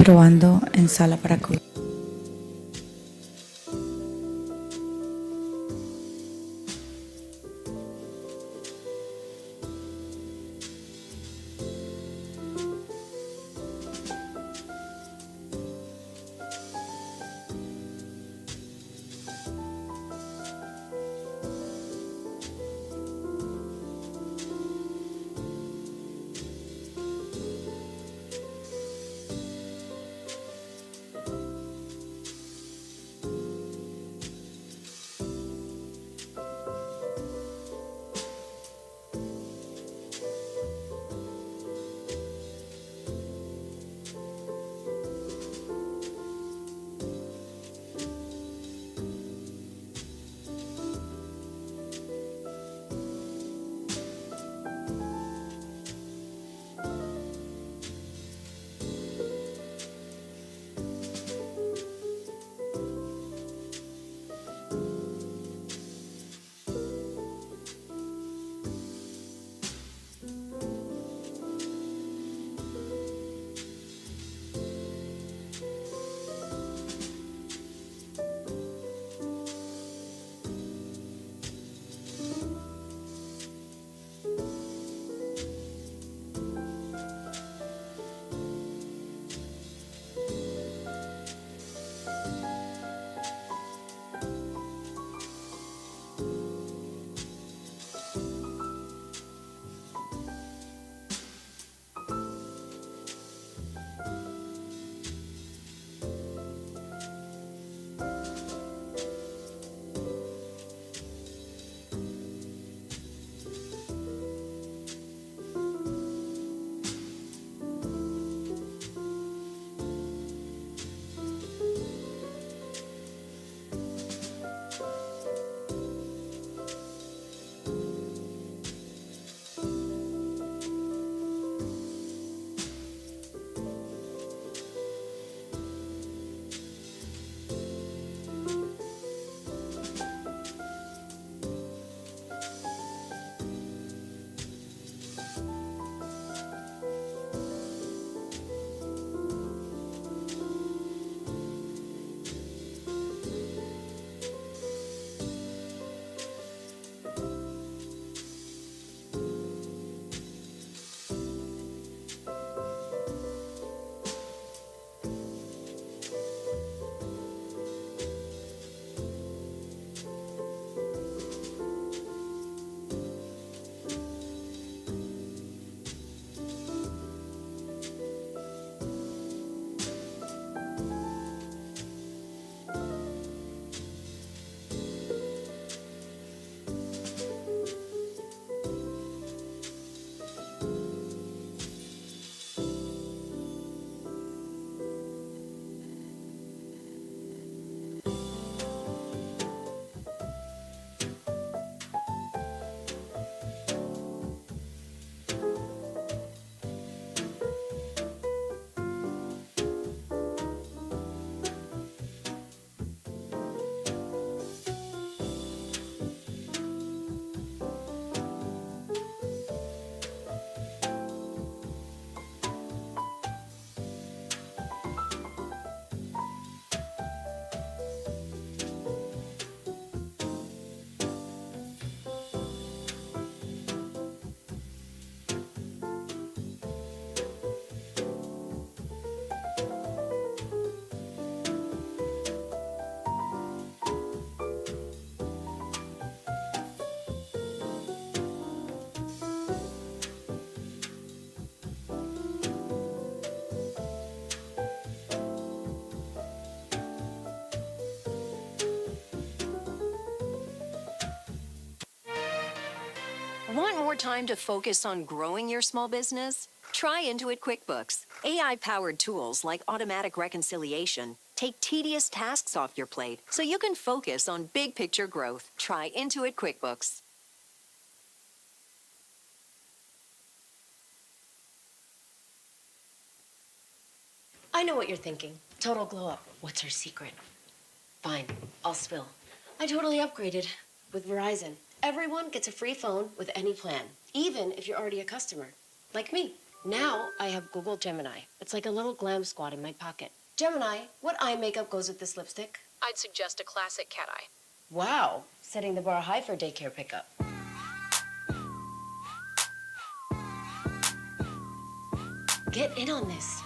Probando en sala para COVID. Want more time to focus on growing your small business? Try Intuit QuickBooks. AI-powered tools like automatic reconciliation take tedious tasks off your plate so you can focus on big picture growth. Try Intuit QuickBooks. I know what you're thinking. Total glow up. What's her secret? Fine, I'll spill. I totally upgraded with Verizon. Everyone gets a free phone with any plan, even if you're already a customer, like me. Now I have Google Gemini. It's like a little glam squad in my pocket. Gemini, what eye makeup goes with this lipstick? I'd suggest a classic cat eye. Wow, setting the bar high for daycare pickup. Get in on this.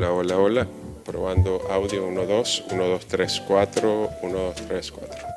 Hola, hola, hola. Probando audio 1, 2, 1, 2, 3, 4, 1, 2, 3, 4.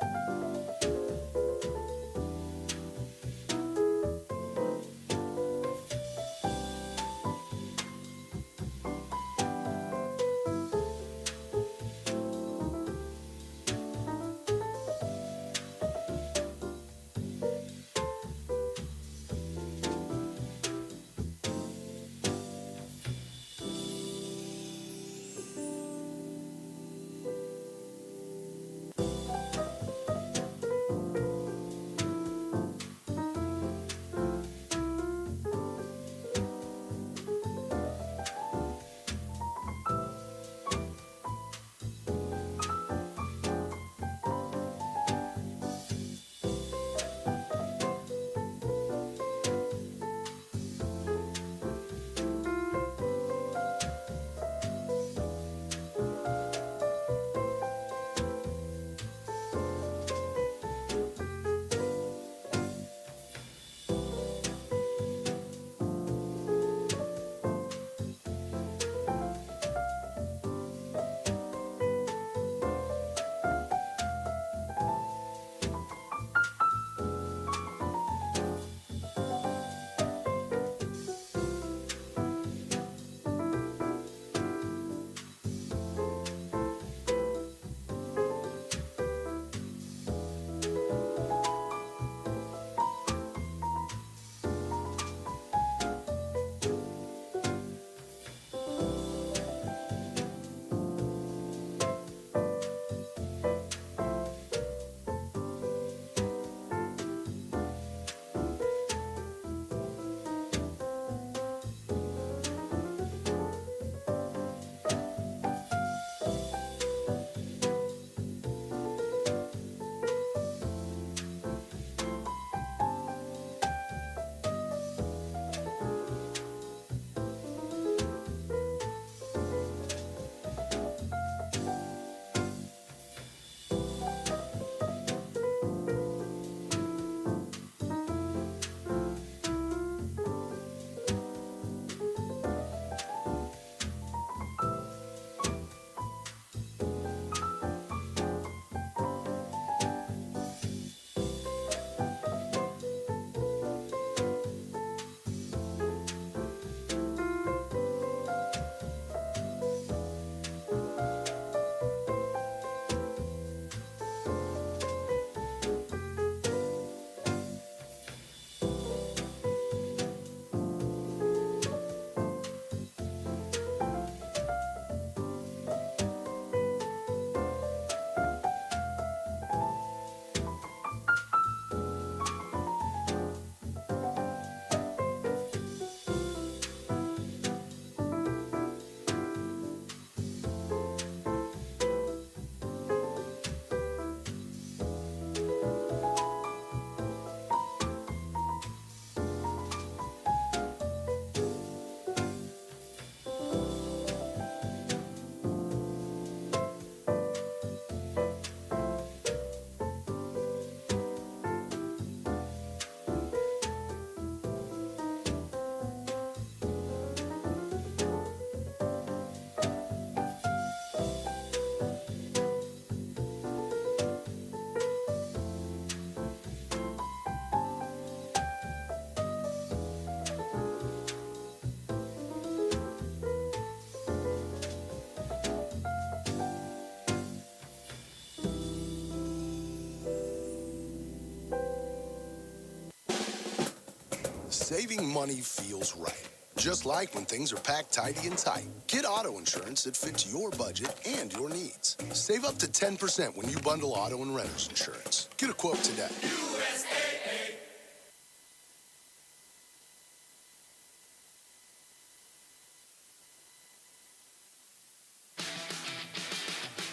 Saving money feels right. Just like when things are packed tidy and tight. Get auto insurance that fits your budget and your needs. Save up to 10% when you bundle auto and renter's insurance. Get a quote today.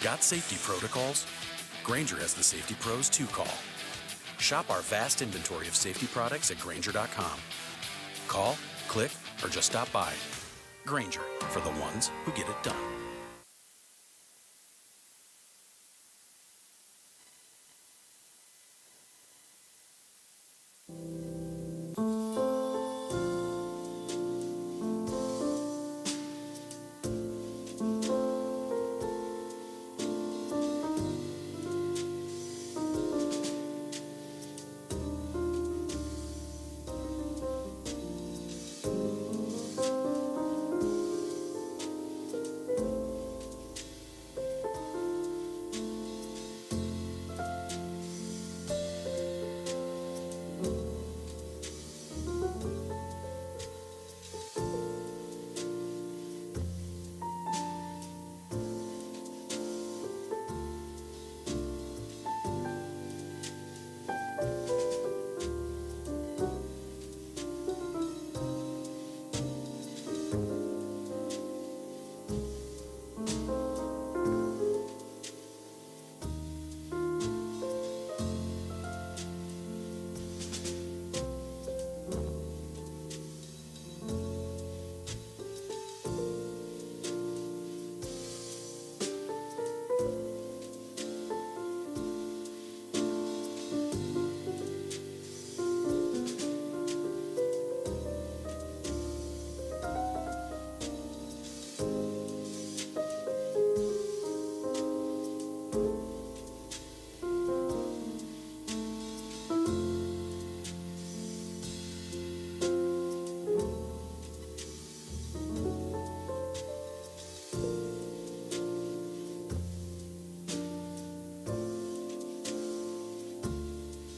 Got safety protocols? Grainger has the safety pros to call. Shop our vast inventory of safety products at Grainger.com. Call, click, or just stop by. Grainger, for the ones who get it done.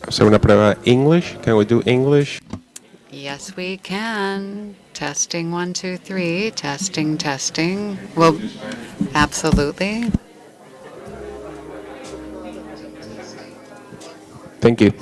Hacer una prueba English. Can we do English? Yes, we can. Testing 1, 2, 3. Testing, testing. Well, absolutely. Thank you.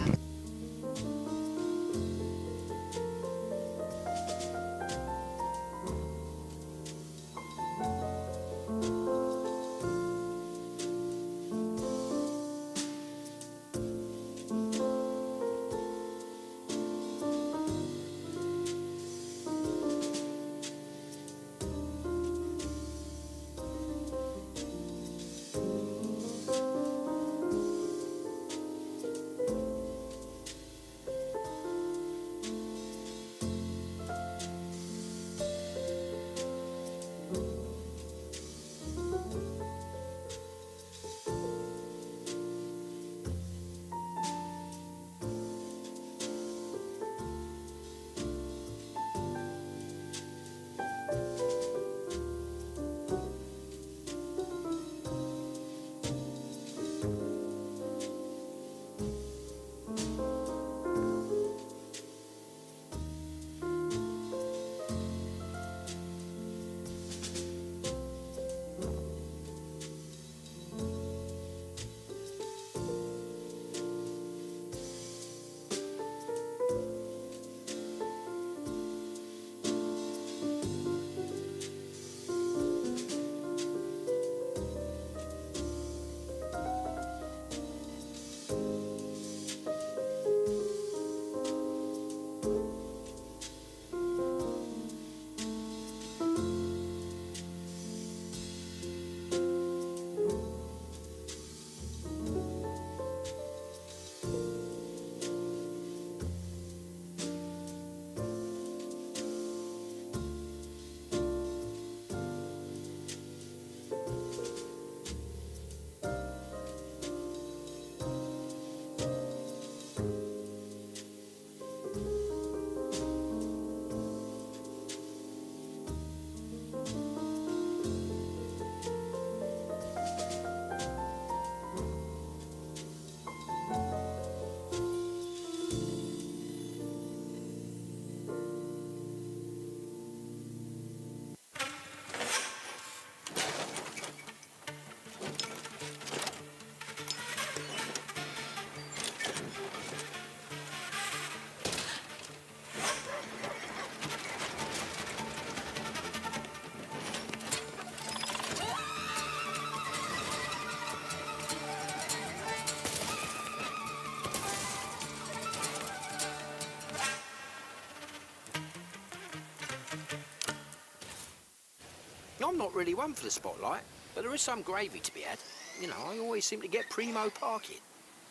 I'm not really one for the spotlight, but there is some gravy to be had. You know, I always seem to get primo parking.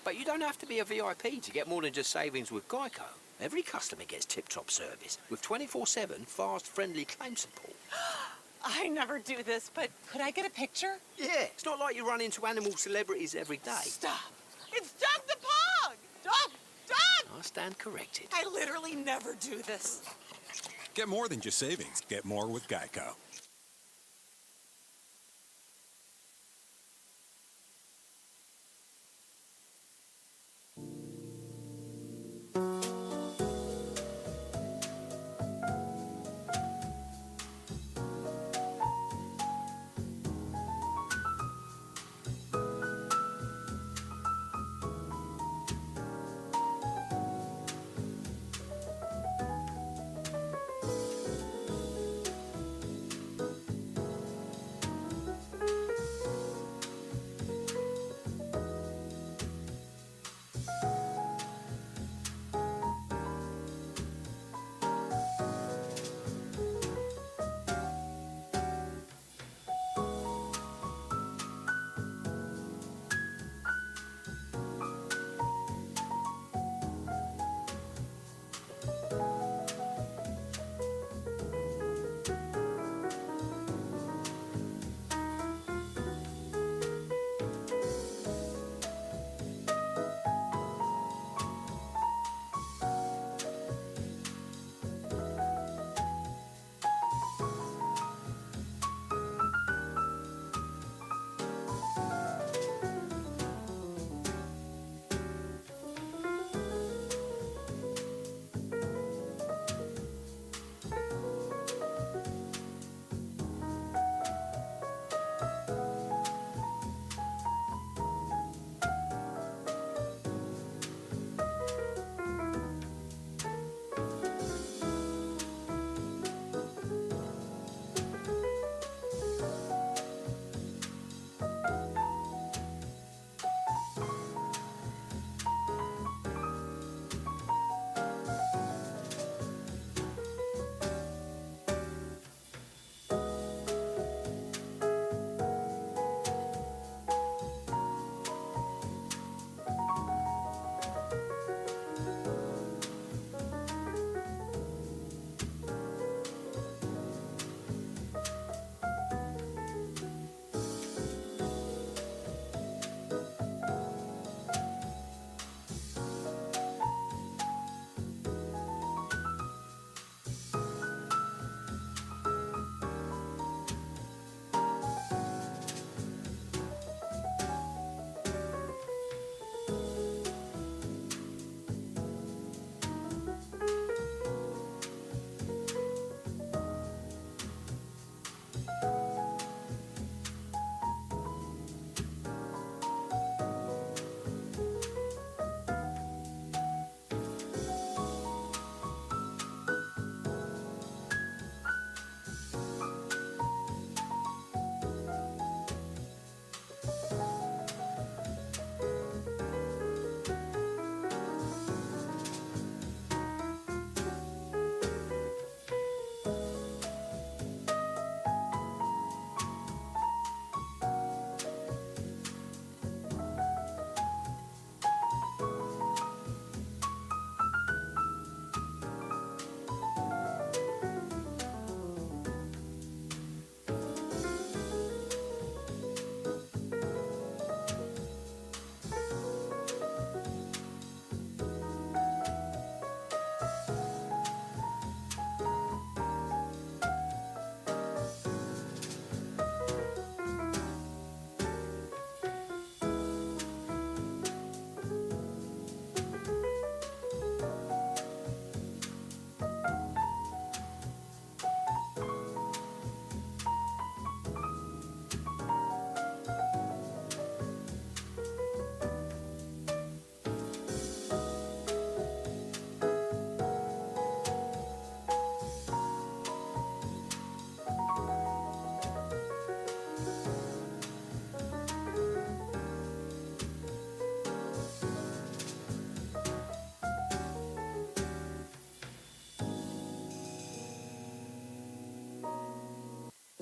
But you don't have to be a VIP to get more than just savings with Geico. Every customer gets tip-top service with 24/7 fast, friendly claim support. I never do this, but could I get a picture? Yeah, it's not like you run into animal celebrities every day. Stop. It's Doug the Pug! Doug! I stand corrected. I literally never do this. Get more than just savings. Get more with Geico.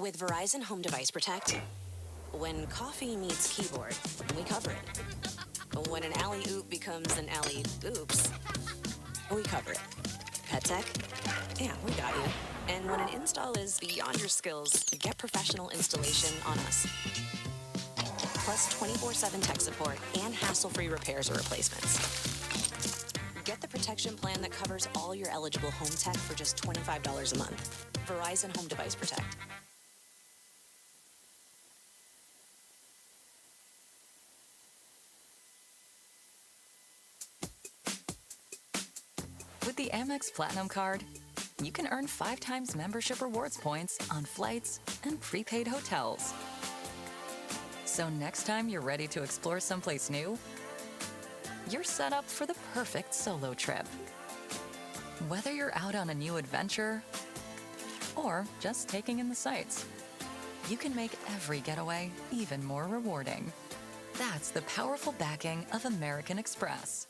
With Verizon Home Device Protect, when coffee meets keyboard, we cover it. When an alley-oop becomes an alley-oops, we cover it. Pet tech? Yeah, we got you. And when an install is beyond your skills, get professional installation on us. Plus 24/7 tech support and hassle-free repairs or replacements. Get the protection plan that covers all your eligible home tech for just $25 a month. Verizon Home Device Protect. With the Amex Platinum Card, you can earn 5 times membership rewards points on flights and prepaid hotels. So next time you're ready to explore someplace new, you're set up for the perfect solo trip. Whether you're out on a new adventure or just taking in the sights, you can make every getaway even more rewarding. That's the powerful backing of American Express.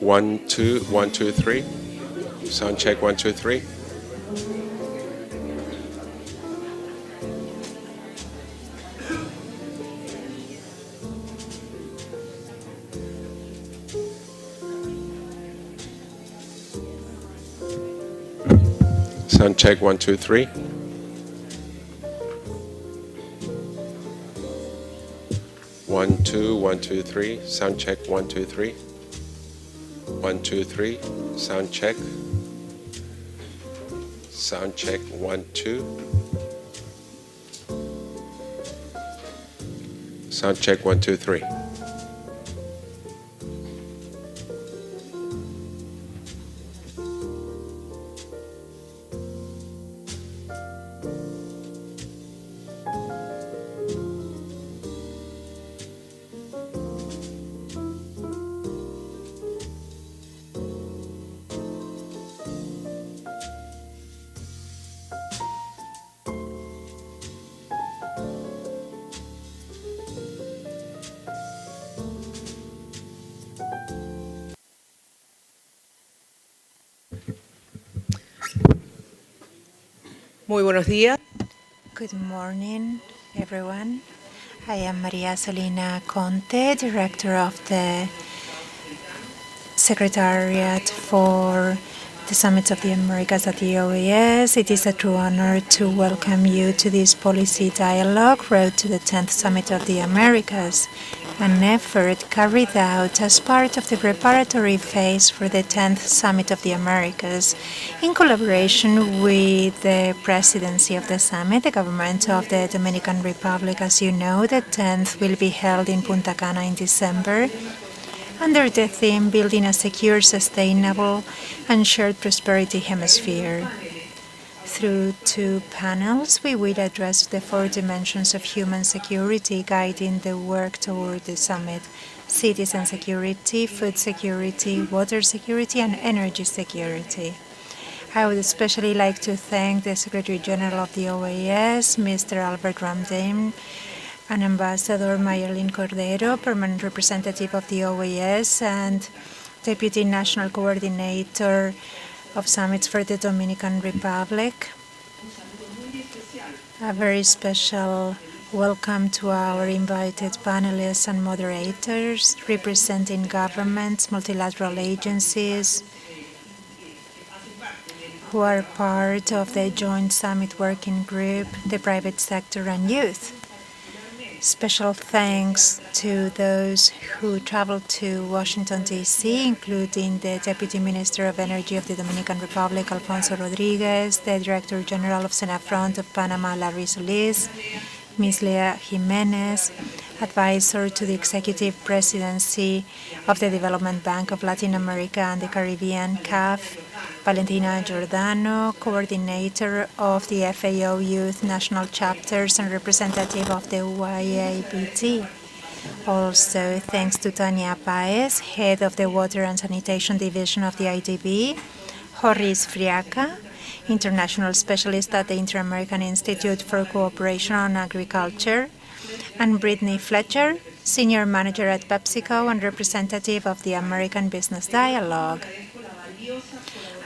1, 2, 1, 2, 3. Sound check 1, 2, 3. Sound check 1, 2, 3. 1, 2, 1, 2, 3. Sound check 1, 2, 3. 1, 2, 3. Sound check. Sound check 1, 2. Sound check 1, 2, 3. Muy buenos días. Good morning, everyone. I am Maria Selina Conte, Director of the Secretariat for the Summit of the Americas at the OAS. It is a true honor to welcome you to this policy dialogue, Road to the 10th Summit of the Americas, an effort carried out as part of the preparatory phase for the 10th Summit of the Americas, in collaboration with the presidency of the summit, the government of the Dominican Republic. As you know, the 10th will be held in Punta Cana in December, under the theme Building a Secure, Sustainable, and Shared Prosperity Hemisphere. Through 2 panels, we will address the 4 dimensions of human security guiding the work toward the summit: citizen security, food security, water security, and energy security. I would especially like to thank the Secretary General of the OAS, Mr. Albert Ramdane, and Ambassador Mayerlin Cordero, Permanent Representative of the OAS and Deputy National Coordinator of Summits for the Dominican Republic. A very special welcome to our invited panelists and moderators representing governments, multilateral agencies, who are part of the Joint Summit Working Group, the private sector, and youth. Special thanks to those who traveled to Washington, D.C., including the Deputy Minister of Energy of the Dominican Republic, Alfonso Rodriguez, the Director General of Senafront of Panama, Larry Solis, Ms. Lea Jimenez, Advisor to the Executive Presidency of the Development Bank of Latin America and the Caribbean, CAF, Valentina Giordano, Coordinator of the FAO Youth National Chapters and representative of the YABT. Also, thanks to Tania Paez, Head of the Water and Sanitation Division of the IDB, Joris Friaca, International Specialist at the Inter-American Institute for Cooperation on Agriculture, and Brittany Fletcher, Senior Manager at PepsiCo and representative of the American Business Dialogue.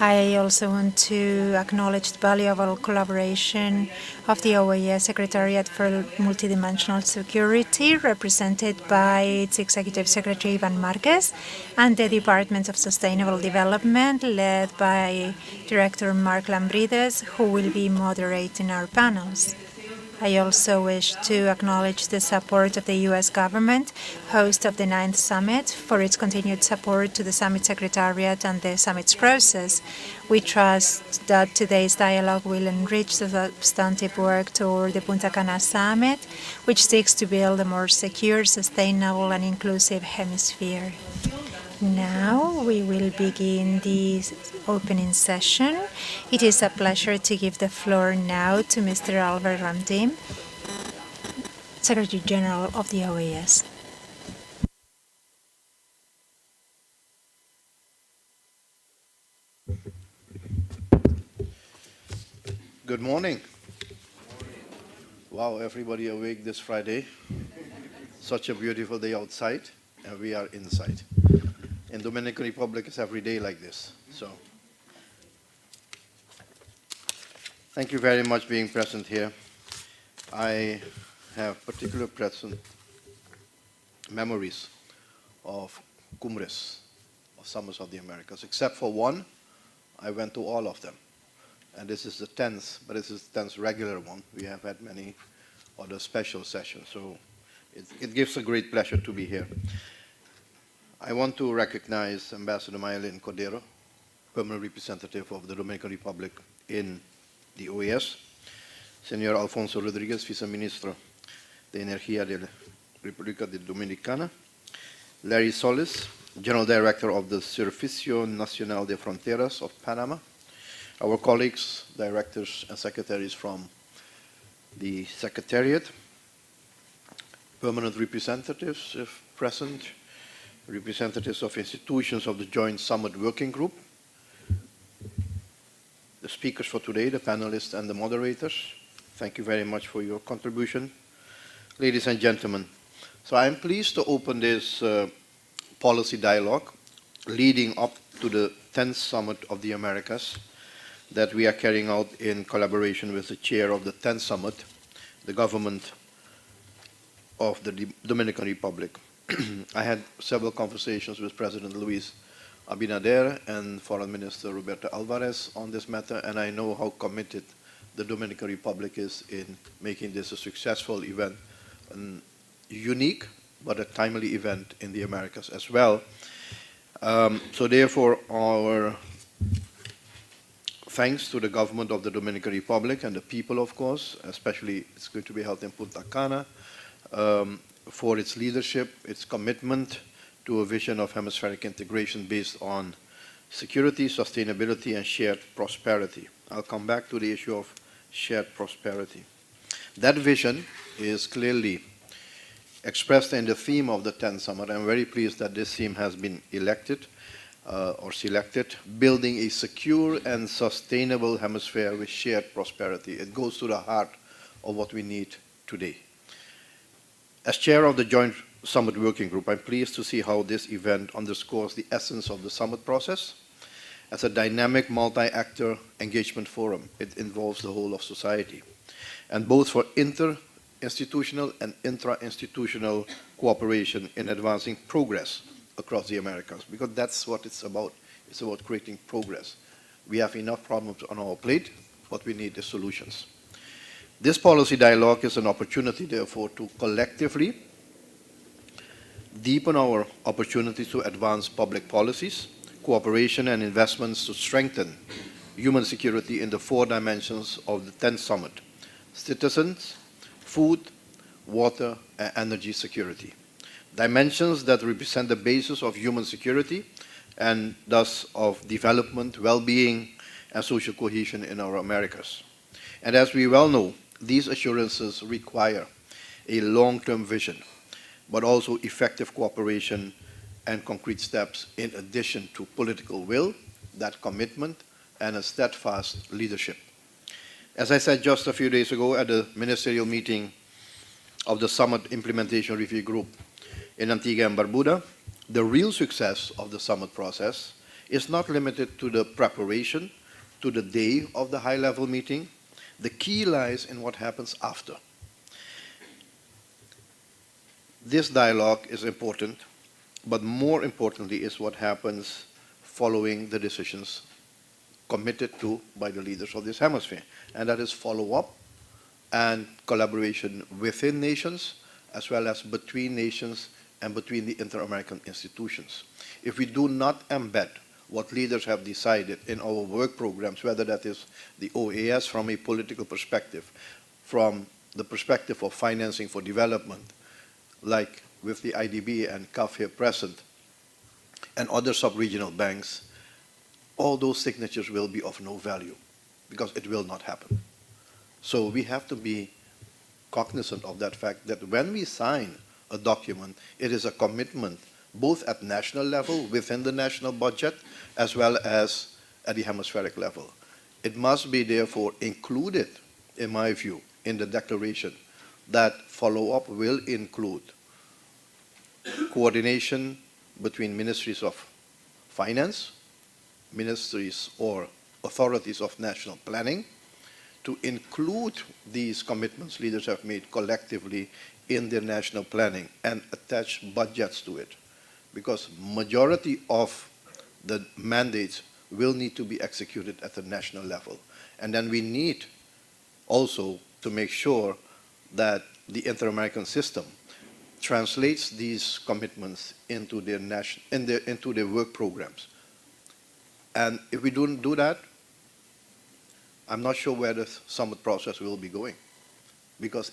I also want to acknowledge the valuable collaboration of the OAS Secretariat for Multidimensional Security, represented by its Executive Secretary Ivan Marquez, and the Department of Sustainable Development, led by Director Mark Lambrides, who will be moderating our panels. I also wish to acknowledge the support of the U.S. government, host of the 9th Summit, for its continued support to the Summit Secretariat and the Summit's process. We trust that today's dialogue will enrich the substantive work toward the Punta Cana Summit, which seeks to build a more secure, sustainable, and inclusive hemisphere. Now we will begin the opening session. It is a pleasure to give the floor now to Mr. Albert Ramdane, Secretary General of the OAS. Good morning. Wow, everybody awake this Friday. Such a beautiful day outside, and we are inside. In Dominican Republic, it's every day like this. So, thank you very much being present here. I have particular present memories of cumbres, of summers of the Americas. Except for one, I went to all of them. And this is the 10th, but this is the 10th regular one. We have had many other special sessions, so it gives a great pleasure to be here. I want to recognize Ambassador Mayalin Cordero, permanent representative of the Dominican Republic in the OAS, Señor Alfonso Rodríguez, viceministro de Energía de la República Dominicana, Larry Solis, General Director of the Servicio Nacional de Fronteras of Panama, our colleagues, directors and secretaries from the Secretariat, permanent representatives, if present, representatives of institutions of the Joint Summit Working Group, the speakers for today, the panelists and the moderators. Thank you very much for your contribution. Ladies and gentlemen, so I'm pleased to open this policy dialogue leading up to the 10th Summit of the Americas that we are carrying out in collaboration with the chair of the 10th Summit, the government of the Dominican Republic. I had several conversations with President Luis Abinader and Foreign Minister Roberto Alvarez on this matter, and I know how committed the Dominican Republic is in making this a successful event, a unique but a timely event in the Americas as well. So therefore, our thanks to the government of the Dominican Republic and the people, of course, especially it's going to be held in Punta Cana, for its leadership, its commitment to a vision of hemispheric integration based on security, sustainability, and shared prosperity. I'll come back to the issue of shared prosperity. That vision is clearly expressed in the theme of the 10th Summit. I'm very pleased that this theme has been elected or selected, building a secure and sustainable hemisphere with shared prosperity. It goes to the heart of what we need today. As chair of the Joint Summit Working Group, I'm pleased to see how this event underscores the essence of the summit process. As a dynamic multi-actor engagement forum, it involves the whole of society, and both for inter-institutional and intra-institutional cooperation in advancing progress across the Americas, because that's what it's about. It's about creating progress. We have enough problems on our plate. What we need is solutions. This policy dialogue is an opportunity, therefore, to collectively deepen our opportunities to advance public policies, cooperation and investments to strengthen human security in the 4 dimensions of the 10th Summit: citizens, food, water, and energy security. Dimensions that represent the basis of human security and thus of development, well-being, and social cohesion in our Americas. And as we well know, these assurances require a long-term vision, but also effective cooperation and concrete steps in addition to political will, that commitment, and a steadfast leadership. As I said just a few days ago at the ministerial meeting of the Summit Implementation Review Group in Antigua and Barbuda, the real success of the summit process is not limited to the preparation, to the day of the high-level meeting. The key lies in what happens after. This dialogue is important, but more importantly is what happens following the decisions committed to by the leaders of this hemisphere, and that is follow-up and collaboration within nations as well as between nations and between the inter-American institutions. If we do not embed what leaders have decided in our work programs, whether that is the OAS from a political perspective, from the perspective of financing for development, like with the IDB and CAF here present, and other sub-regional banks, all those signatures will be of no value because it will not happen. So we have to be cognizant of that fact that when we sign a document, it is a commitment both at national level, within the national budget, as well as at the hemispheric level. It must be therefore included, in my view, in the declaration that follow-up will include coordination between ministries of finance, ministries or authorities of national planning to include these commitments leaders have made collectively in their national planning and attach budgets to it. Because majority of the mandates will need to be executed at the national level. And then we need also to make sure that the inter-American system translates these commitments into their into their work programs. And if we don't do that, I'm not sure where the summit process will be going, because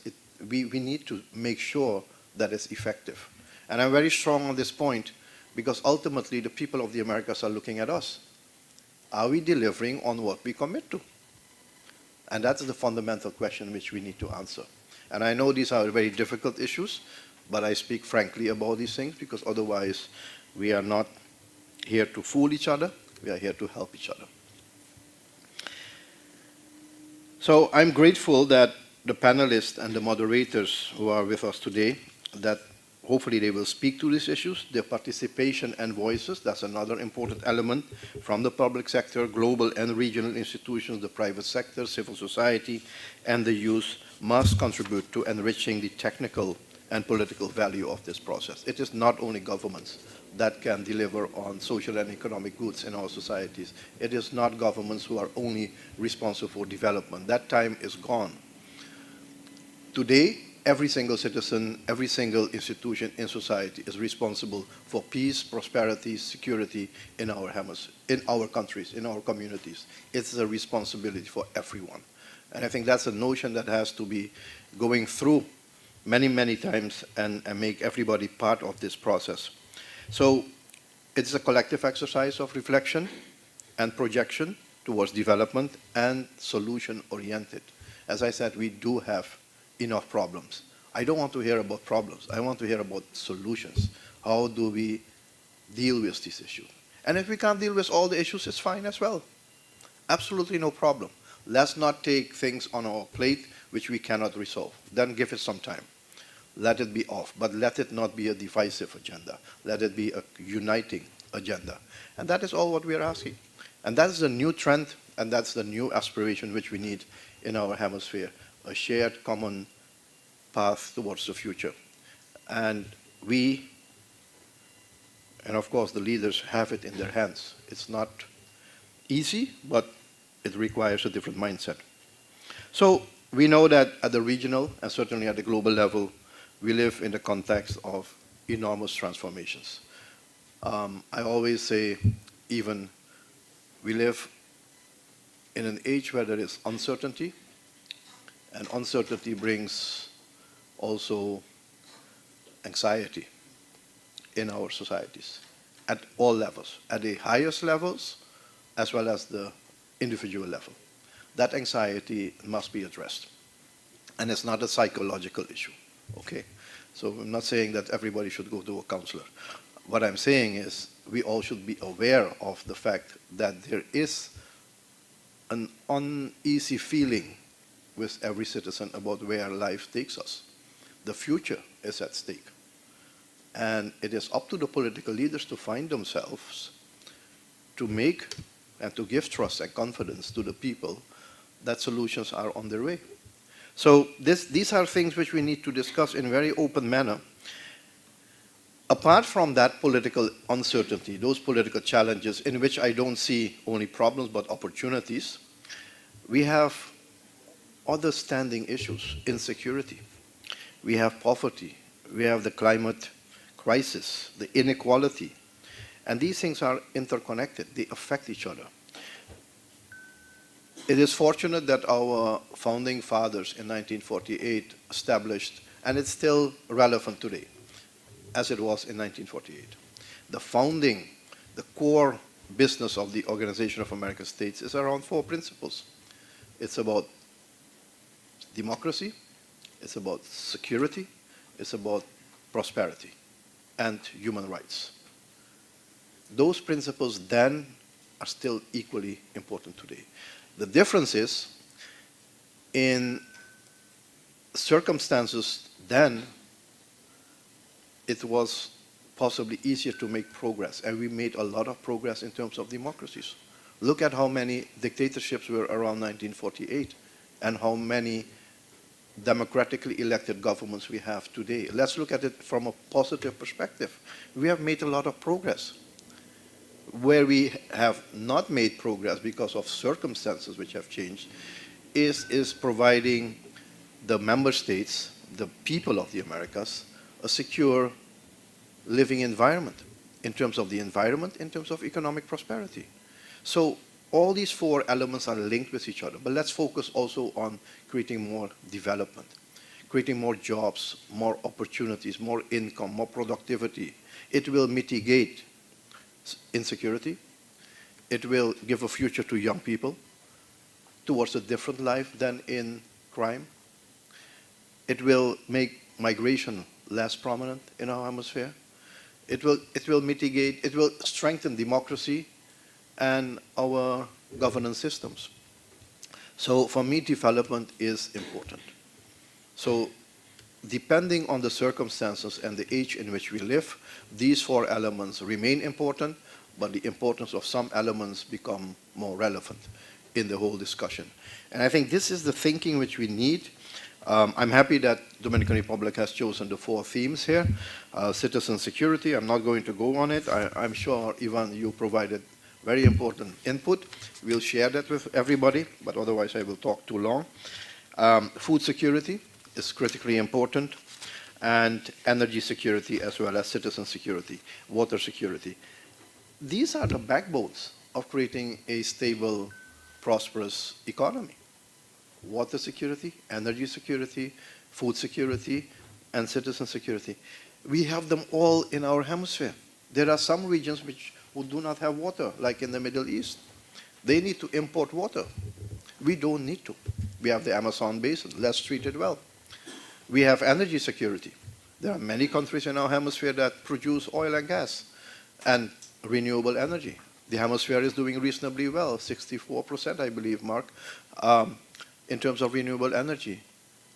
we need to make sure that it's effective. And I'm very strong on this point because ultimately the people of the Americas are looking at us. Are we delivering on what we commit to? And that's the fundamental question which we need to answer. And I know these are very difficult issues, but I speak frankly about these things because otherwise we are not here to fool each other, we are here to help each other. So I'm grateful that the panelists and the moderators who are with us today, that hopefully they will speak to these issues, their participation and voices, that's another important element from the public sector, global and regional institutions, the private sector, civil society, and the youth must contribute to enriching the technical and political value of this process. It is not only governments that can deliver on social and economic goods in our societies. It is not governments who are only responsible for development. That time is gone. Today, every single citizen, every single institution in society is responsible for peace, prosperity, security in our hemisphere, in our countries, in our communities. It's a responsibility for everyone. And I think that's a notion that has to be going through many, many times and make everybody part of this process. So it's a collective exercise of reflection and projection towards development and solution-oriented. As I said, we do have enough problems. I don't want to hear about problems. I want to hear about solutions. How do we deal with this issue? And if we can't deal with all the issues, it's fine as well. Absolutely no problem. Let's not take things on our plate which we cannot resolve. Then give it some time. Let it be off, but let it not be a divisive agenda. Let it be a uniting agenda. And that is all what we are asking. And that's the new trend, and that's the new aspiration which we need in our hemisphere, a shared common path towards the future. And we, and of course the leaders, have it in their hands. It's not easy, but it requires a different mindset. So we know that at the regional and certainly at the global level, we live in the context of enormous transformations. I always say, even we live in an age where there is uncertainty, and uncertainty brings also anxiety in our societies at all levels, at the highest levels as well as the individual level. That anxiety must be addressed. And it's not a psychological issue. Okay, so I'm not saying that everybody should go to a counselor. What I'm saying is we all should be aware of the fact that there is an uneasy feeling with every citizen about where life takes us. The future is at stake. And it is up to the political leaders to find themselves to make and to give trust and confidence to the people that solutions are on their way. So these are things which we need to discuss in a very open manner. Apart from that political uncertainty, those political challenges in which I don't see only problems but opportunities, we have other standing issues, insecurity. We have poverty. We have the climate crisis, the inequality. And these things are interconnected. They affect each other. It is fortunate that our founding fathers in 1948 established, and it's still relevant today, as it was in 1948. The founding, the core business of the Organization of American States is around 4 principles. It's about democracy, it's about security, it's about prosperity, and human rights. Those principles then are still equally important today. The difference is, in circumstances then, it was possibly easier to make progress. And we made a lot of progress in terms of democracies. Look at how many dictatorships were around 1948 and how many democratically elected governments we have today. Let's look at it from a positive perspective. We have made a lot of progress. Where we have not made progress because of circumstances which have changed is providing the member states, the people of the Americas, a secure living environment in terms of the environment, in terms of economic prosperity. So all these four elements are linked with each other. But let's focus also on creating more development, creating more jobs, more opportunities, more income, more productivity. It will mitigate insecurity. It will give a future to young people towards a different life than in crime. It will make migration less prominent in our hemisphere. It will mitigate, it will strengthen democracy and our governance systems. So for me, development is important. So depending on the circumstances and the age in which we live, these four elements remain important, but the importance of some elements become more relevant in the whole discussion. And I think this is the thinking which we need. I'm happy that Dominican Republic has chosen the four themes here. Citizen security, I'm not going to go on it. I'm sure, Ivan, you provided very important input. We'll share that with everybody, but otherwise I will talk too long. Food security is critically important, and energy security as well as citizen security, water security. These are the backbones of creating a stable, prosperous economy. Water security, energy security, food security, and citizen security. We have them all in our hemisphere. There are some regions who do not have water, like in the Middle East. They need to import water. We don't need to. We have the Amazon basin. Let's treat it well. We have energy security. There are many countries in our hemisphere that produce oil and gas and renewable energy. The hemisphere is doing reasonably well, 64%, I believe, Mark, in terms of renewable energy.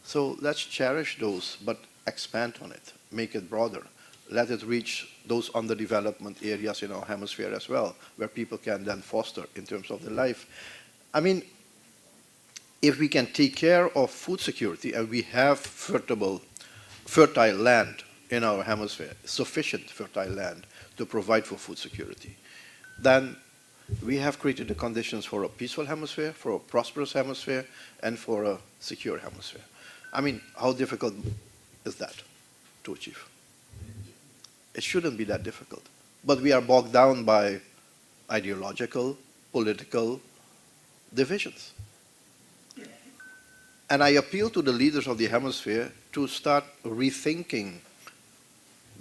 So let's cherish those, but expand on it, make it broader. Let it reach those underdevelopment areas in our hemisphere as well, where people can then foster in terms of their life. I mean, if we can take care of food security and we have fertile land in our hemisphere, sufficient fertile land to provide for food security, then we have created the conditions for a peaceful hemisphere, for a prosperous hemisphere, and for a secure hemisphere. I mean, how difficult is that to achieve? It shouldn't be that difficult. But we are bogged down by ideological, political divisions. And I appeal to the leaders of the hemisphere to start rethinking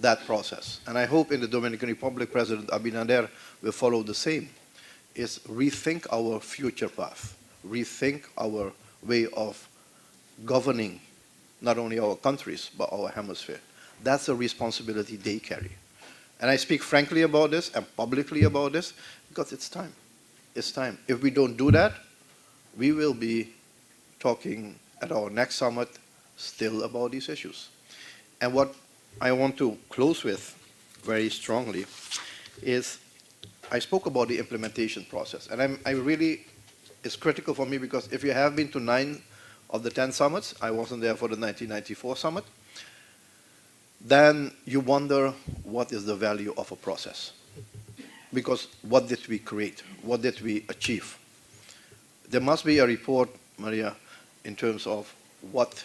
that process. And I hope in the Dominican Republic, President Abinader will follow the same, is rethink our future path, rethink our way of governing not only our countries, but our hemisphere. That's a responsibility they carry. And I speak frankly about this and publicly about this because it's time. It's time. If we don't do that, we will be talking at our next summit still about these issues. And what I want to close with very strongly is I spoke about the implementation process. And I really, it's critical for me because if you have been to 9 of the 10 summits, I wasn't there for the 1994 summit, then you wonder what is the value of a process. Because what did we create? What did we achieve? There must be a report, Maria, in terms of what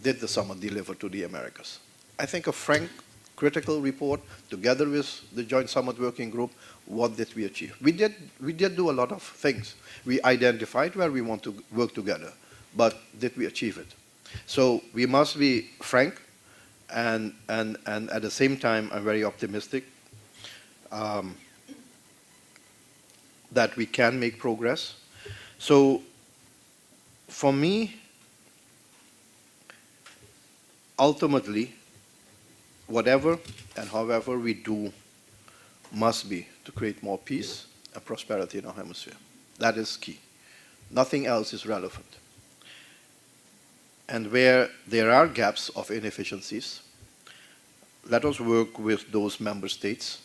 did the summit deliver to the Americas. I think a frank, critical report, together with the Joint Summit Working Group, what did we achieve? We did do a lot of things. We identified where we want to work together, but did we achieve it? So we must be frank, and at the same time, I'm very optimistic that we can make progress. So for me, ultimately, whatever and however we do must be to create more peace and prosperity in our hemisphere. That is key. Nothing else is relevant. And where there are gaps of inefficiencies, let us work with those member states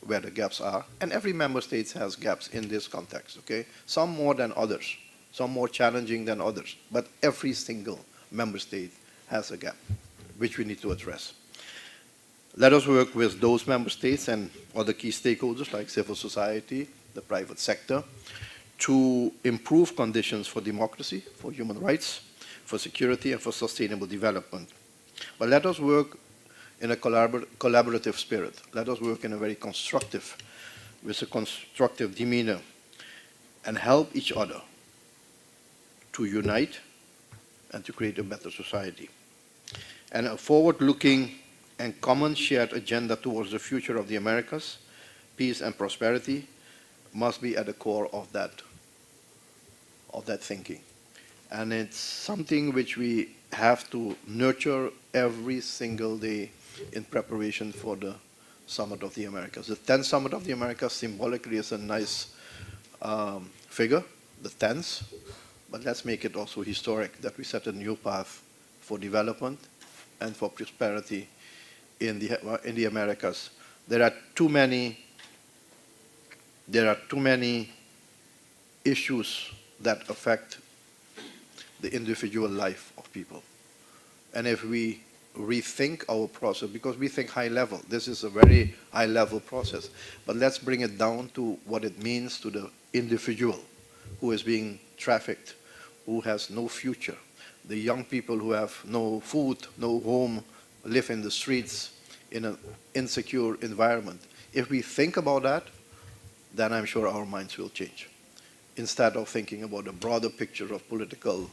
where the gaps are, and every member state has gaps in this context, okay? Some more than others, some more challenging than others, but every single member state has a gap, which we need to address. Let us work with those member states and other key stakeholders like civil society, the private sector, to improve conditions for democracy, for human rights, for security, and for sustainable development. But let us work in a collaborative spirit. Let us work in a very constructive, with a constructive demeanor, and help each other to unite and to create a better society. And a forward-looking and common shared agenda towards the future of the Americas, peace and prosperity, must be at the core of that thinking. And it's something which we have to nurture every single day in preparation for the Summit of the Americas. The 10th Summit of the Americas symbolically is a nice figure, the 10th, but let's make it also historic, that we set a new path for development and for prosperity in the Americas. There are too many issues that affect the individual life of people. And if we rethink our process, because we think high level, this is a very high level process, but let's bring it down to what it means to the individual who is being trafficked, who has no future, the young people who have no food, no home, live in the streets in an insecure environment. If we think about that, then I'm sure our minds will change, instead of thinking about a broader picture of political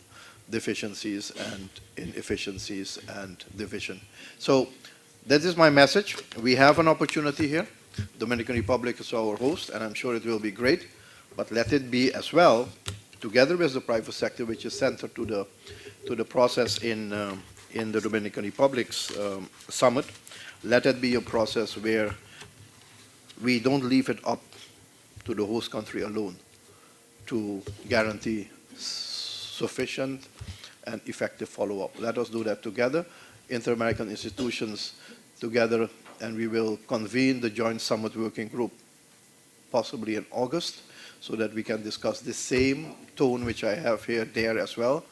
deficiencies and inefficiencies and division. So that is my message. We have an opportunity here. Dominican Republic is our host, and I'm sure it will be great, but let it be as well, together with the private sector, which is centered to the process in the Dominican Republic's summit. Let it be a process where we don't leave it up to the host country alone to guarantee sufficient and effective follow-up. Let us do that together, inter-American institutions together, and we will convene the Joint Summit Working Group possibly in August, so that we can discuss the same tone which I have here, there as well,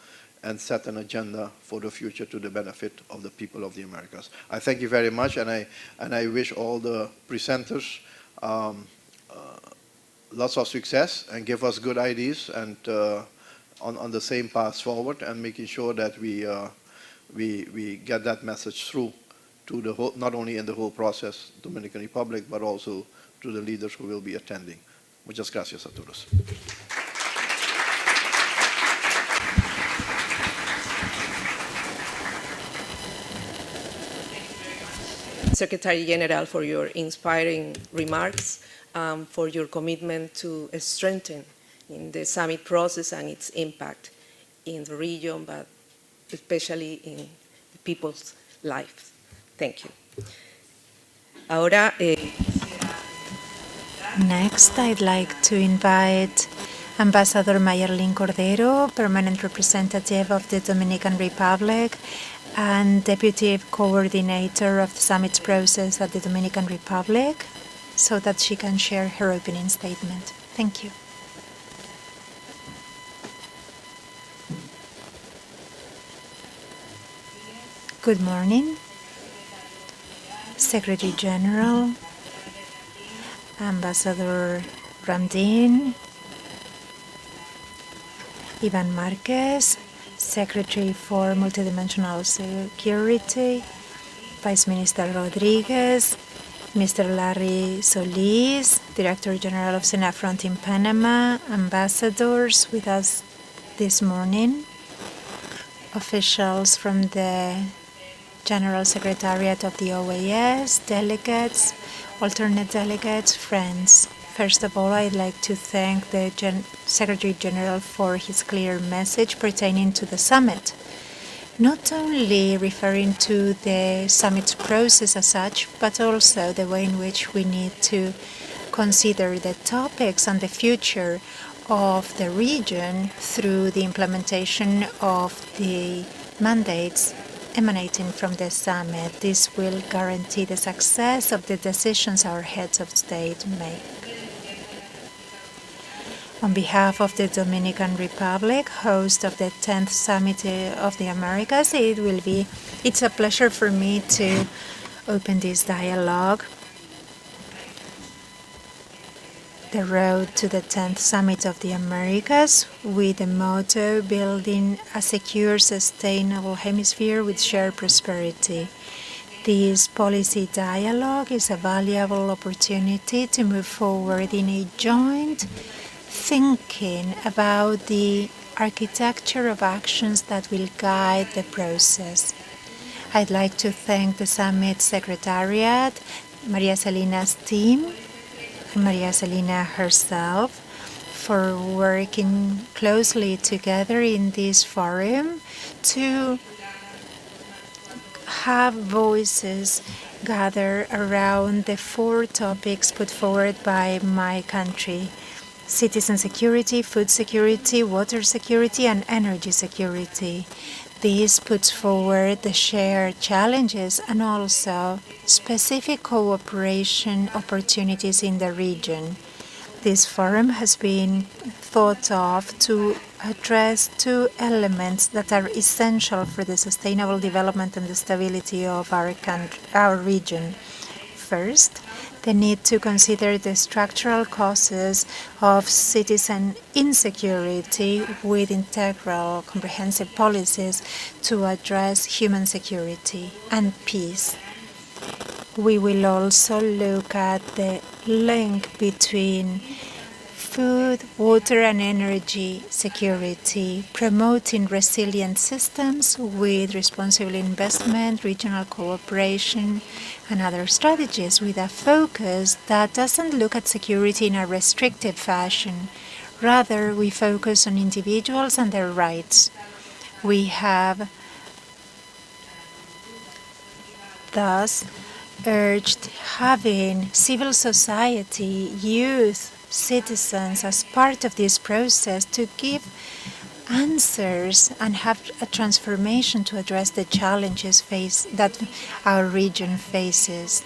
and set an agenda for the future to the benefit of the people of the Americas. I thank you very much, and I wish all the presenters lots of success, and give us good ideas, and on the same path forward, and making sure that we get that message through to the whole, not only in the whole process, Dominican Republic, but also to the leaders who will be attending. Muchas gracias a todos. Secretary General, for your inspiring remarks, for your commitment to strengthen in the summit process and its impact in the region, but especially in the people's lives. Thank you. Ahora, Next, I'd like to invite Ambassador Mayerlin Cordero, Permanent Representative of the Dominican Republic and Deputy Coordinator of the Summit process at the Dominican Republic, so that she can share her opening statement. Thank you. Good morning, Secretary General, Ambassador Ramdin, Ivan Marquez, Secretary for Multidimensional Security, Vice Minister Rodriguez, Mr. Larry Solis, Director General of SENAFRONT in Panama, ambassadors with us this morning, officials from the General Secretariat of the OAS, delegates, alternate delegates, friends. First of all, I'd like to thank the Secretary General for his clear message pertaining to the summit, not only referring to the summit process as such, but also the way in which we need to consider the topics and the future of the region through the implementation of the mandates emanating from the summit. This will guarantee the success of the decisions our heads of state make. On behalf of the Dominican Republic, host of the 10th Summit of the Americas, it's a pleasure for me to open this dialogue. The road to the 10th Summit of the Americas, with the motto Building a Secure, Sustainable Hemisphere with Shared Prosperity. This policy dialogue is a valuable opportunity to move forward in a joint thinking about the architecture of actions that will guide the process. I'd like to thank the Summit Secretariat, Maria Celina's team, and Maria Celina herself for working closely together in this forum to have voices gather around the 4 topics put forward by my country: citizen security, food security, water security, and energy security. This puts forward the shared challenges and also specific cooperation opportunities in the region. This forum has been thought of to address 2 elements that are essential for the sustainable development and the stability of our region. First, the need to consider the structural causes of citizen insecurity with integral, comprehensive policies to address human security and peace. We will also look at the link between food, water, and energy security, promoting resilient systems with responsible investment, regional cooperation, and other strategies, with a focus that doesn't look at security in a restrictive fashion. Rather, we focus on individuals and their rights. We have thus urged having civil society, youth, citizens as part of this process to give answers and have a transformation to address the challenges that our region faces.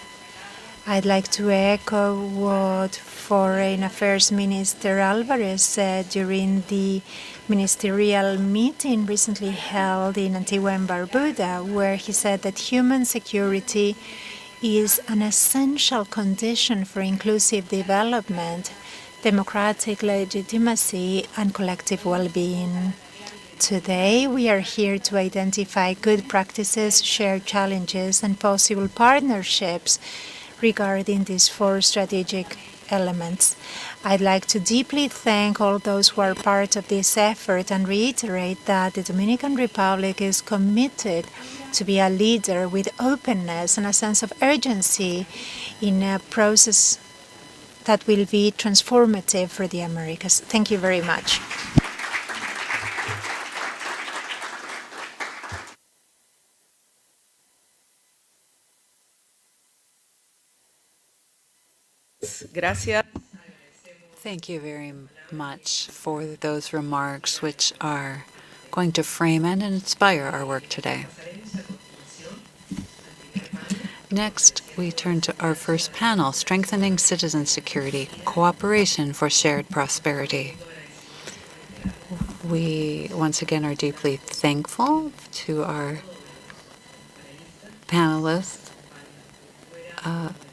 I'd like to echo what Foreign Affairs Minister Alvarez said during the ministerial meeting recently held in Antigua and Barbuda, where he said that human security is an essential condition for inclusive development, democratic legitimacy, and collective well-being. Today, we are here to identify good practices, share challenges, and possible partnerships regarding these 4 strategic elements. I'd like to deeply thank all those who are part of this effort and reiterate that the Dominican Republic is committed to be a leader with openness and a sense of urgency in a process that will be transformative for the Americas. Thank you very much. Gracias. Thank you very much for those remarks, which are going to frame and inspire our work today. Next, we turn to our first panel, Strengthening Citizen Security, Cooperation for Shared Prosperity. We, once again, are deeply thankful to our panelists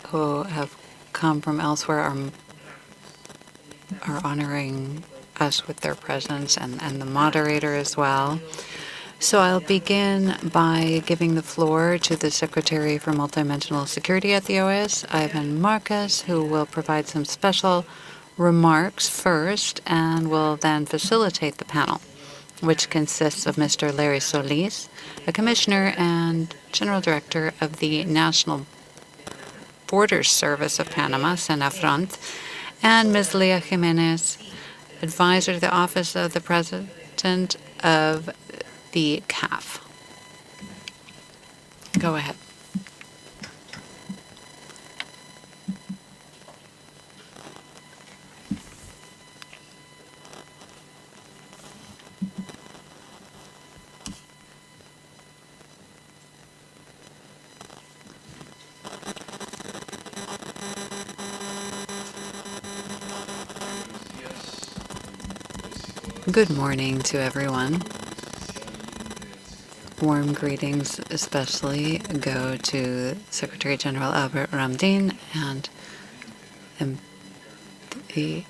who have come from elsewhere, are honoring us with their presence, and the moderator as well. So I'll begin by giving the floor to the Secretary for Multidimensional Security at the OAS, Ivan Marcus, who will provide some special remarks first and will then facilitate the panel, which consists of Mr. Larry Solis, a commissioner and general director of the National Border Service of Panama, SENAFRONT, and Ms. Leah Jimenez, advisor to the Office of the President of the CAF. Go ahead. Good morning to everyone. Warm greetings especially go to Secretary General Albert Ramdin and the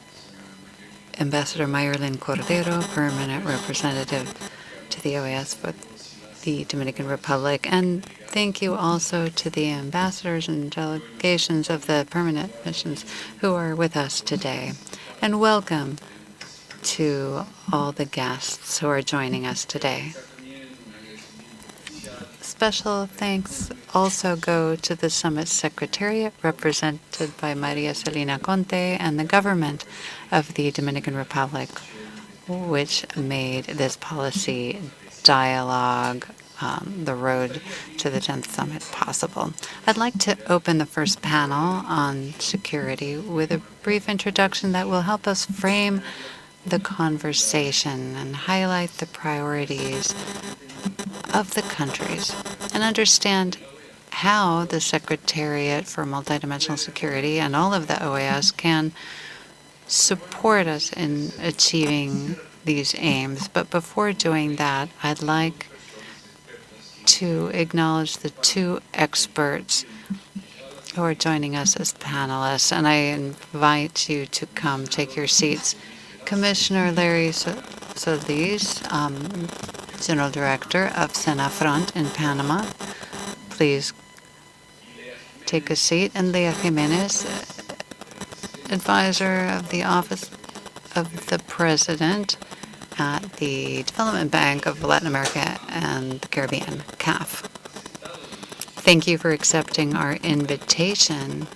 Ambassador Mayerlin Cordero, permanent representative to the OAS for the Dominican Republic. And thank you also to the ambassadors and delegations of the permanent missions who are with us today. And welcome to all the guests who are joining us today. Special thanks also go to the Summit Secretariat, represented by Maria Celina Conte, and the government of the Dominican Republic, which made this policy dialogue, the road to the 10th Summit, possible. I'd like to open the first panel on security with a brief introduction that will help us frame the conversation and highlight the priorities of the countries and understand how the Secretariat for Multidimensional Security and all of the OAS can support us in achieving these aims. But before doing that, I'd like to acknowledge the two experts who are joining us as panelists, and I invite you to come take your seats. Commissioner Larry Solis, General Director of Senafront in Panama, please take a seat. And Leah Jimenez, Advisor of the Office of the President at the Development Bank of Latin America and the Caribbean, CAF. Thank you for accepting our invitation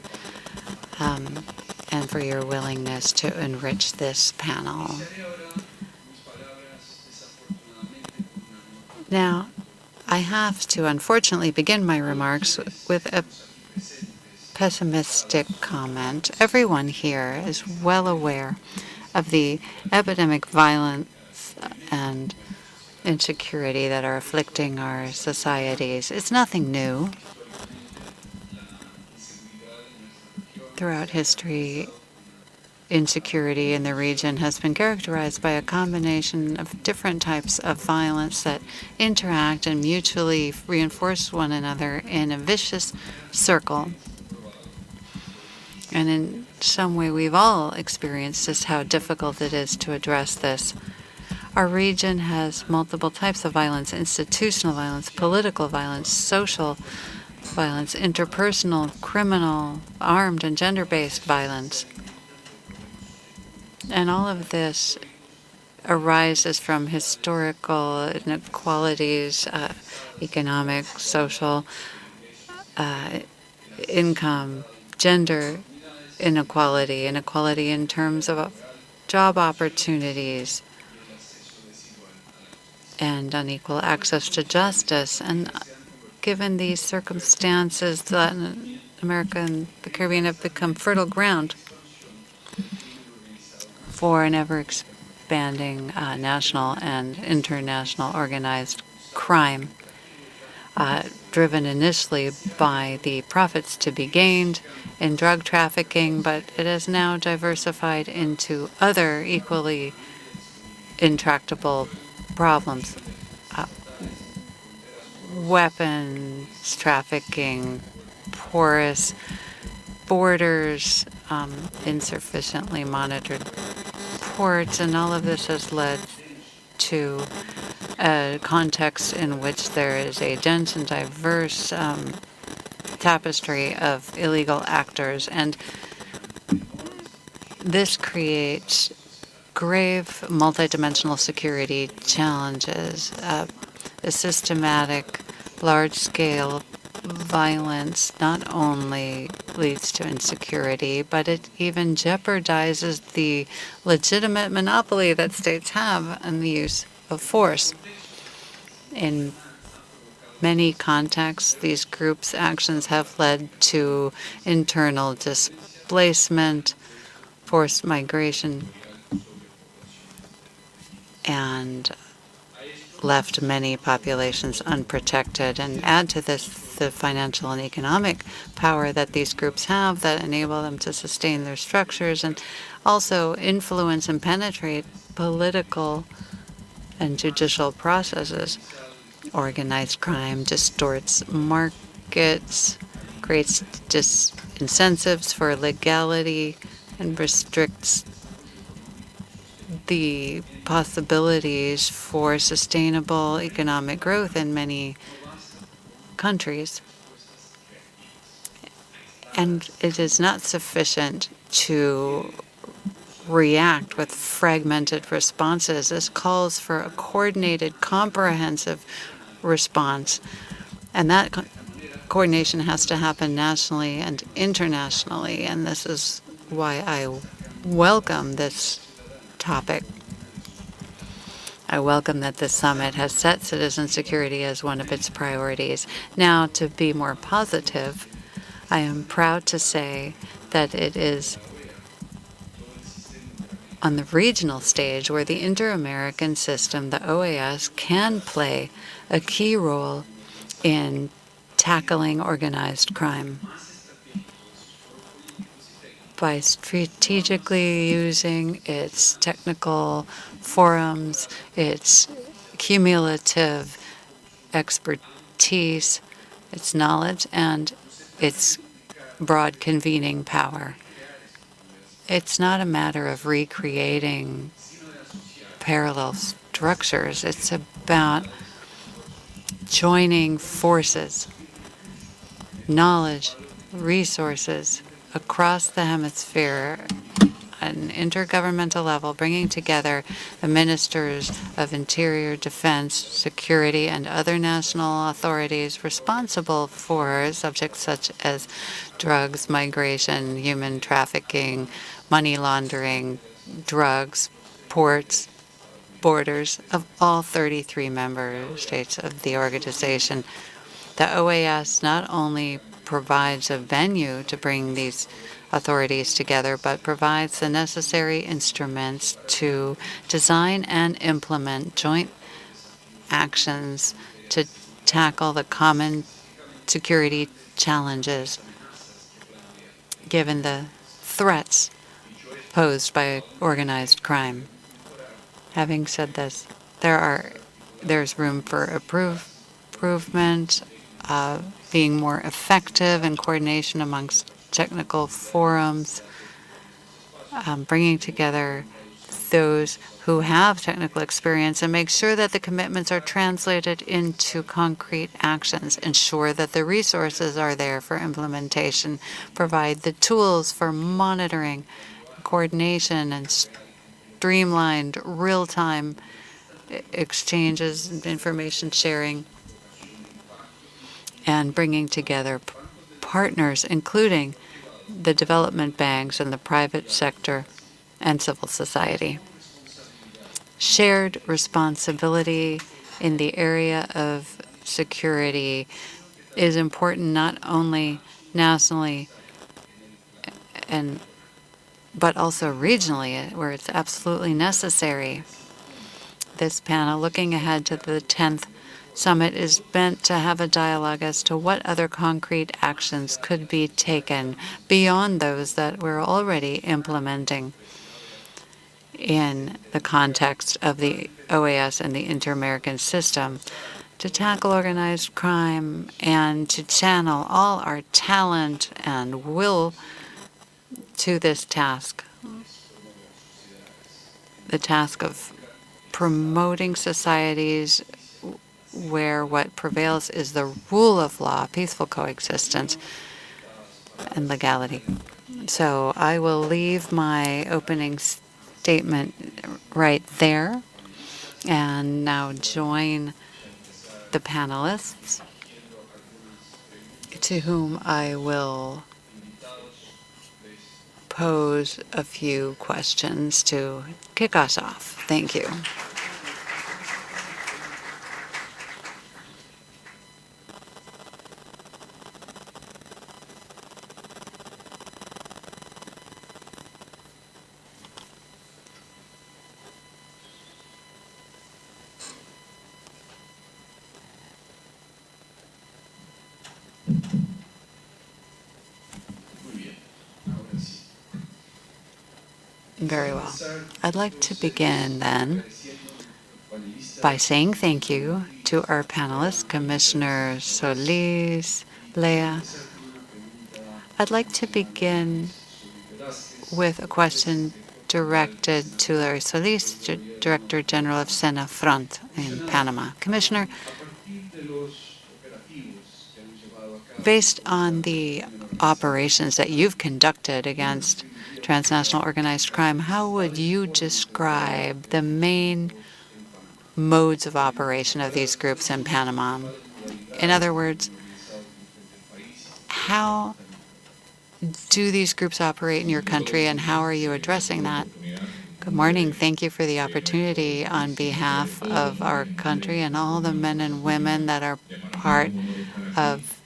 and for your willingness to enrich this panel. Now, I have to unfortunately begin my remarks with a pessimistic comment. Everyone here is well aware of the epidemic violence and insecurity that are afflicting our societies. It's nothing new. Throughout history, insecurity in the region has been characterized by a combination of different types of violence that interact and mutually reinforce one another in a vicious circle. And in some way, we've all experienced just how difficult it is to address this. Our region has multiple types of violence: institutional violence, political violence, social violence, interpersonal, criminal, armed, and gender-based violence. And all of this arises from historical inequalities, economic, social, income, gender inequality, inequality in terms of job opportunities, and unequal access to justice. And given these circumstances, Latin America and the Caribbean have become fertile ground for an ever-expanding national and international organized crime, driven initially by the profits to be gained in drug trafficking, but it has now diversified into other equally intractable problems: weapons trafficking, porous borders, insufficiently monitored ports, and all of this has led to a context in which there is a dense and diverse tapestry of illegal actors. And this creates grave multidimensional security challenges. A systematic, large-scale violence not only leads to insecurity, but it even jeopardizes the legitimate monopoly that states have on the use of force. In many contexts, these groups' actions have led to internal displacement, forced migration, and left many populations unprotected. And add to this the financial and economic power that these groups have that enable them to sustain their structures and also influence and penetrate political and judicial processes. Organized crime distorts markets, creates disincentives for legality, and restricts the possibilities for sustainable economic growth in many countries. And it is not sufficient to react with fragmented responses. This calls for a coordinated, comprehensive response. And that coordination has to happen nationally and internationally. And this is why I welcome this topic. I welcome that the summit has set citizen security as one of its priorities. Now, to be more positive, I am proud to say that it is on the regional stage where the Inter-American system, the OAS, can play a key role in tackling organized crime. By strategically using its technical forums, its cumulative expertise, its knowledge, and its broad convening power. It's not a matter of recreating parallel structures. It's about joining forces, knowledge, resources across the hemisphere at an intergovernmental level, bringing together the ministers of interior, defense, security, and other national authorities responsible for subjects such as drugs, migration, human trafficking, money laundering, drugs, ports, borders of all 33 member states of the organization. The OAS not only provides a venue to bring these authorities together, but provides the necessary instruments to design and implement joint actions to tackle the common security challenges given the threats posed by organized crime. Having said this, there's room for improvement, being more effective in coordination amongst technical forums, bringing together those who have technical experience and make sure that the commitments are translated into concrete actions, ensure that the resources are there for implementation, provide the tools for monitoring, coordination, and streamlined real-time exchanges and information sharing, and bringing together partners, including the development banks and the private sector and civil society. Shared responsibility in the area of security is important not only nationally but also regionally, where it's absolutely necessary. This panel, looking ahead to the 10th summit, is meant to have a dialogue as to what other concrete actions could be taken beyond those that we're already implementing in the context of the OAS and the Inter-American system to tackle organized crime and to channel all our talent and will to this task, the task of promoting societies where what prevails is the rule of law, peaceful coexistence, and legality. So I will leave my opening statement right there and now join the panelists, to whom I will pose a few questions to kick us off. Thank you. Very well. I'd like to begin then by saying thank you to our panelists, Commissioner Solis, Leah. I'd like to begin with a question directed to Larry Solis, Director General of Senafront in Panama. Commissioner, based on the operations that you've conducted against transnational organized crime, how would you describe the main modes of operation of these groups in Panama? In other words, how do these groups operate in your country, and how are you addressing that? Good morning. Thank you for the opportunity on behalf of our country and all the men and women that are part of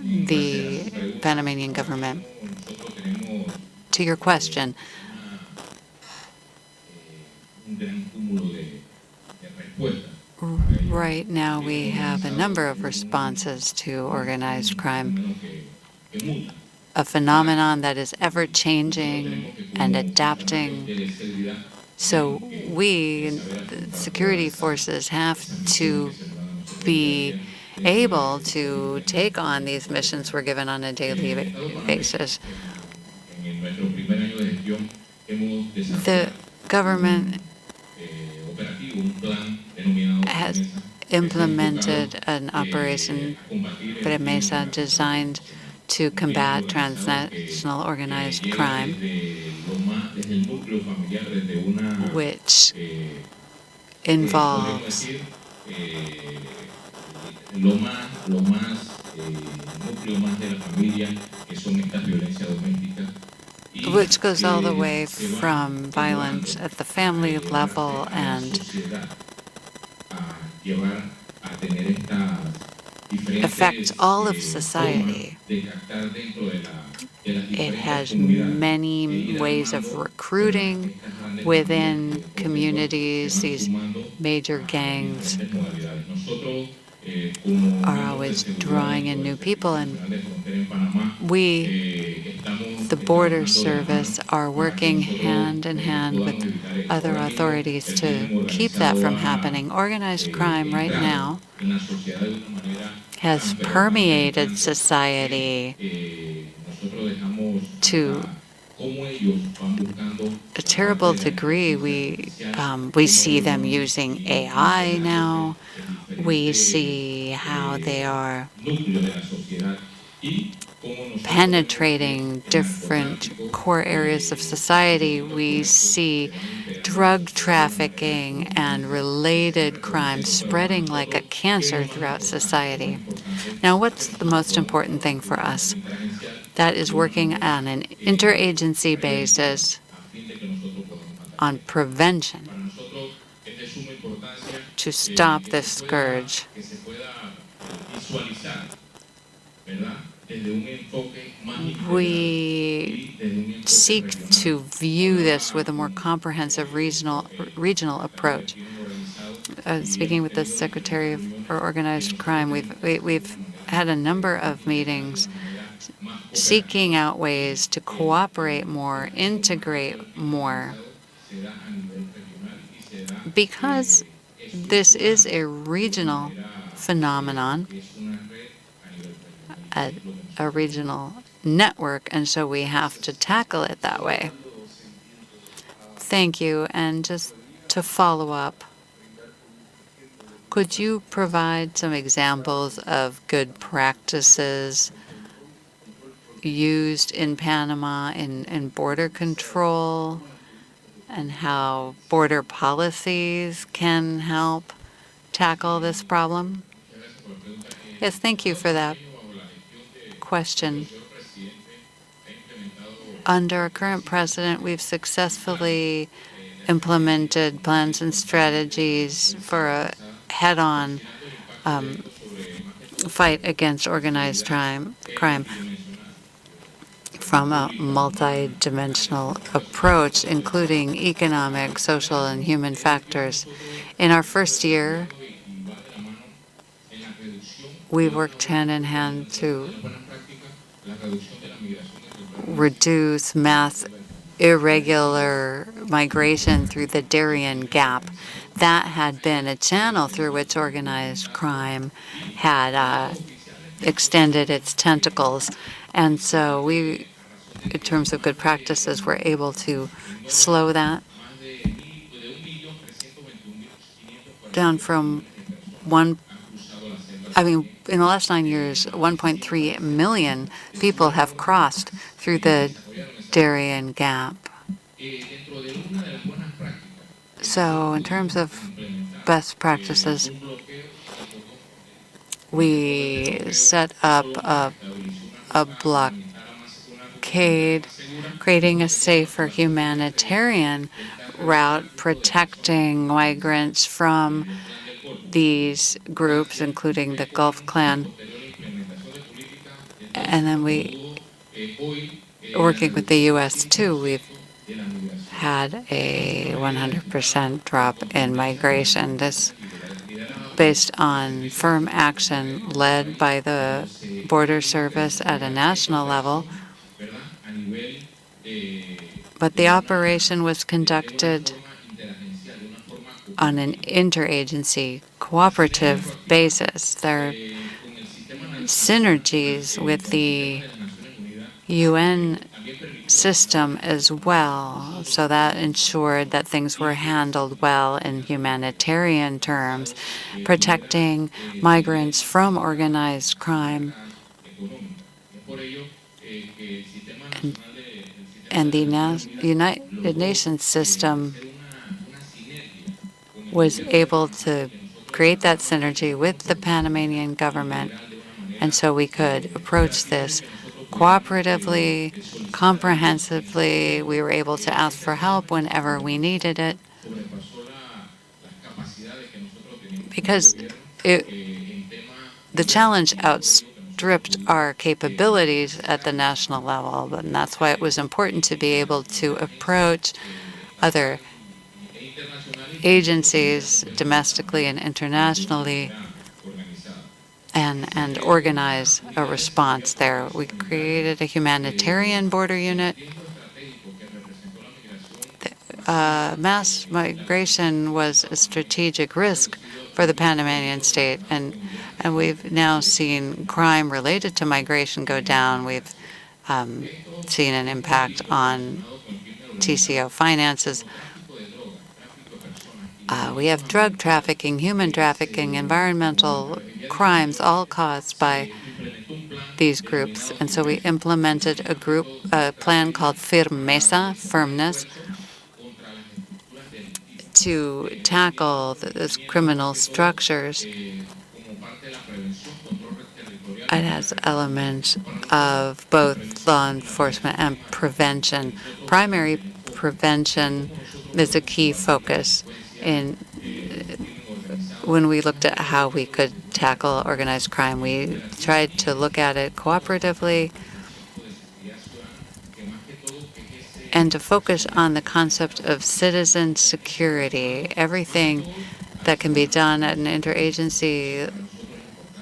the Panamanian government. To your question, right now we have a number of responses to organized crime, a phenomenon that is ever-changing and adapting. So we, the security forces, have to be able to take on these missions we're given on a daily basis. The government has implemented an operation, Premesa, designed to combat transnational organized crime, which involves which goes all the way from violence at the family level and affects all of society. It has many ways of recruiting within communities. These major gangs are always drawing in new people, and we, the Border Service, are working hand in hand with other authorities to keep that from happening. Organized crime right now has permeated society to a terrible degree. We see them using AI now. We see how they are penetrating different core areas of society. We see drug trafficking and related crimes spreading like a cancer throughout society. Now, what's the most important thing for us? That is working on an interagency basis on prevention to stop this scourge. We seek to view this with a more comprehensive regional approach. Speaking with the Secretary for Organized Crime, we've had a number of meetings seeking out ways to cooperate more, integrate more, because this is a regional phenomenon, a regional network, and so we have to tackle it that way. Thank you. And just to follow up, could you provide some examples of good practices used in Panama in border control and how border policies can help tackle this problem? Yes, thank you for that question. Under our current president, we've successfully implemented plans and strategies for a head-on fight against organized crime from a multi-dimensional approach, including economic, social, and human factors. In our first year, we worked hand in hand to reduce mass irregular migration through the Darien Gap. That had been a channel through which organized crime had extended its tentacles. And so we, in terms of good practices, were able to slow that down from in the last 9 years, 1.3 million people have crossed through the Darien Gap. So in terms of best practices, we set up a blockade, creating a safer humanitarian route, protecting migrants from these groups, including the Gulf Clan. And then working with the U.S. too, we've had a 100% drop in migration. This based on firm action led by the Border Service at a national level. But the operation was conducted on an interagency cooperative basis. There are synergies with the UN system as well, so that ensured that things were handled well in humanitarian terms, protecting migrants from organized crime. And the United Nations system was able to create that synergy with the Panamanian government, and so we could approach this cooperatively, comprehensively. We were able to ask for help whenever we needed it, because the challenge outstripped our capabilities at the national level, and that's why it was important to be able to approach other agencies domestically and internationally and organize a response there. We created a humanitarian border unit. Mass migration was a strategic risk for the Panamanian state, and we've now seen crime related to migration go down. We've seen an impact on TCO finances. We have drug trafficking, human trafficking, environmental crimes, all caused by these groups. And so we implemented a plan called Firmeza, firmness, to tackle those criminal structures. It has elements of both law enforcement and prevention. Primary prevention is a key focus when we looked at how we could tackle organized crime. We tried to look at it cooperatively and to focus on the concept of citizen security. Everything that can be done at an interagency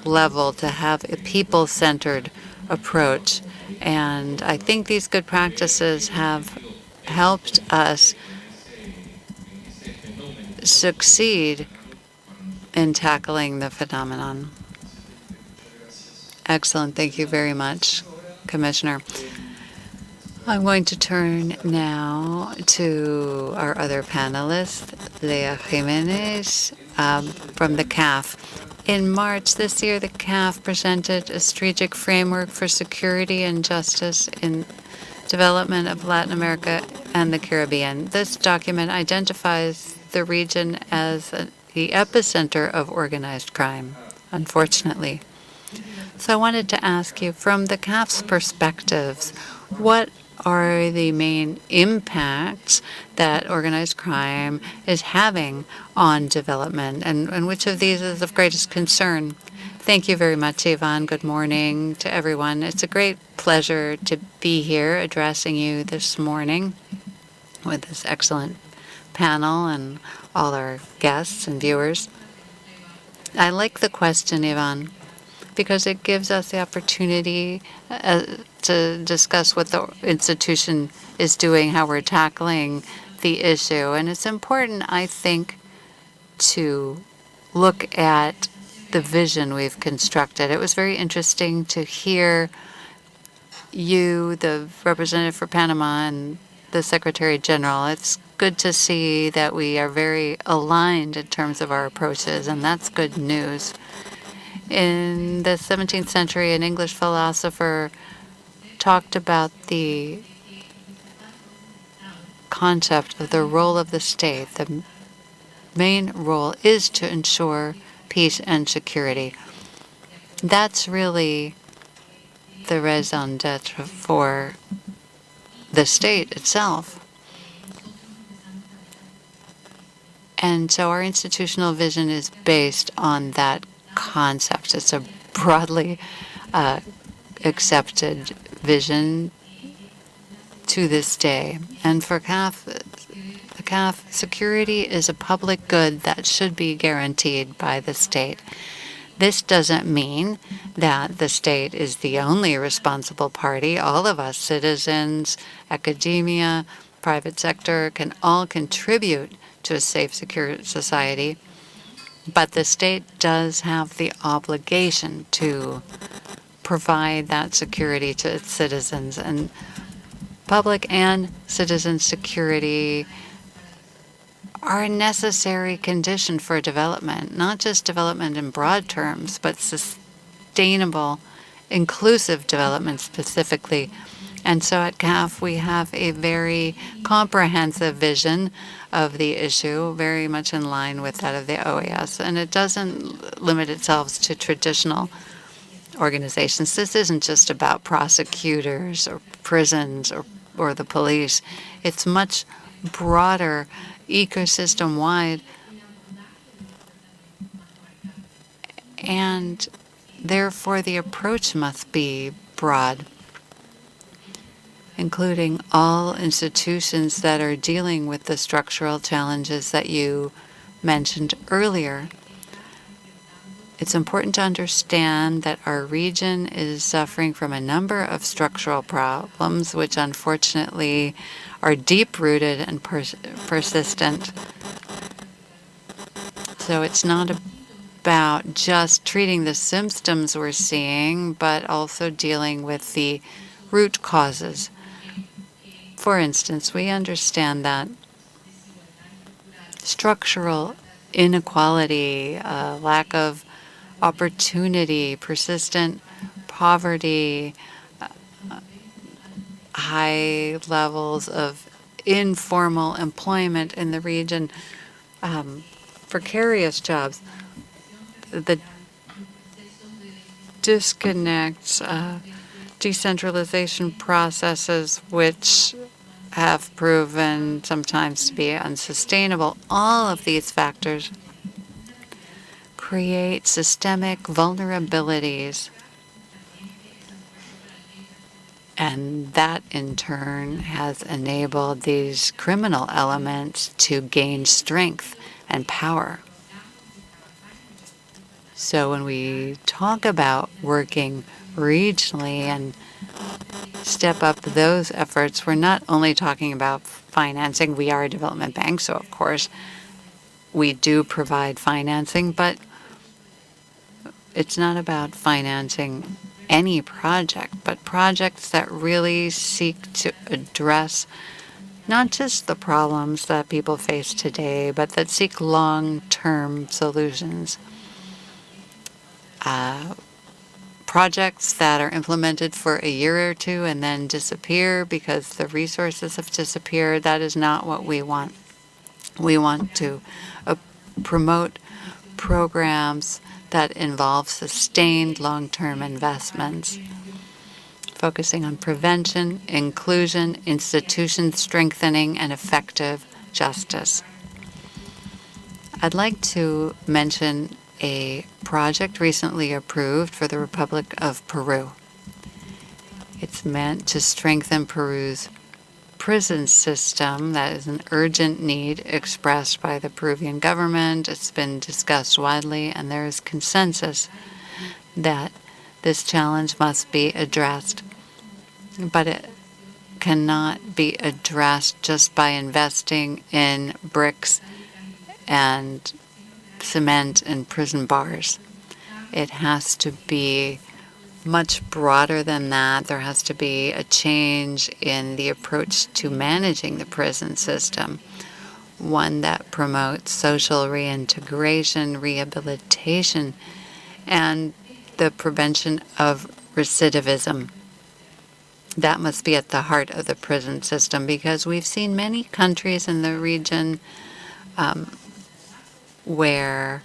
level to have a people-centered approach. And I think these good practices have helped us succeed in tackling the phenomenon. Excellent. Thank you very much, Commissioner. I'm going to turn now to our other panelist, Lea Jimenez from the CAF. In March this year, the CAF presented a strategic framework for security and justice in development of Latin America and the Caribbean. This document identifies the region as the epicenter of organized crime, unfortunately. So I wanted to ask you, from the CAF's perspectives, what are the main impacts that organized crime is having on development, and which of these is of greatest concern? Thank you very much, Yvonne. Good morning to everyone. It's a great pleasure to be here addressing you this morning with this excellent panel and all our guests and viewers. I like the question, Yvonne. because it gives us the opportunity to discuss what the institution is doing, how we're tackling the issue. And it's important, I think, to look at the vision we've constructed. It was very interesting to hear you, the representative for Panama, and the Secretary General. It's good to see that we are very aligned in terms of our approaches, and that's good news. In the 17th century, an English philosopher talked about the concept of the role of the state. The main role is to ensure peace and security. That's really the raison d'etre for the state itself. And so our institutional vision is based on that concept. It's a broadly accepted vision to this day. And for CAF, security is a public good that should be guaranteed by the state. This doesn't mean that the state is the only responsible party. All of us, citizens, academia, private sector, can all contribute to a safe, secure society. But the state does have the obligation to provide that security to its citizens. And public and citizen security are a necessary condition for development, not just development in broad terms, but sustainable, inclusive development specifically. And so at CAF, we have a very comprehensive vision of the issue, very much in line with that of the OAS. And it doesn't limit itself to traditional organizations. This isn't just about prosecutors or prisons or the police. It's much broader, ecosystem-wide, and therefore the approach must be broad, including all institutions that are dealing with the structural challenges that you mentioned earlier. It's important to understand that our region is suffering from a number of structural problems, which unfortunately are deep-rooted and persistent. So it's not about just treating the symptoms we're seeing, but also dealing with the root causes. For instance, we understand that structural inequality, lack of opportunity, persistent poverty, high levels of informal employment in the region, precarious jobs, the disconnects, decentralization processes which have proven sometimes to be unsustainable. All of these factors create systemic vulnerabilities, and that in turn has enabled these criminal elements to gain strength and power. So when we talk about working regionally and step up those efforts, we're not only talking about financing. We are a development bank, so of course we do provide financing, but it's not about financing any project, but projects that really seek to address not just the problems that people face today, but that seek long-term solutions. Projects that are implemented for a year or two and then disappear because the resources have disappeared, that is not what we want. We want to promote programs that involve sustained long-term investments, focusing on prevention, inclusion, institution strengthening, and effective justice. I'd like to mention a project recently approved for the Republic of Peru. It's meant to strengthen Peru's prison system. That is an urgent need expressed by the Peruvian government. It's been discussed widely, and there is consensus that This challenge must be addressed, but it cannot be addressed just by investing in bricks and cement and prison bars. It has to be much broader than that. There has to be a change in the approach to managing the prison system, one that promotes social reintegration, rehabilitation, and the prevention of recidivism. That must be at the heart of the prison system, because we've seen many countries in the region where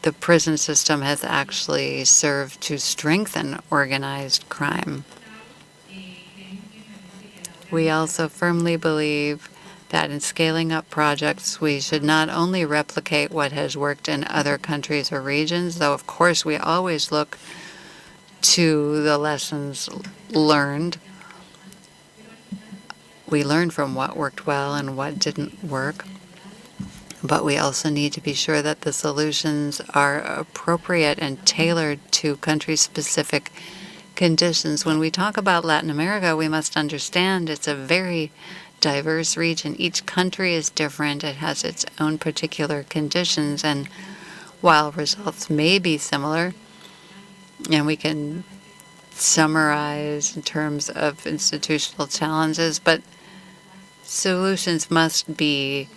the prison system has actually served to strengthen organized crime. We also firmly believe that in scaling up projects, we should not only replicate what has worked in other countries or regions, though of course we always look to the lessons learned. We learn from what worked well and what didn't work. But we also need to be sure that the solutions are appropriate and tailored to country-specific conditions. When we talk about Latin America, we must understand it's a very diverse region. Each country is different. It has its own particular conditions. And while results may be similar, and we can summarize in terms of institutional challenges, but solutions must be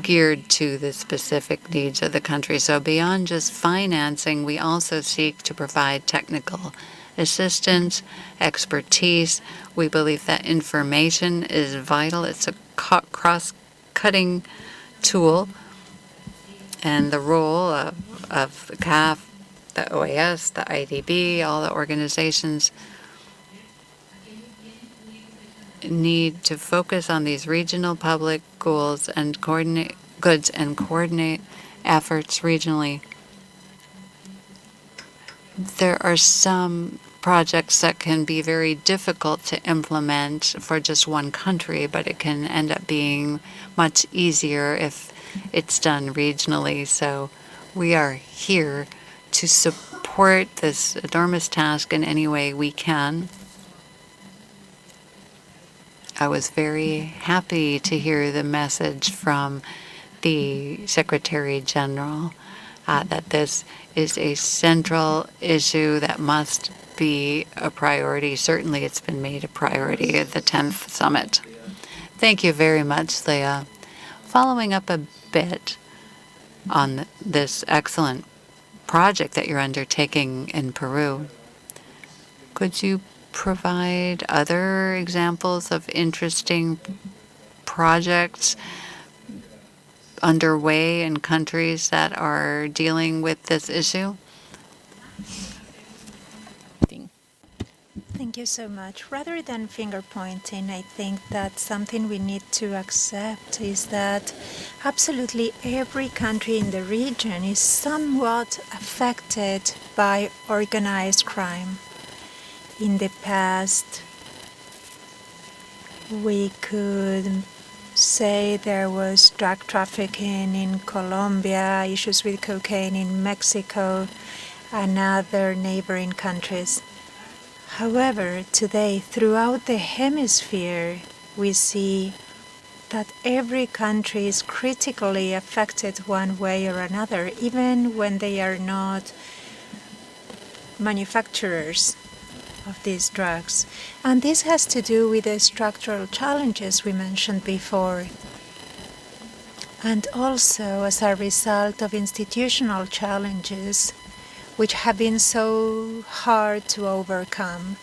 geared to the specific needs of the country. So beyond just financing, we also seek to provide technical assistance, expertise. We believe that information is vital. It's a cross-cutting tool, and the role of the CAF, the OAS, the IDB, all the organizations need to focus on these regional public goals and coordinate efforts regionally. There are some projects that can be very difficult to implement for just one country, but it can end up being much easier if it's done regionally. So we are here to support this enormous task in any way we can. I was very happy to hear the message from the Secretary General that this is a central issue that must be a priority. Certainly it's been made a priority at the 10th summit. Thank you very much, Leah. Following up a bit on this excellent project that you're undertaking in Peru, could you provide other examples of interesting projects underway in countries that are dealing with this issue? Thank you so much. Rather than finger pointing, I think that something we need to accept is that absolutely every country in the region is somewhat affected by organized crime. In the past, we could say there was drug trafficking in Colombia, issues with cocaine in Mexico, and other neighboring countries. However, today, throughout the hemisphere, we see that every country is critically affected one way or another, even when they are not manufacturers of these drugs. And this has to do with the structural challenges we mentioned before, and also as a result of institutional challenges which have been so hard to overcome.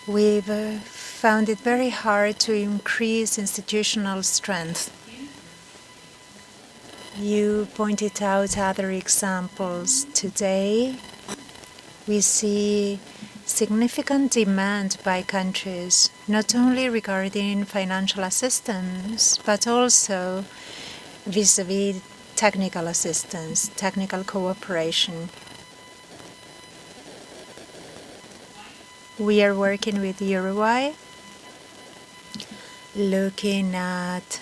We've found it very hard to increase institutional strength. You pointed out other examples. Today, we see significant demand by countries, not only regarding financial assistance, but also vis-à-vis technical assistance, technical cooperation. We are working with Uruguay, looking at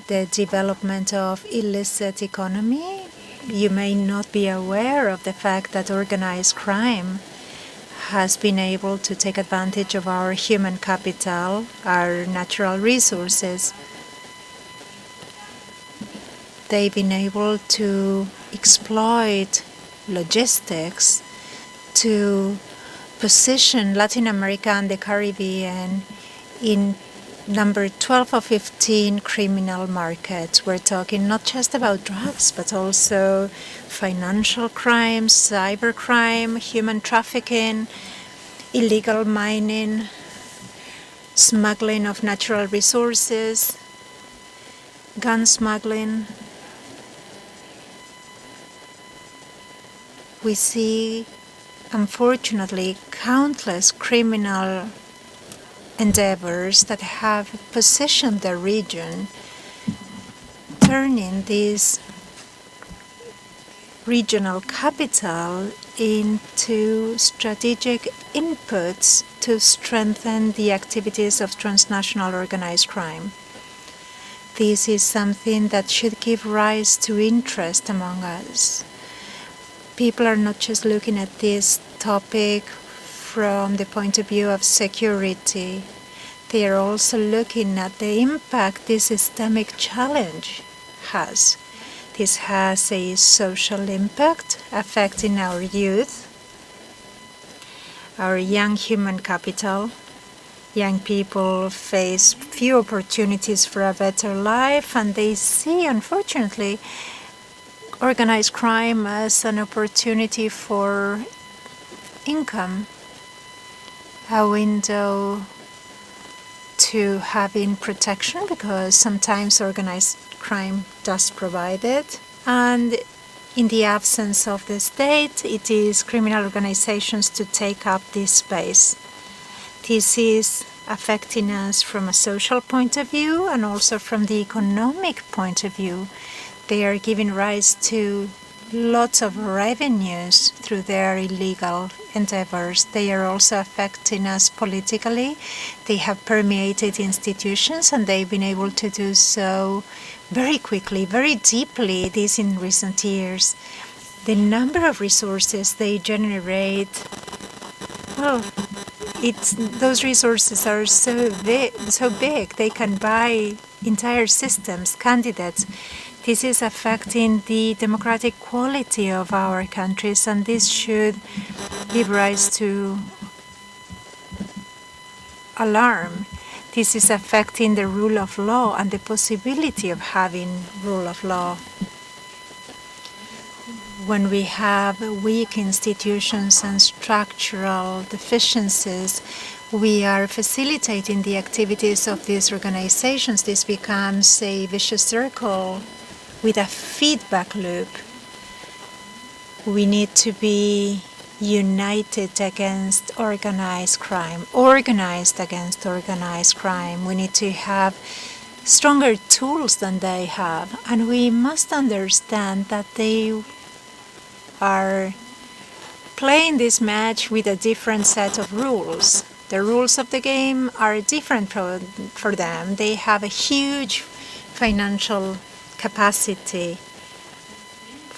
the development of illicit economy you may not be aware of the fact that organized crime has been able to take advantage of our human capital, our natural resources. They've been able to exploit logistics to position Latin America and the Caribbean in number 12 or 15 criminal markets. We're talking not just about drugs, but also financial crimes, cybercrime, human trafficking, illegal mining, smuggling of natural resources, gun smuggling. We see, unfortunately, countless criminal endeavors that have positioned the region, turning this regional capital into strategic inputs to strengthen the activities of transnational organized crime. This is something that should give rise to interest among us. People are not just looking at this topic from the point of view of security. They are also looking at the impact this systemic challenge has. This has a social impact affecting our youth, our young human capital. Young people face few opportunities for a better life, and they see, unfortunately, organized crime as an opportunity for income, a window to having protection, because sometimes organized crime does provide it. And in the absence of the state, it is criminal organizations to take up this space. This is affecting us from a social point of view and also from the economic point of view. They are giving rise to lots of revenues through their illegal endeavors. They are also affecting us politically. They have permeated institutions, and they've been able to do so very quickly, very deeply, this in recent years. The number of resources they generate, well, those resources are so big, they can buy entire systems, candidates. This is affecting the democratic quality of our countries, and this should give rise to alarm. This is affecting the rule of law and the possibility of having rule of law. When we have weak institutions and structural deficiencies, we are facilitating the activities of these organizations. This becomes a vicious circle with a feedback loop. We need to be united against organized crime, organized against organized crime. We need to have stronger tools than they have, and we must understand that they are playing this match with a different set of rules. The rules of the game are different for them. They have a huge financial capacity.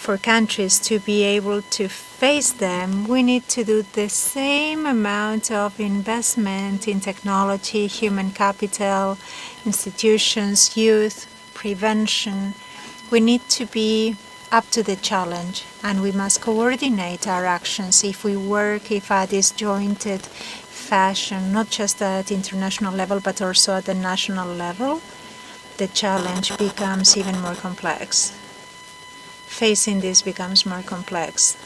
For countries to be able to face them, we need to do the same amount of investment in technology, human capital, institutions, youth, prevention. We need to be up to the challenge, and we must coordinate our actions if we work at a disjointed fashion, not just at international level, but also at the national level. The challenge becomes even more complex. Facing this becomes more complex.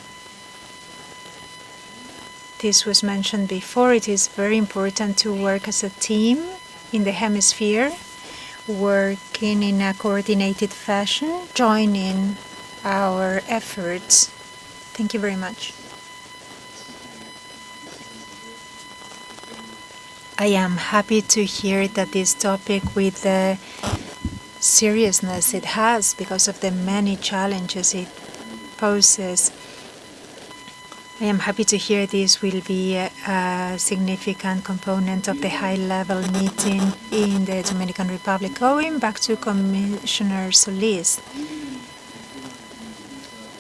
This was mentioned before. It is very important to work as a team in the hemisphere, working in a coordinated fashion, joining our efforts. Thank you very much. I am happy to hear that this topic, with the seriousness it has because of the many challenges it poses, I am happy to hear this will be a significant component of the high-level meeting in the Dominican Republic. Going back to Commissioner Solis,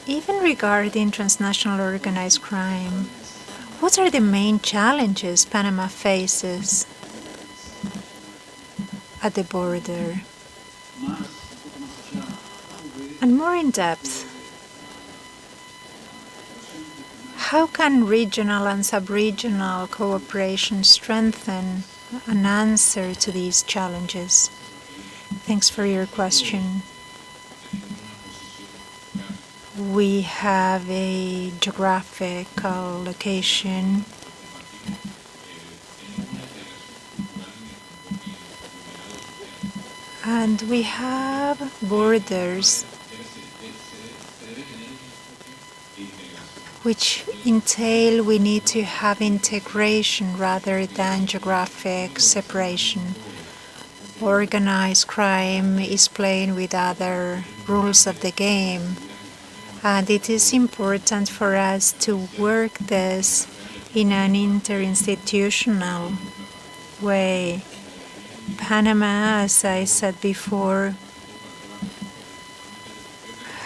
Even regarding transnational organized crime, what are the main challenges Panama faces at the border? And more in depth, how can regional and sub-regional cooperation strengthen an answer to these challenges? Thanks for your question. We have a geographical location and we have borders which entail we need to have integration rather than geographic separation. Organized crime is playing with other rules of the game, and it is important for us to work this in an interinstitutional way. Panama, as I said before,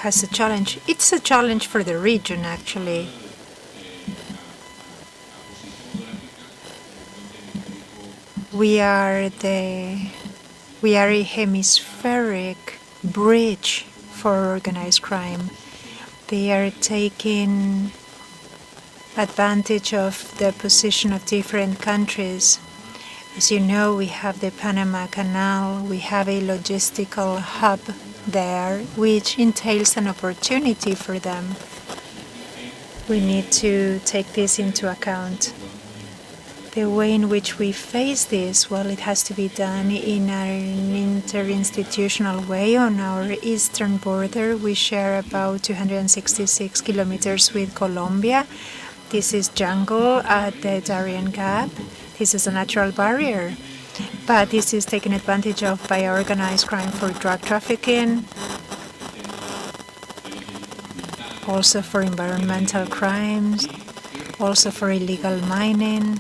has a challenge. It's a challenge for the region, actually. We are a hemispheric bridge for organized crime. They are taking advantage of the position of different countries. As you know, we have the Panama Canal, we have a logistical hub there, which entails an opportunity for them. We need to take this into account. The way in which we face this, well, it has to be done in an interinstitutional way. On our eastern border, we share about 266 kilometers with Colombia. This is jungle at the Darien Gap. This is a natural barrier, but this is taken advantage of by organized crime for drug trafficking, also for environmental crimes, also for illegal mining.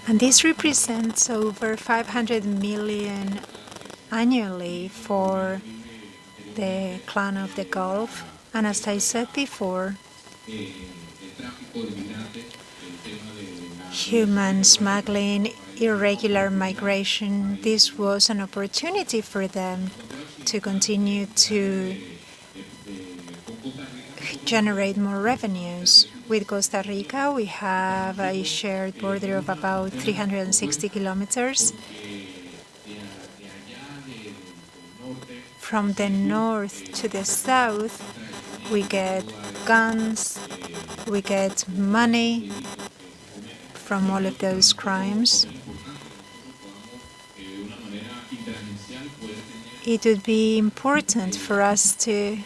And this represents over 500 million annually for the Clan of the Gulf. And as I said before, human smuggling, irregular migration, this was an opportunity for them to continue to generate more revenues. With Costa Rica, we have a shared border of about 360 kilometers. From the north to the south, we get guns, we get money from all of those crimes. It would be important for us to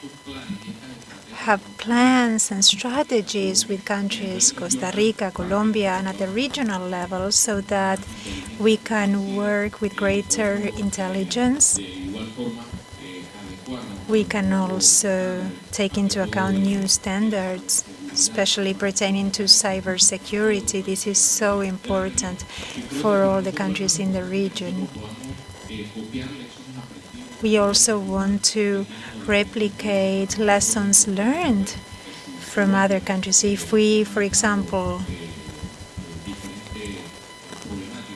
have plans and strategies with countries, Costa Rica, Colombia, and at the regional level so that we can work with greater intelligence. We can also take into account new standards, especially pertaining to cybersecurity. This is so important for all the countries in the region. We also want to replicate lessons learned from other countries. If we, for example,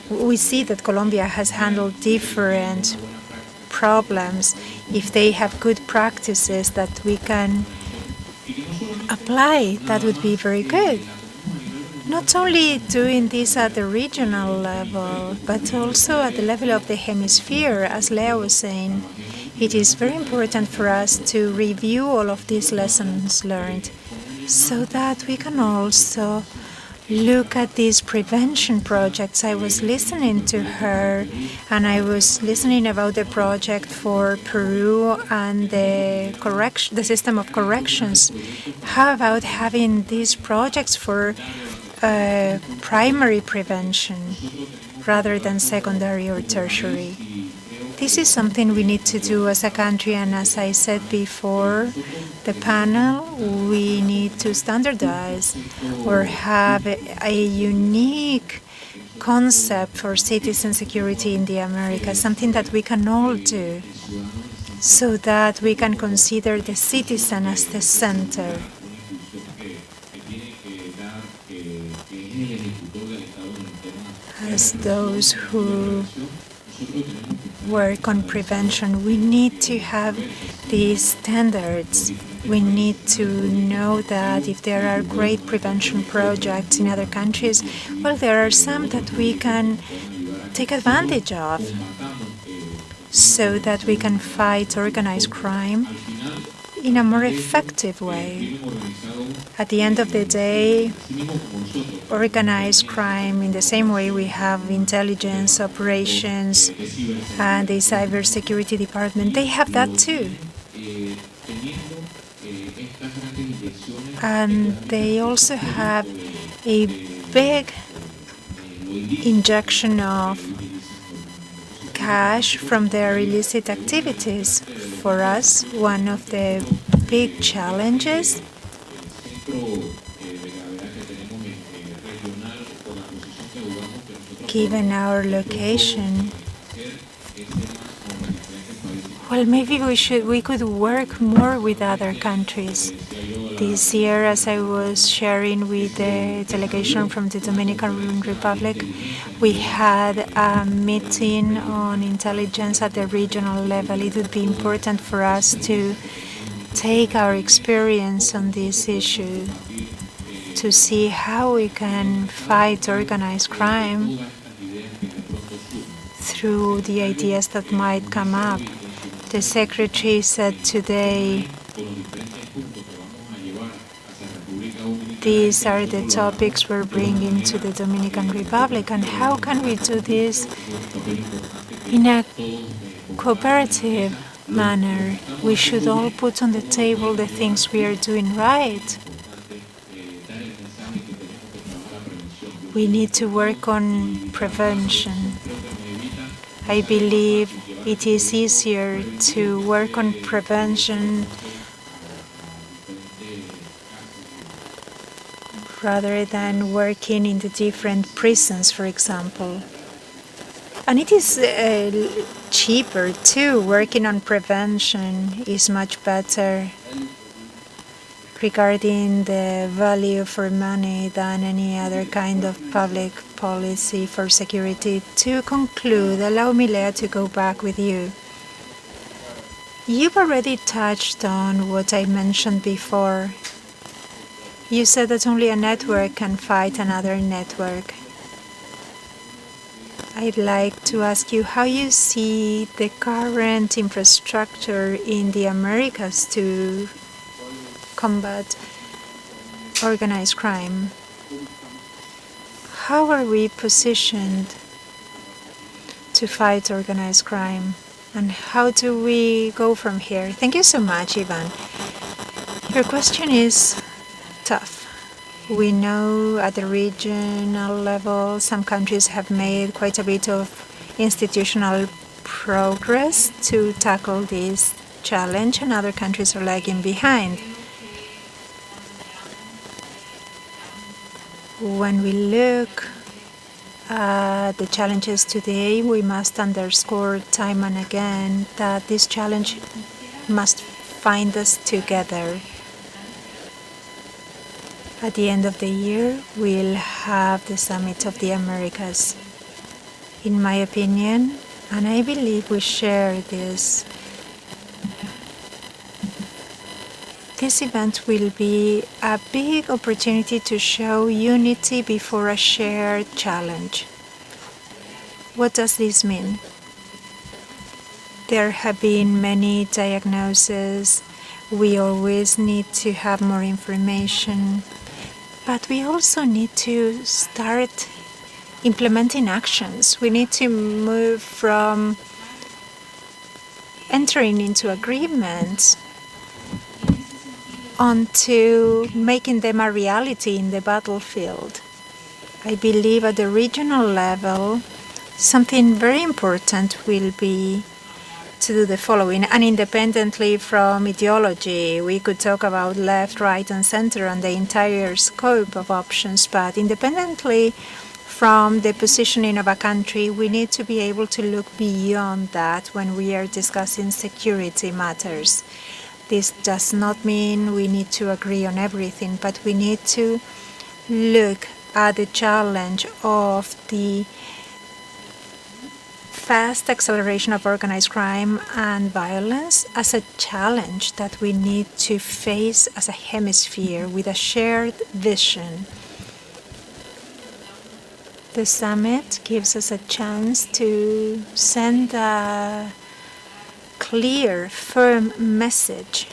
we see that Colombia has handled different problems, if they have good practices that we can apply, that would be very good. Not only doing this at the regional level, but also at the level of the hemisphere, as Leo was saying. It is very important for us to review all of these lessons learned so that we can also look at these prevention projects. I was listening to her and I was listening about the project for Peru and the system of corrections. How about having these projects for primary prevention rather than secondary or tertiary? This is something we need to do as a country, and as I said before, the panel, we need to standardize or have a unique concept for citizen security in the Americas, something that we can all do. so that we can consider the citizen as the center. As those who work on prevention, we need to have these standards. We need to know that if there are great prevention projects in other countries, well, there are some that we can take advantage of so that we can fight organized crime in a more effective way. At the end of the day, organized crime, in the same way we have intelligence operations and the cybersecurity department, they have that too. And they also have a big injection of cash from their illicit activities. For us, one of the big challenges given our location, well, maybe we could work more with other countries. This year, as I was sharing with the delegation from the Dominican Republic, we had a meeting on intelligence at the regional level. It would be important for us to take our experience on this issue to see how we can fight organized crime through the ideas that might come up. The Secretary said today these are the topics we're bringing to the Dominican Republic, and how can we do this in a cooperative manner? We should all put on the table the things we are doing right. We need to work on prevention. I believe it is easier to work on prevention rather than working in the different prisons, for example. And it is cheaper too. Working on prevention is much better regarding the value for money than any other kind of public policy for security. To conclude, allow me, Lea, to go back with you. You've already touched on what I mentioned before. You said that only a network can fight another network. I'd like to ask you how you see the current infrastructure in the Americas to combat organized crime. How are we positioned to fight organized crime? And how do we go from here? Thank you so much, Ivan. Your question is tough. We know at the regional level, some countries have made quite a bit of institutional progress to tackle this challenge, and other countries are lagging behind. When we look at the challenges today, we must underscore time and again that this challenge must find us together. At the end of the year, we'll have the Summit of the Americas. In my opinion, and I believe we share this event will be a big opportunity to show unity before a shared challenge. What does this mean? There have been many diagnoses. We always need to have more information. But we also need to start implementing actions. We need to move from entering into agreements onto making them a reality in the battlefield. I believe at the regional level, something very important will be to do the following. And independently from ideology, we could talk about left, right, and center and the entire scope of options, but independently from the positioning of a country, we need to be able to look beyond that when we are discussing security matters. This does not mean we need to agree on everything, but we need to look at the challenge of the fast acceleration of organized crime and violence as a challenge that we need to face as a hemisphere with a shared vision. The summit gives us a chance to send a clear, firm message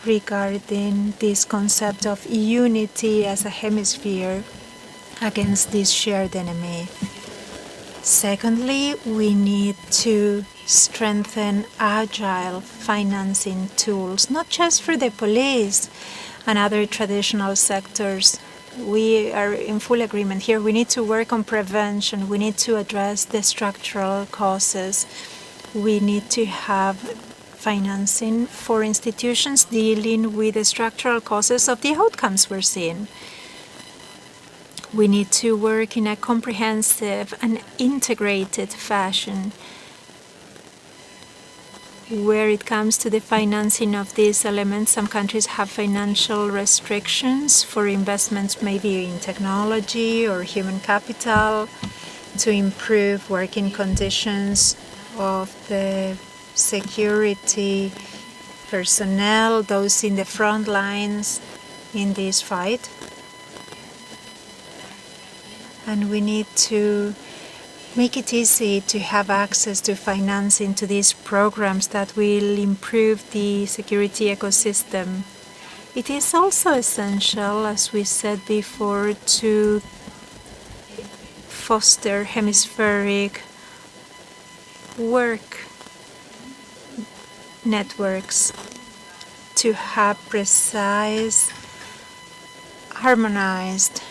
regarding this concept of unity as a hemisphere against this shared enemy. Secondly, we need to strengthen agile financing tools, not just for the police and other traditional sectors. We are in full agreement here. We need to work on prevention. We need to address the structural causes. We need to have financing for institutions dealing with the structural causes of the outcomes we're seeing. We need to work in a comprehensive and integrated fashion where it comes to the financing of these elements. Some countries have financial restrictions for investments maybe in technology or human capital to improve working conditions of the security personnel, those in the front lines in this fight. And we need to make it easy to have access to financing to these programs that will improve the security ecosystem. It is also essential, as we said before, to foster hemispheric work networks, to have precise, harmonized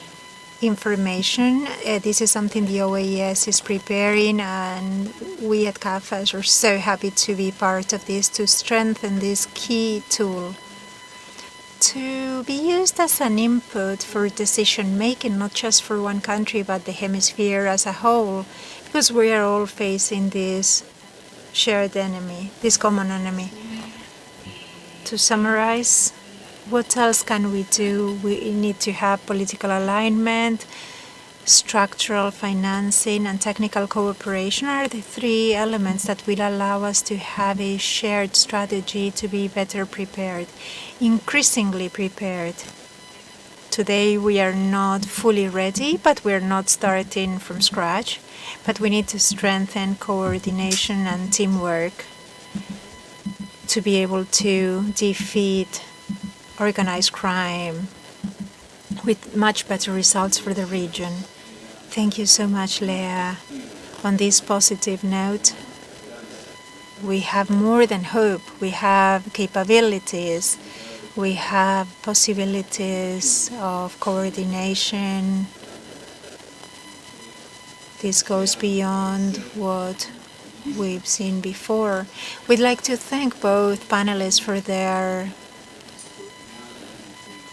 information. This is something the OAS is preparing, and we at CAFAS are so happy to be part of this, to strengthen this key tool, to be used as an input for decision making, not just for one country, but the hemisphere as a whole, because we are all facing this shared enemy, this common enemy. To summarize, what else can we do? We need to have political alignment, structural financing, and technical cooperation are the three elements that will allow us to have a shared strategy to be better prepared, increasingly prepared. Today we are not fully ready, but we're not starting from scratch. But we need to strengthen coordination and teamwork to be able to defeat organized crime with much better results for the region. Thank you so much, Lea. On this positive note, we have more than hope. We have capabilities. We have possibilities of coordination. This goes beyond what we've seen before. We'd like to thank both panelists for their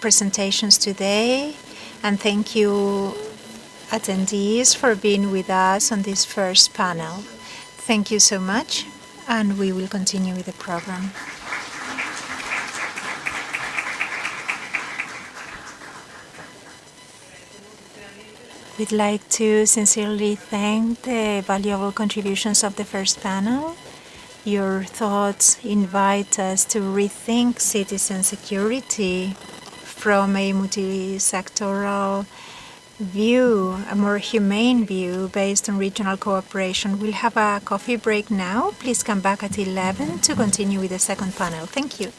presentations today, and thank you attendees for being with us on this first panel. Thank you so much, and we will continue with the program. We'd like to sincerely thank the valuable contributions of the first panel. Your thoughts invite us to rethink citizen security from a multi-sectoral view, a more humane view based on regional cooperation. We'll have a coffee break now. Please come back at 11 to continue with the second panel. Thank you.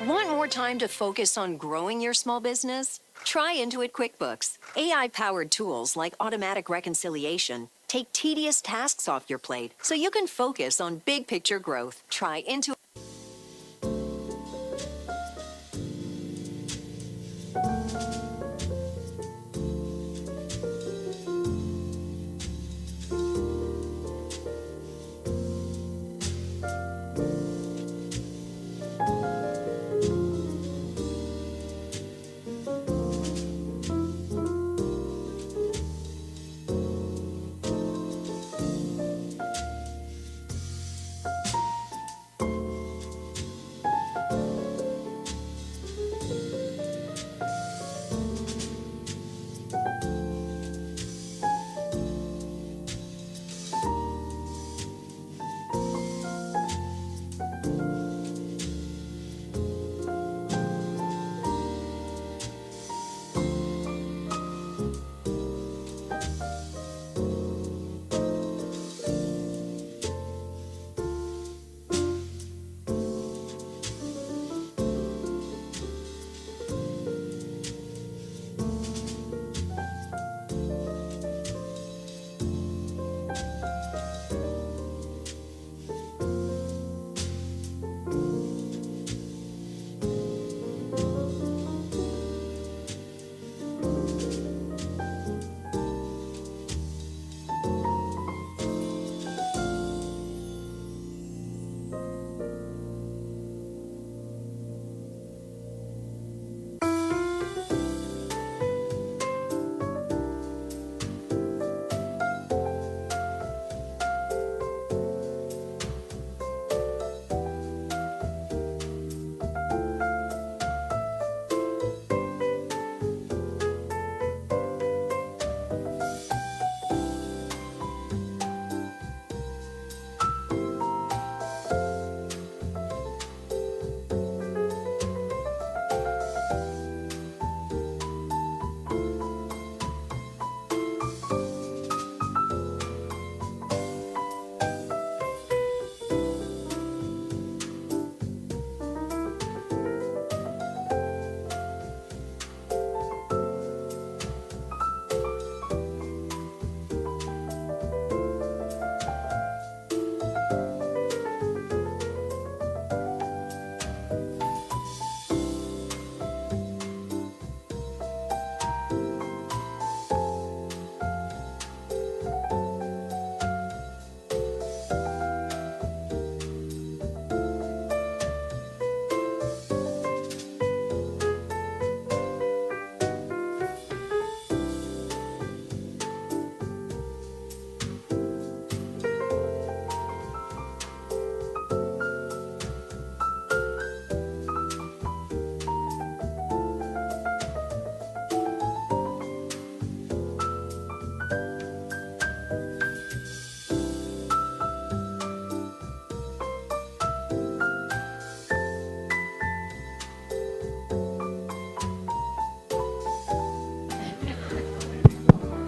Want more time to focus on growing your small business? Try Intuit QuickBooks. AI-powered tools like automatic reconciliation take tedious tasks off your plate so you can focus on big picture growth. Try Intuit.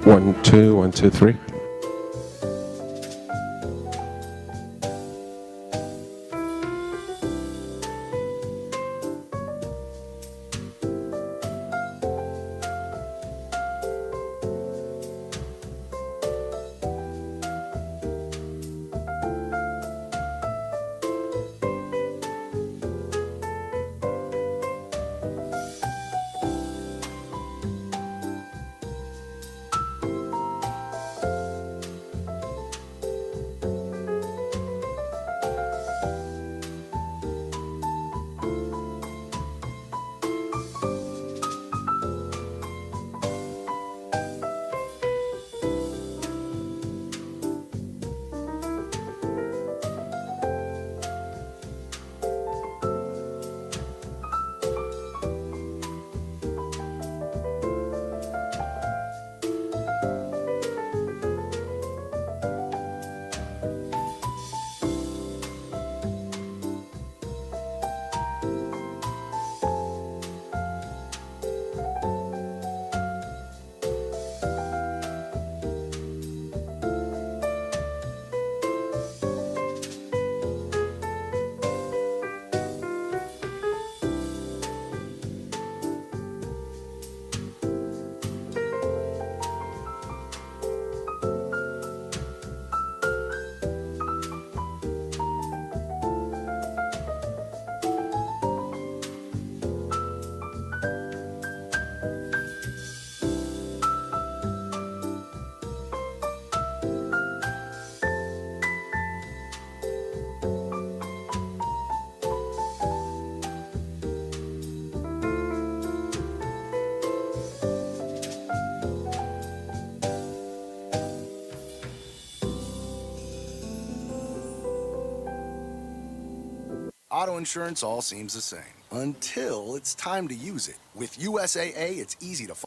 One, two, three. Auto insurance all seems the same until it's time to use it. With USAA, it's easy to find.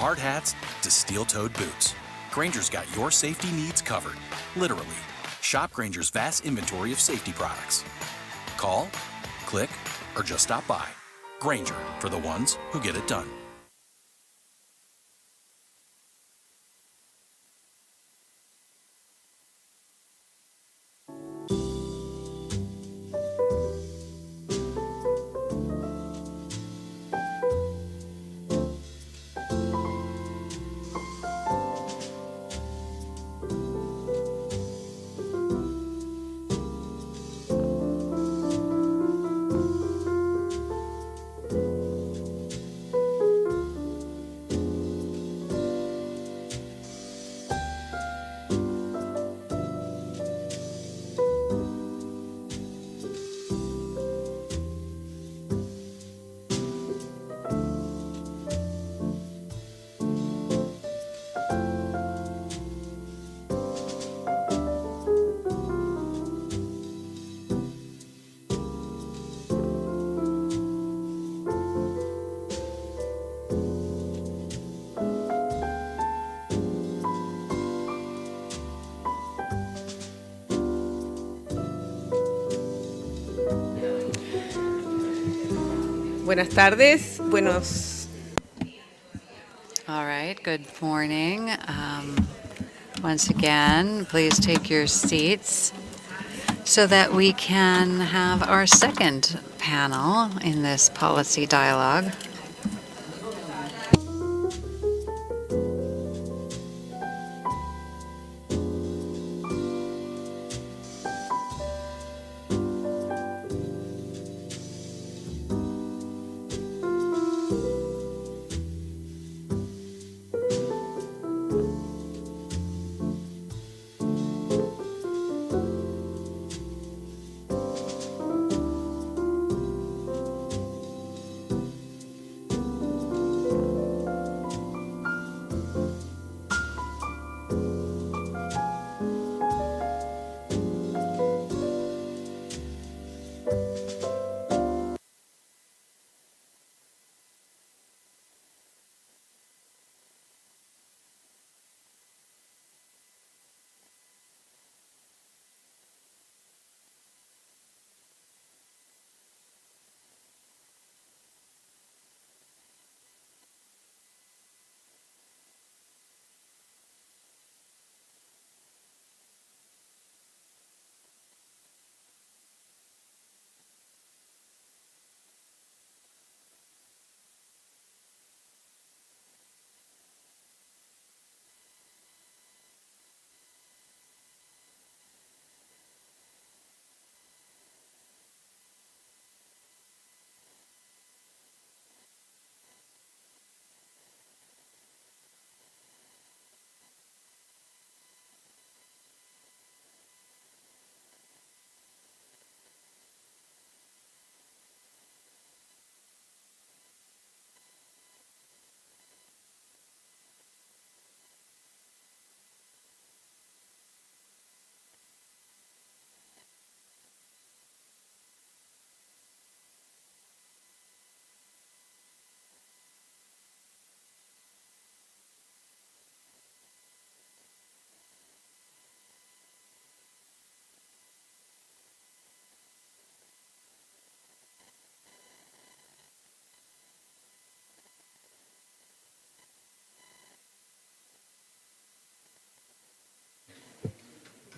hard hats to steel-toed boots, Grainger's got your safety needs covered. Literally. Shop Grainger's vast inventory of safety products. Call, click, or just stop by. Grainger, for the ones who get it done. Buenas tardes. All right, good morning. Once again, please take your seats so that we can have our second panel in this policy dialogue.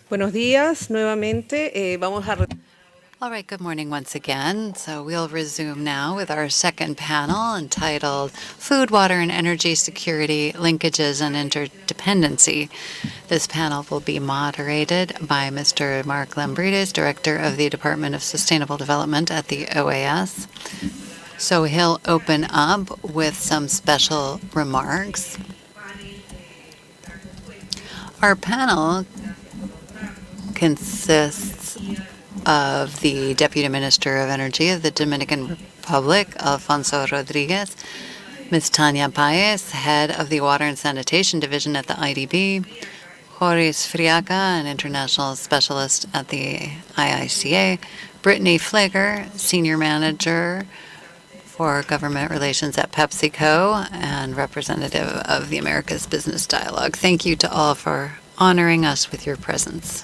Buenos días nuevamente. All right, good morning once again. So we'll resume now with our second panel entitled Food, Water, and Energy Security, Linkages and Interdependency. This panel will be moderated by Mr. Mark Lambrides, Director of the Department of Sustainable Development at the OAS. So he'll open up with some special remarks. Our panel consists of the Deputy Minister of Energy of the Dominican Republic, Alfonso Rodriguez, Ms. Tania Paez, Head of the Water and Sanitation Division at the IDB, Joris Friaca, an International Specialist at the IICA, Brittany Flager, Senior Manager for Government Relations at PepsiCo and representative of the Americas Business Dialogue. Thank you to all for honoring us with your presence.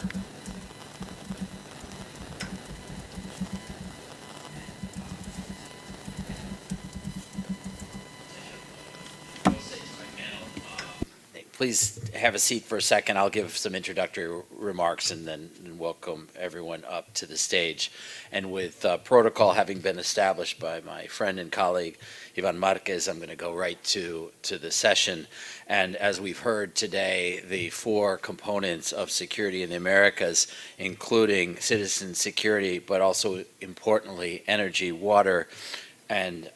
Please have a seat for a second. I'll give some introductory remarks and then welcome everyone up to the stage. And with protocol having been established by my friend and colleague, Ivan Marquez, I'm going to go right to the session. And as we've heard today, the four components of security in the Americas, including citizen security, but also importantly, energy, water, and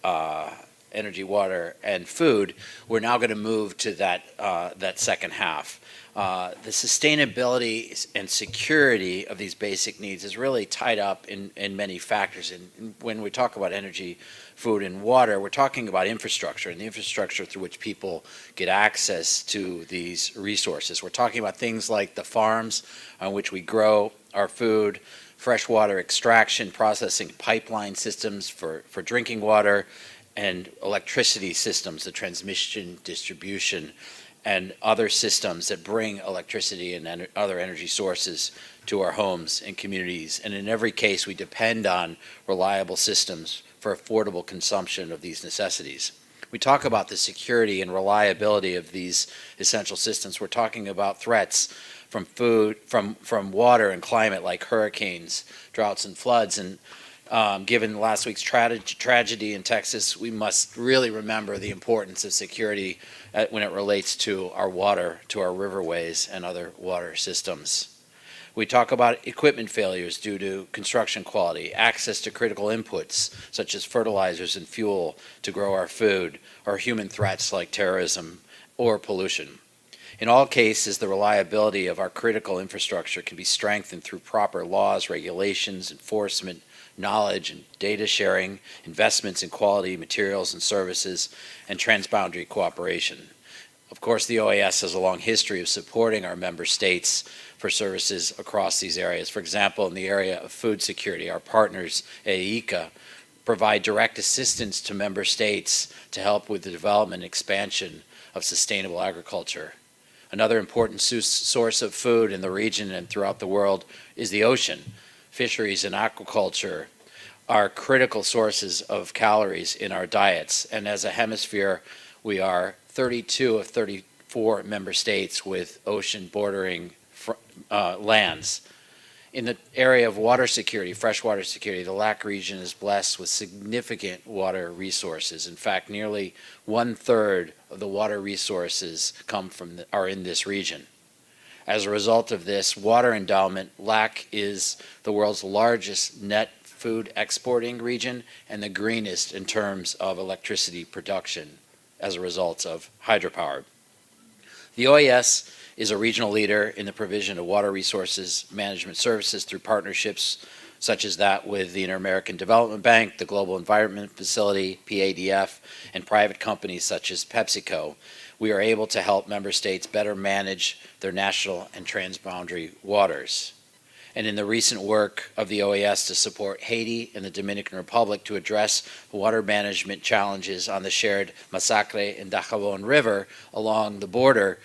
food, we're now going to move to that second half. The sustainability and security of these basic needs is really tied up in many factors. And when we talk about energy, food, and water, we're talking about infrastructure and the infrastructure through which people get access to these resources. We're talking about things like the farms on which we grow our food, freshwater extraction, processing, pipeline systems for drinking water, and electricity systems, the transmission, distribution, and other systems that bring electricity and other energy sources to our homes and communities. And in every case, we depend on reliable systems for affordable consumption of these necessities. We talk about the security and reliability of these essential systems. We're talking about threats from food, from water and climate, like hurricanes, droughts, and floods. And given last week's tragedy in Texas, we must really remember the importance of security when it relates to our water, to our riverways, and other water systems. We talk about equipment failures due to construction quality, access to critical inputs, such as fertilizers and fuel to grow our food, or human threats like terrorism or pollution. In all cases, the reliability of our critical infrastructure can be strengthened through proper laws, regulations, enforcement, knowledge and data sharing, investments in quality materials and services, and transboundary cooperation. Of course, the OAS has a long history of supporting our member states for services across these areas. For example, in the area of food security, our partners, AICA, provide direct assistance to member states to help with the development and expansion of sustainable agriculture. Another important source of food in the region and throughout the world is the ocean. Fisheries and aquaculture are critical sources of calories in our diets. And as a hemisphere, we are 32 of 34 member states with ocean bordering lands. In the area of water security, freshwater security, the LAC region is blessed with significant water resources. In fact, nearly 1/3 of the water resources are in this region. As a result of this water endowment, LAC is the world's largest net food exporting region and the greenest in terms of electricity production as a result of hydropower. The OAS is a regional leader in the provision of water resources management services through partnerships such as that with the Inter-American Development Bank, the Global Environment Facility, PADF, and private companies such as PepsiCo. We are able to help member states better manage their national and transboundary waters. And in the recent work of the OAS to support Haiti and the Dominican Republic to address water management challenges on the shared Masacre and Dajabon River along the border,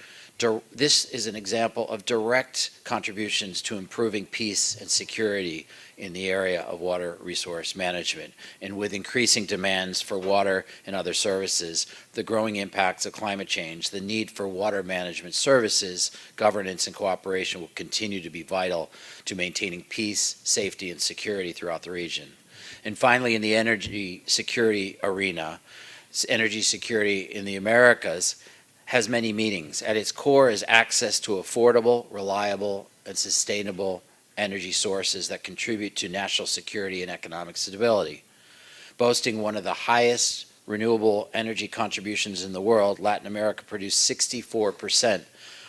this is an example of direct contributions to improving peace and security in the area of water resource management. And with increasing demands for water and other services, the growing impacts of climate change, the need for water management services, governance, and cooperation will continue to be vital to maintaining peace, safety, and security throughout the region. And finally, in the energy security arena, energy security in the Americas has many meanings. At its core is access to affordable, reliable, and sustainable energy sources that contribute to national security and economic stability. Boasting one of the highest renewable energy contributions in the world, Latin America produced 64%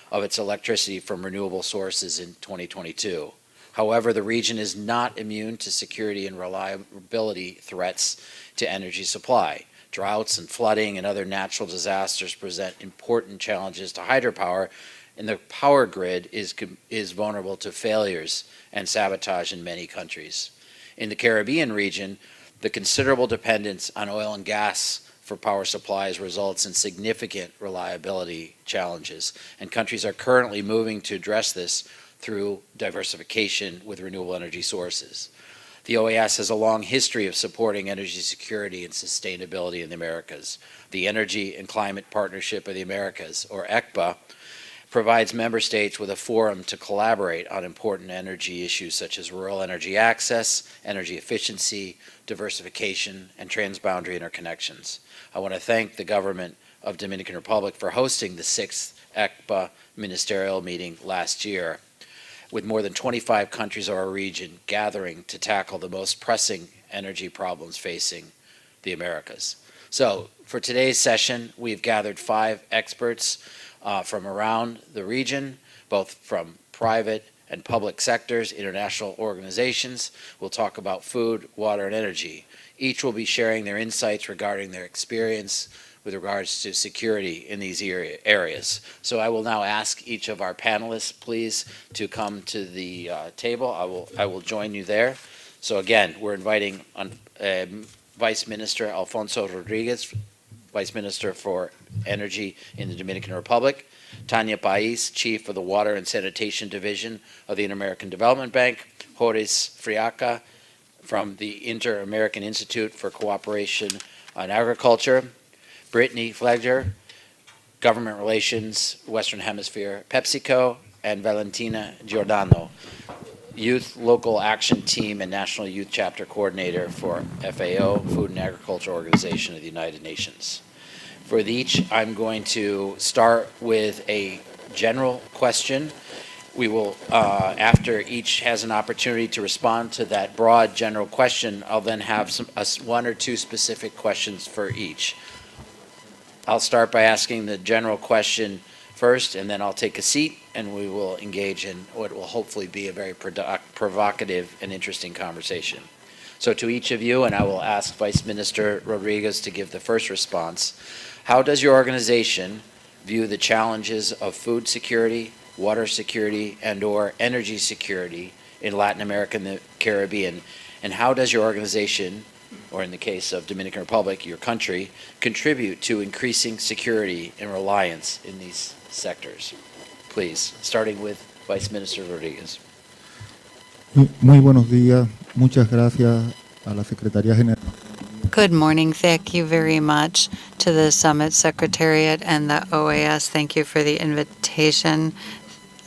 of its electricity from renewable sources in 2022. However, the region is not immune to security and reliability threats to energy supply. Droughts and flooding and other natural disasters present important challenges to hydropower, and the power grid is vulnerable to failures and sabotage in many countries. In the Caribbean region, The considerable dependence on oil and gas for power supplies results in significant reliability challenges, and countries are currently moving to address this through diversification with renewable energy sources. The OAS has a long history of supporting energy security and sustainability in the Americas. The Energy and Climate Partnership of the Americas, or ECPA, provides member states with a forum to collaborate on important energy issues such as rural energy access, energy efficiency, diversification, and transboundary interconnections. I want to thank the government of Dominican Republic for hosting the 6th ECPA ministerial meeting last year, with more than 25 countries of our region gathering to tackle the most pressing energy problems facing the Americas. So for today's session, we've gathered 5 experts from around the region, both from private and public sectors, international organizations. We'll talk about food, water, and energy. Each will be sharing their insights regarding their experience with regards to security in these areas. So I will now ask each of our panelists, please, to come to the table. I will join you there. So again, we're inviting Vice Minister Alfonso Rodriguez, Vice Minister for Energy in the Dominican Republic, Tania Pais, Chief of the Water and Sanitation Division of the Inter-American Development Bank, Horace Friaca from the Inter-American Institute for Cooperation on Agriculture, Brittany Flegger, Government Relations, Western Hemisphere, PepsiCo, and Valentina Giordano, Youth Local Action Team and National Youth Chapter Coordinator for FAO, Food and Agriculture Organization of the United Nations. For each, I'm going to start with a general question. We will, after each has an opportunity to respond to that broad general question, I'll then have one or two specific questions for each. I'll start by asking the general question first, and then I'll take a seat, and we will engage in what will hopefully be a very provocative and interesting conversation. So to each of you, and I will ask Vice Minister Rodriguez to give the first response, how does your organization view the challenges of food security, water security, and/or energy security in Latin America and the Caribbean? And how does your organization, or in the case of Dominican Republic, your country, contribute to increasing security and reliance in these sectors? Please, starting with Vice Minister Rodriguez. Muy buenos días. Muchas gracias a la Secretaría General. Good morning. Thank you very much to the Summit Secretariat and the OAS. Thank you for the invitation.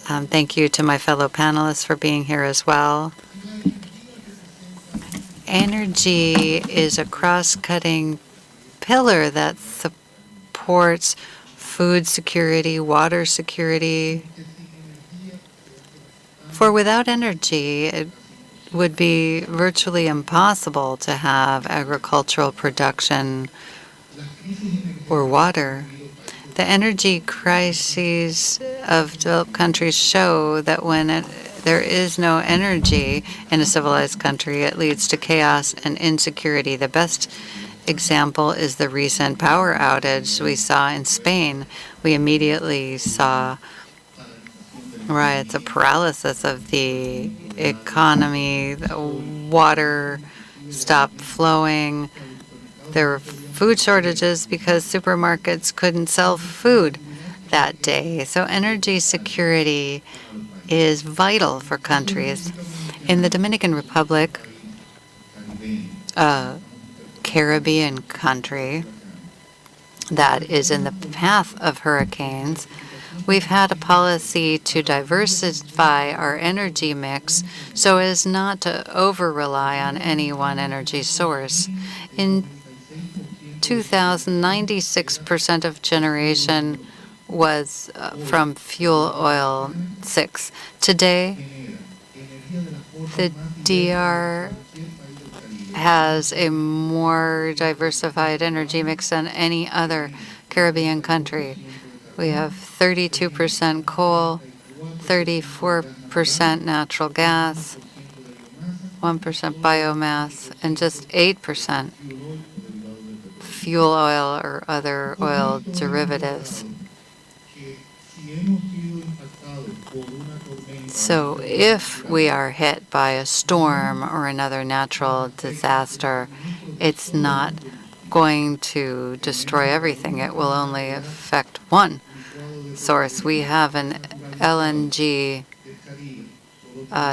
Thank you to my fellow panelists for being here as well. Energy is a cross-cutting pillar that supports food security, water security. For without energy, it would be virtually impossible to have agricultural production or water. The energy crises of developed countries show that when there is no energy in a civilized country, it leads to chaos and insecurity. The best example is the recent power outage we saw in Spain. We immediately saw riots, a paralysis of the economy, the water stopped flowing. There were food shortages because supermarkets couldn't sell food that day. So energy security is vital for countries. In the Dominican Republic, a Caribbean country that is in the path of hurricanes, we've had a policy to diversify our energy mix so as not to over-rely on any one energy source. In 2000, 96% of generation was from fuel oil 6. Today, the DR has a more diversified energy mix than any other Caribbean country. We have 32% coal, 34% natural gas, 1% biomass, and just 8% fuel oil or other oil derivatives. So if we are hit by a storm or another natural disaster, it's not going to destroy everything. It will only affect one source. We have an LNG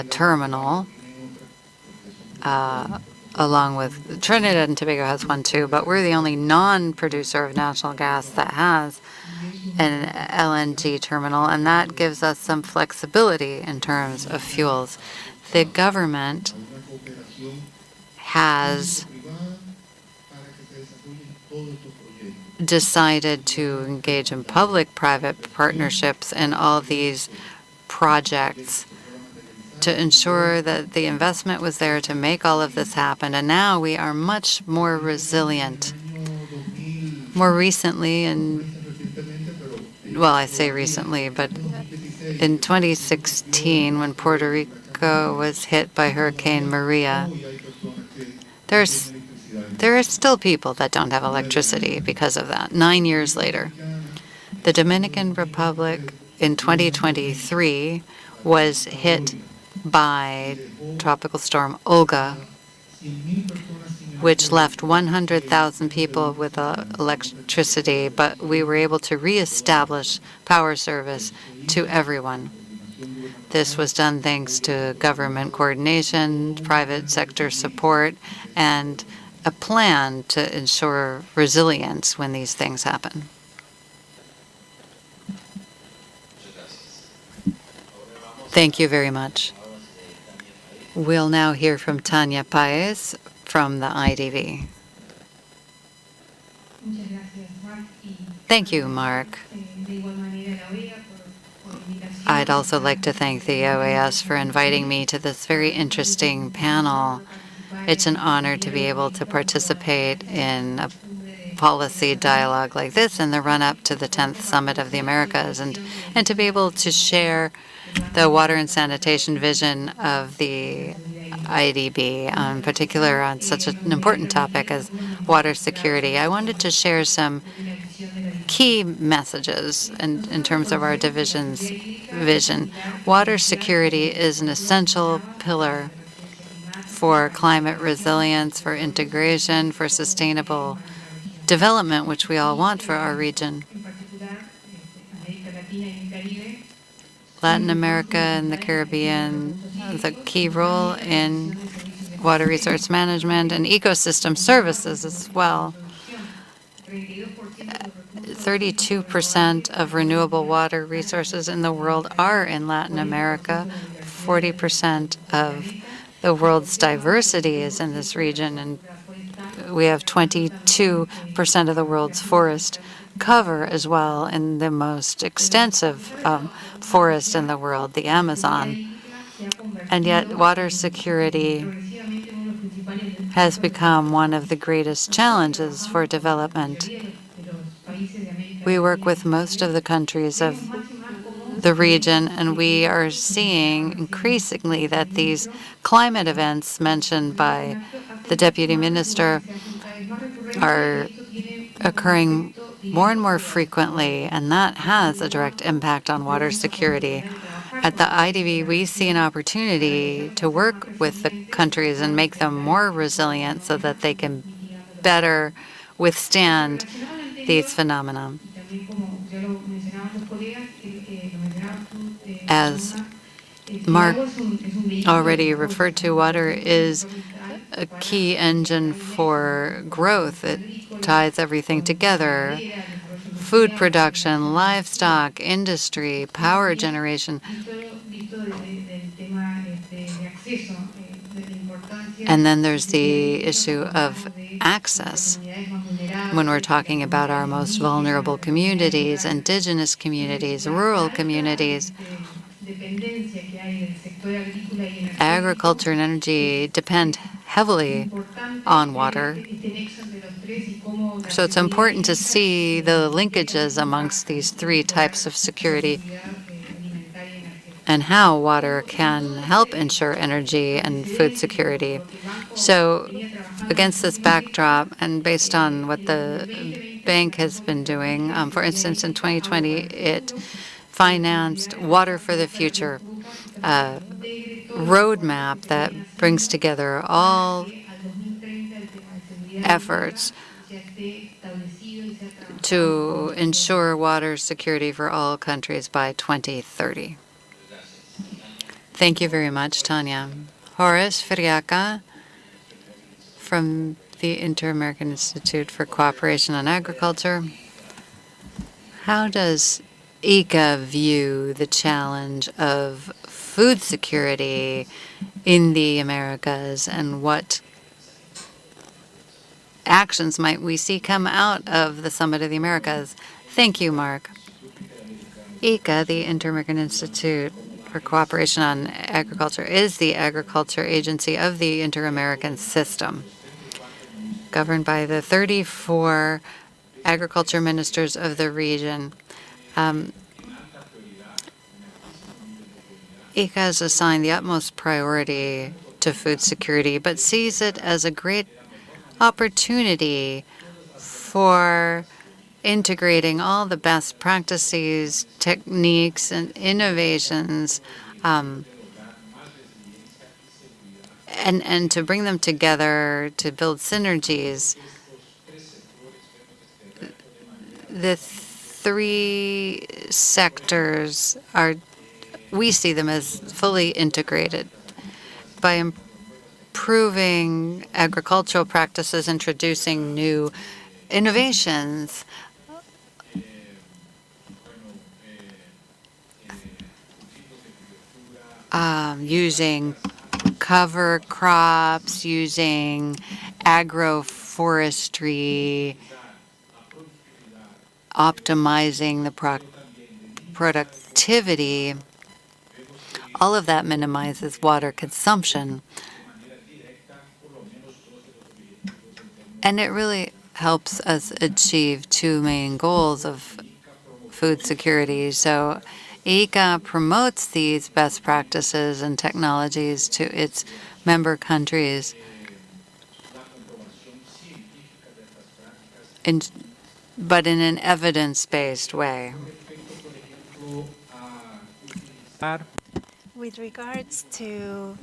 terminal, along with Trinidad and Tobago has one too, but we're the only non-producer of natural gas that has an LNG terminal, and that gives us some flexibility in terms of fuels. The government has decided to engage in public-private partnerships in all these projects to ensure that the investment was there to make all of this happen. And now we are much more resilient. More recently, well, I say recently, but in 2016, when Puerto Rico was hit by Hurricane Maria, there are still people that don't have electricity because of that, 9 years later. The Dominican Republic in 2023 was hit by Tropical Storm Olga, which left 100,000 people with electricity, but we were able to reestablish power service to everyone. This was done thanks to government coordination, private sector support, and a plan to ensure resilience when these things happen. Thank you very much. We'll now hear from Tania Paez from the IDB. Thank you, Mark. I'd also like to thank the OAS for inviting me to this very interesting panel. It's an honor to be able to participate in a policy dialogue like this in the run-up to the 10th Summit of the Americas, and to be able to share the water and sanitation vision of the IDB, in particular on such an important topic as water security. I wanted to share some key messages in terms of our division's vision. Water security is an essential pillar for climate resilience, for integration, for sustainable development, which we all want for our region. Latin America and the Caribbean has a key role in water resource management and ecosystem services as well. 32% of renewable water resources in the world are in Latin America. 40% of the world's diversity is in this region, and we have 22% of the world's forest cover as well in the most extensive forest in the world, the Amazon. And yet water security has become one of the greatest challenges for development. We work with most of the countries of the region, and we are seeing increasingly that these climate events mentioned by the Deputy Minister are occurring more and more frequently, and that has a direct impact on water security. At the IDB, we see an opportunity to work with the countries and make them more resilient so that they can better withstand these phenomena. As Mark already referred to, water is a key engine for growth. It ties everything together: food production, livestock, industry, power generation. And then there's the issue of access. When we're talking about our most vulnerable communities, indigenous communities, rural communities, agriculture and energy depend heavily on water. So it's important to see the linkages amongst these three types of security and how water can help ensure energy and food security. So against this backdrop, and based on what the bank has been doing, for instance, in 2020, it financed Water for the Future, a roadmap that brings together all efforts to ensure water security for all countries by 2030. Thank you very much, Tanya. Horace Firiaca from the Inter-American Institute for Cooperation on Agriculture. How does ICA view the challenge of food security in the Americas, and what actions might we see come out of the Summit of the Americas? Thank you, Mark. ICA, the Inter-American Institute for Cooperation on Agriculture, is the agriculture agency of the Inter-American system, governed by the 34 agriculture ministers of the region. ICA has assigned the utmost priority to food security, but sees it as a great opportunity for integrating all the best practices, techniques, and innovations, and to bring them together to build synergies. The three sectors we see them as fully integrated. By improving agricultural practices, introducing new innovations, using cover crops, using agroforestry, optimizing the productivity, all of that minimizes water consumption. And it really helps us achieve two main goals of food security. So ICA promotes these best practices and technologies to its member countries, but in an evidence-based way. With regards to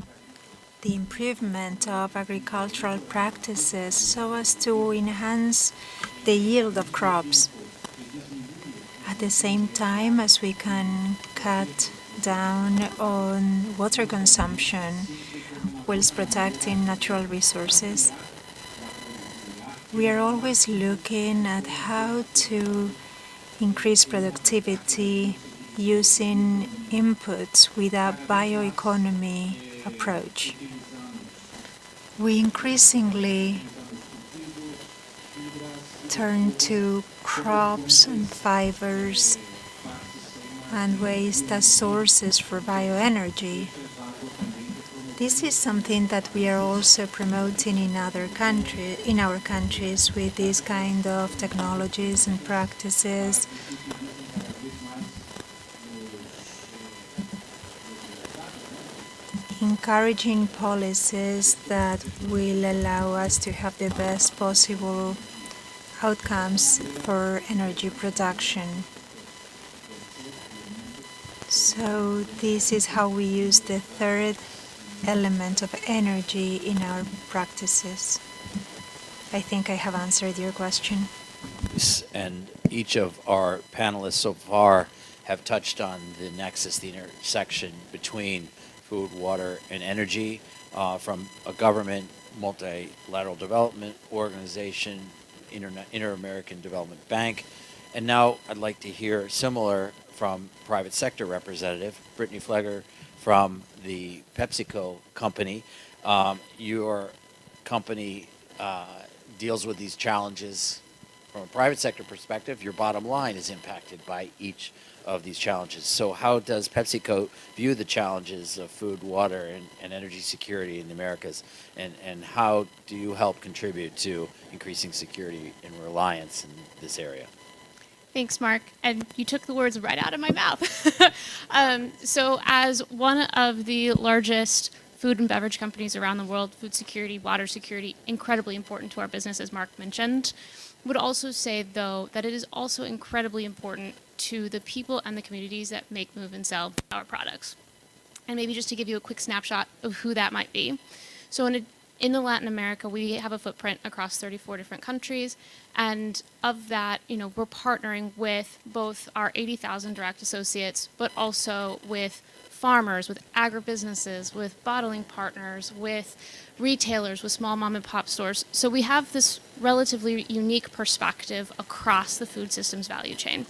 the improvement of agricultural practices so as to enhance the yield of crops, at the same time as we can cut down on water consumption whilst protecting natural resources. We are always looking at how to increase productivity using inputs with a bioeconomy approach. We increasingly turn to crops and fibers and waste as sources for bioenergy. This is something that we are also promoting in our countries with these kind of technologies and practices. Encouraging policies that will allow us to have the best possible outcomes for energy production. So this is how we use the third element of energy in our practices. I think I have answered your question. And each of our panelists so far have touched on the nexus, the intersection between food, water, and energy, from a government, multilateral development organization, Inter-American Development Bank. And now I'd like to hear similar from private sector representative, Brittany Flegger from the PepsiCo company. Your company deals with these challenges from a private sector perspective. Your bottom line is impacted by each of these challenges. So how does PepsiCo view the challenges of food, water, and energy security in the Americas? And how do you help contribute to increasing security and reliance in this area? Thanks, Mark. And you took the words right out of my mouth. So as one of the largest food and beverage companies around the world, food security, water security, incredibly important to our business, as Mark mentioned. Would also say, though, that it is also incredibly important to the people and the communities that make, move, and sell our products. And maybe just to give you a quick snapshot of who that might be. So in In the Latin America, we have a footprint across 34 different countries, and of that, we're partnering with both our 80,000 direct associates, but also with farmers, with agribusinesses, with bottling partners, with retailers, with small mom and pop stores. So we have this relatively unique perspective across the food systems value chain.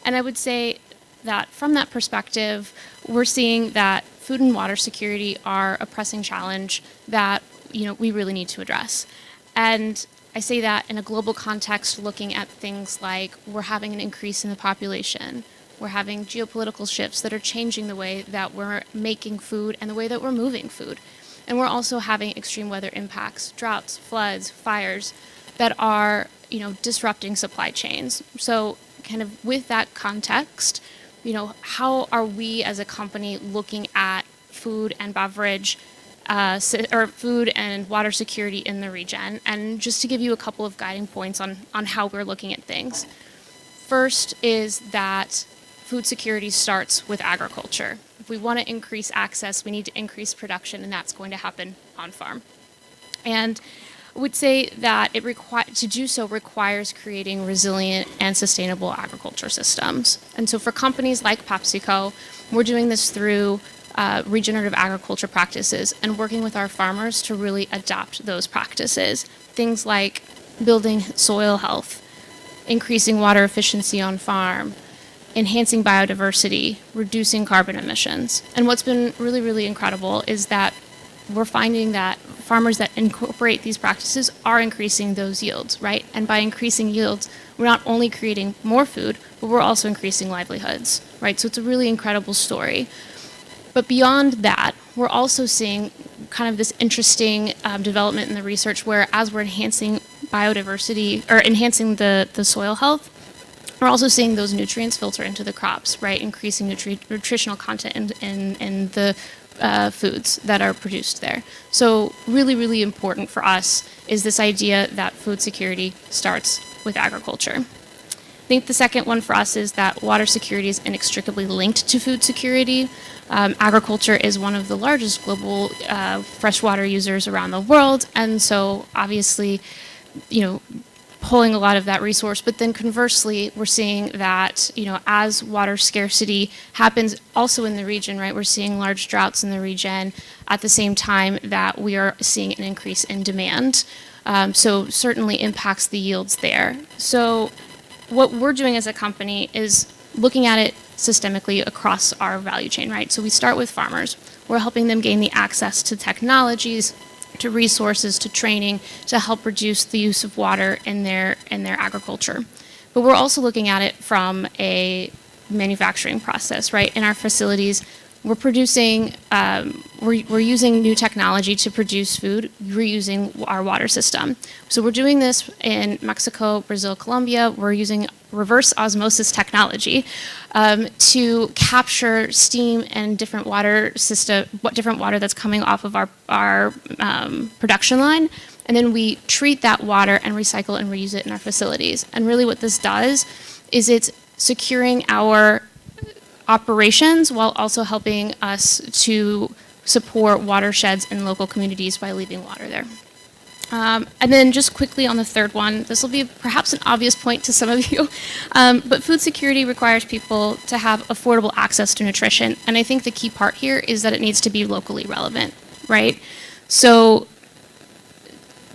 And I would say that from that perspective, we're seeing that food and water security are a pressing challenge that we really need to address. And I say that in a global context, looking at things like we're having an increase in the population, we're having geopolitical shifts that are changing the way that we're making food and the way that we're moving food. And we're also having extreme weather impacts, droughts, floods, fires that are disrupting supply chains. So kind of with that context, how are we as a company looking at food and beverage or food and water security in the region? And just to give you a couple of guiding points on how we're looking at things. First is that food security starts with agriculture. If we want to increase access, we need to increase production, and that's going to happen on farm. And I would say that to do so requires creating resilient and sustainable agriculture systems. And so for companies like PepsiCo, we're doing this through regenerative agriculture practices and working with our farmers to really adopt those practices. Things like building soil health, increasing water efficiency on farm, enhancing biodiversity, reducing carbon emissions. And what's been really, really incredible is that we're finding that farmers that incorporate these practices are increasing those yields, right? And by increasing yields, we're not only creating more food, but we're also increasing livelihoods, right? So it's a really incredible story. But beyond that, we're also seeing kind of this interesting development in the research where as we're enhancing biodiversity or enhancing the soil health, we're also seeing those nutrients filter into the crops, right? Increasing nutritional content in the foods that are produced there. So really, really important for us is this idea that food security starts with agriculture. I think the second one for us is that water security is inextricably linked to food security. Agriculture is one of the largest global freshwater users around the world, and so obviously, pulling a lot of that resource. But then conversely, we're seeing that, as water scarcity happens also in the region, right, we're seeing large droughts in the region at the same time that we are seeing an increase in demand. So certainly impacts the yields there. So what we're doing as a company is looking at it systemically across our value chain, right? So we start with farmers. We're helping them gain the access to technologies, to resources, to training, to help reduce the use of water in their agriculture. But we're also looking at it from a manufacturing process, right? In our facilities, we're producing, we're using new technology to produce food, reusing our water system. So we're doing this in Mexico, Brazil, Colombia. We're using reverse osmosis technology to capture steam and different water that's coming off of our production line. And then we treat that water and recycle and reuse it in our facilities. And really what this does is it's securing our operations while also helping us to support watersheds in local communities by leaving water there. And then just quickly on the third one, this will be perhaps an obvious point to some of you, but food security requires people to have affordable access to nutrition. And I think the key part here is that it needs to be locally relevant, right? So,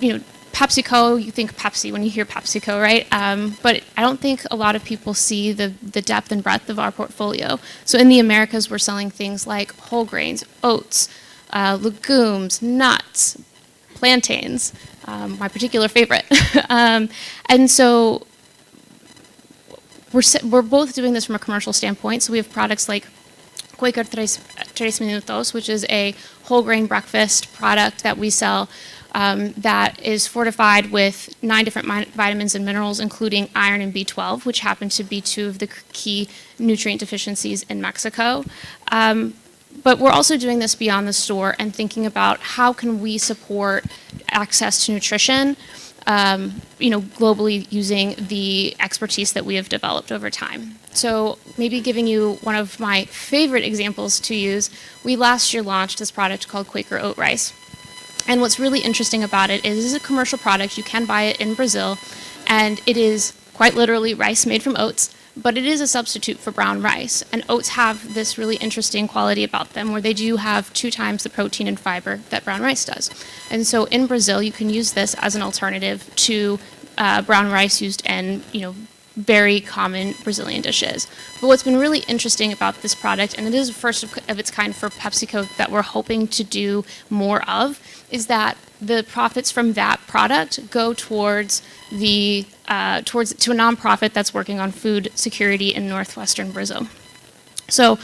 PepsiCo, you think Pepsi when you hear PepsiCo, right? But I don't think a lot of people see the depth and breadth of our portfolio. So in the Americas, we're selling things like whole grains, oats, legumes, nuts, plantains, my particular favorite. And so we're both doing this from a commercial standpoint. So we have products like Quaker Tres Minutos, which is a whole grain breakfast product that we sell that is fortified with 9 different vitamins and minerals, including iron and B12, which happen to be 2 of the key nutrient deficiencies in Mexico. But we're also doing this beyond the store and thinking about how can we support access to nutrition, globally using the expertise that we have developed over time. So maybe giving you one of my favorite examples to use, we last year launched this product called Quaker Oat Rice. And what's really interesting about it is it's a commercial product. You can buy it in Brazil, and it is quite literally rice made from oats, but it is a substitute for brown rice. And oats have this really interesting quality about them where they do have 2 times the protein and fiber that brown rice does. And so in Brazil, you can use this as an alternative to brown rice used in, very common Brazilian dishes. But what's been really interesting about this product, and it is the first of its kind for PepsiCo that we're hoping to do more of, is that the profits from that product go towards to a nonprofit that's working on food security in northwestern Brazil. So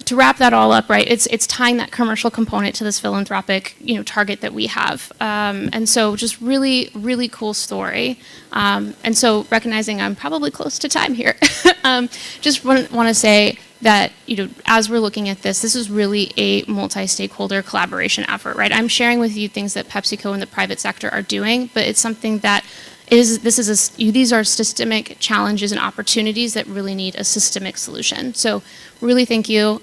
to wrap that all up, right, it's tying that commercial component to this philanthropic, target that we have. And so just really, really cool story. And so recognizing I'm probably close to time here, just want to say that, as we're looking at this is really a multi-stakeholder collaboration effort, right? I'm sharing with you things that PepsiCo and the private sector are doing, but it's something that these are systemic challenges and opportunities that really need a systemic solution. So really thank you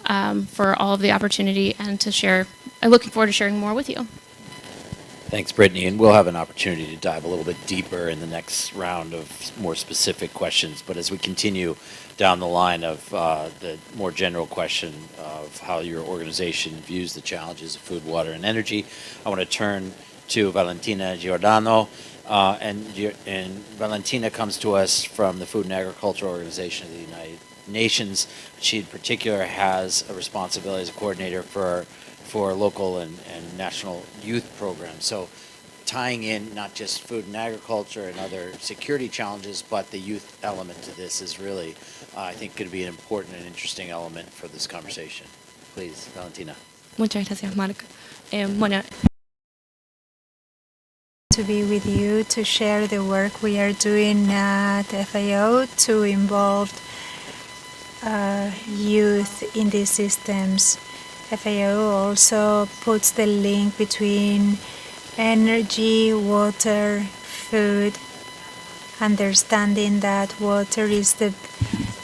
for all of the opportunity and to share. I'm looking forward to sharing more with you. Thanks, Brittany, and we'll have an opportunity to dive a little bit deeper in the next round of more specific questions. But as we continue down the line of the more general question of how your organization views the challenges of food, water, and energy, I want to turn to Valentina Giordano. And Valentina comes to us from the Food and Agriculture Organization of the United Nations. She in particular has a responsibility as a coordinator for local and national youth programs. So tying in not just food and agriculture and other security challenges, but the youth element to this is really, I think, going to be an important and interesting element for this conversation. Please, Valentina. Muchas gracias, Mark. Bueno, to be with you to share the work we are doing at FAO to involve youth in these systems. FAO also puts the link between energy, water, food, understanding that water is the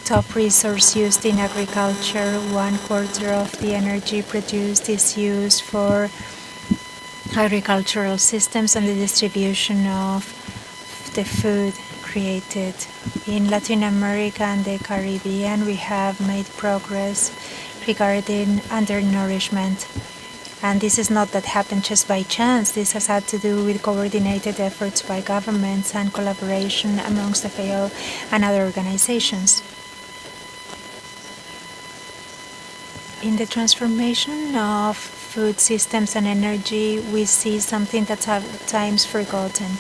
top resource used in agriculture. 1/4 of the energy produced is used for agricultural systems and the distribution of the food created. In Latin America and the Caribbean, we have made progress regarding undernourishment. And this is not that happened just by chance. This has had to do with coordinated efforts by governments and collaboration amongst FAO and other organizations. In the transformation of food systems and energy, we see something that's at times forgotten,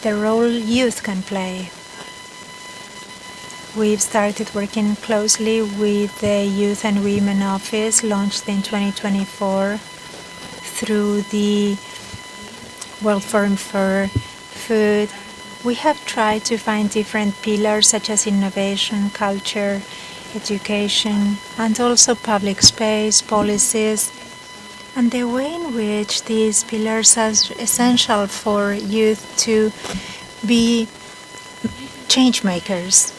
the role youth can play. We've started working closely with the Youth and Women Office, launched in 2024 through the World Forum for Food. We have tried to find different pillars such as innovation, culture, education, and also public space policies, and the way in which these pillars are essential for youth to be change makers.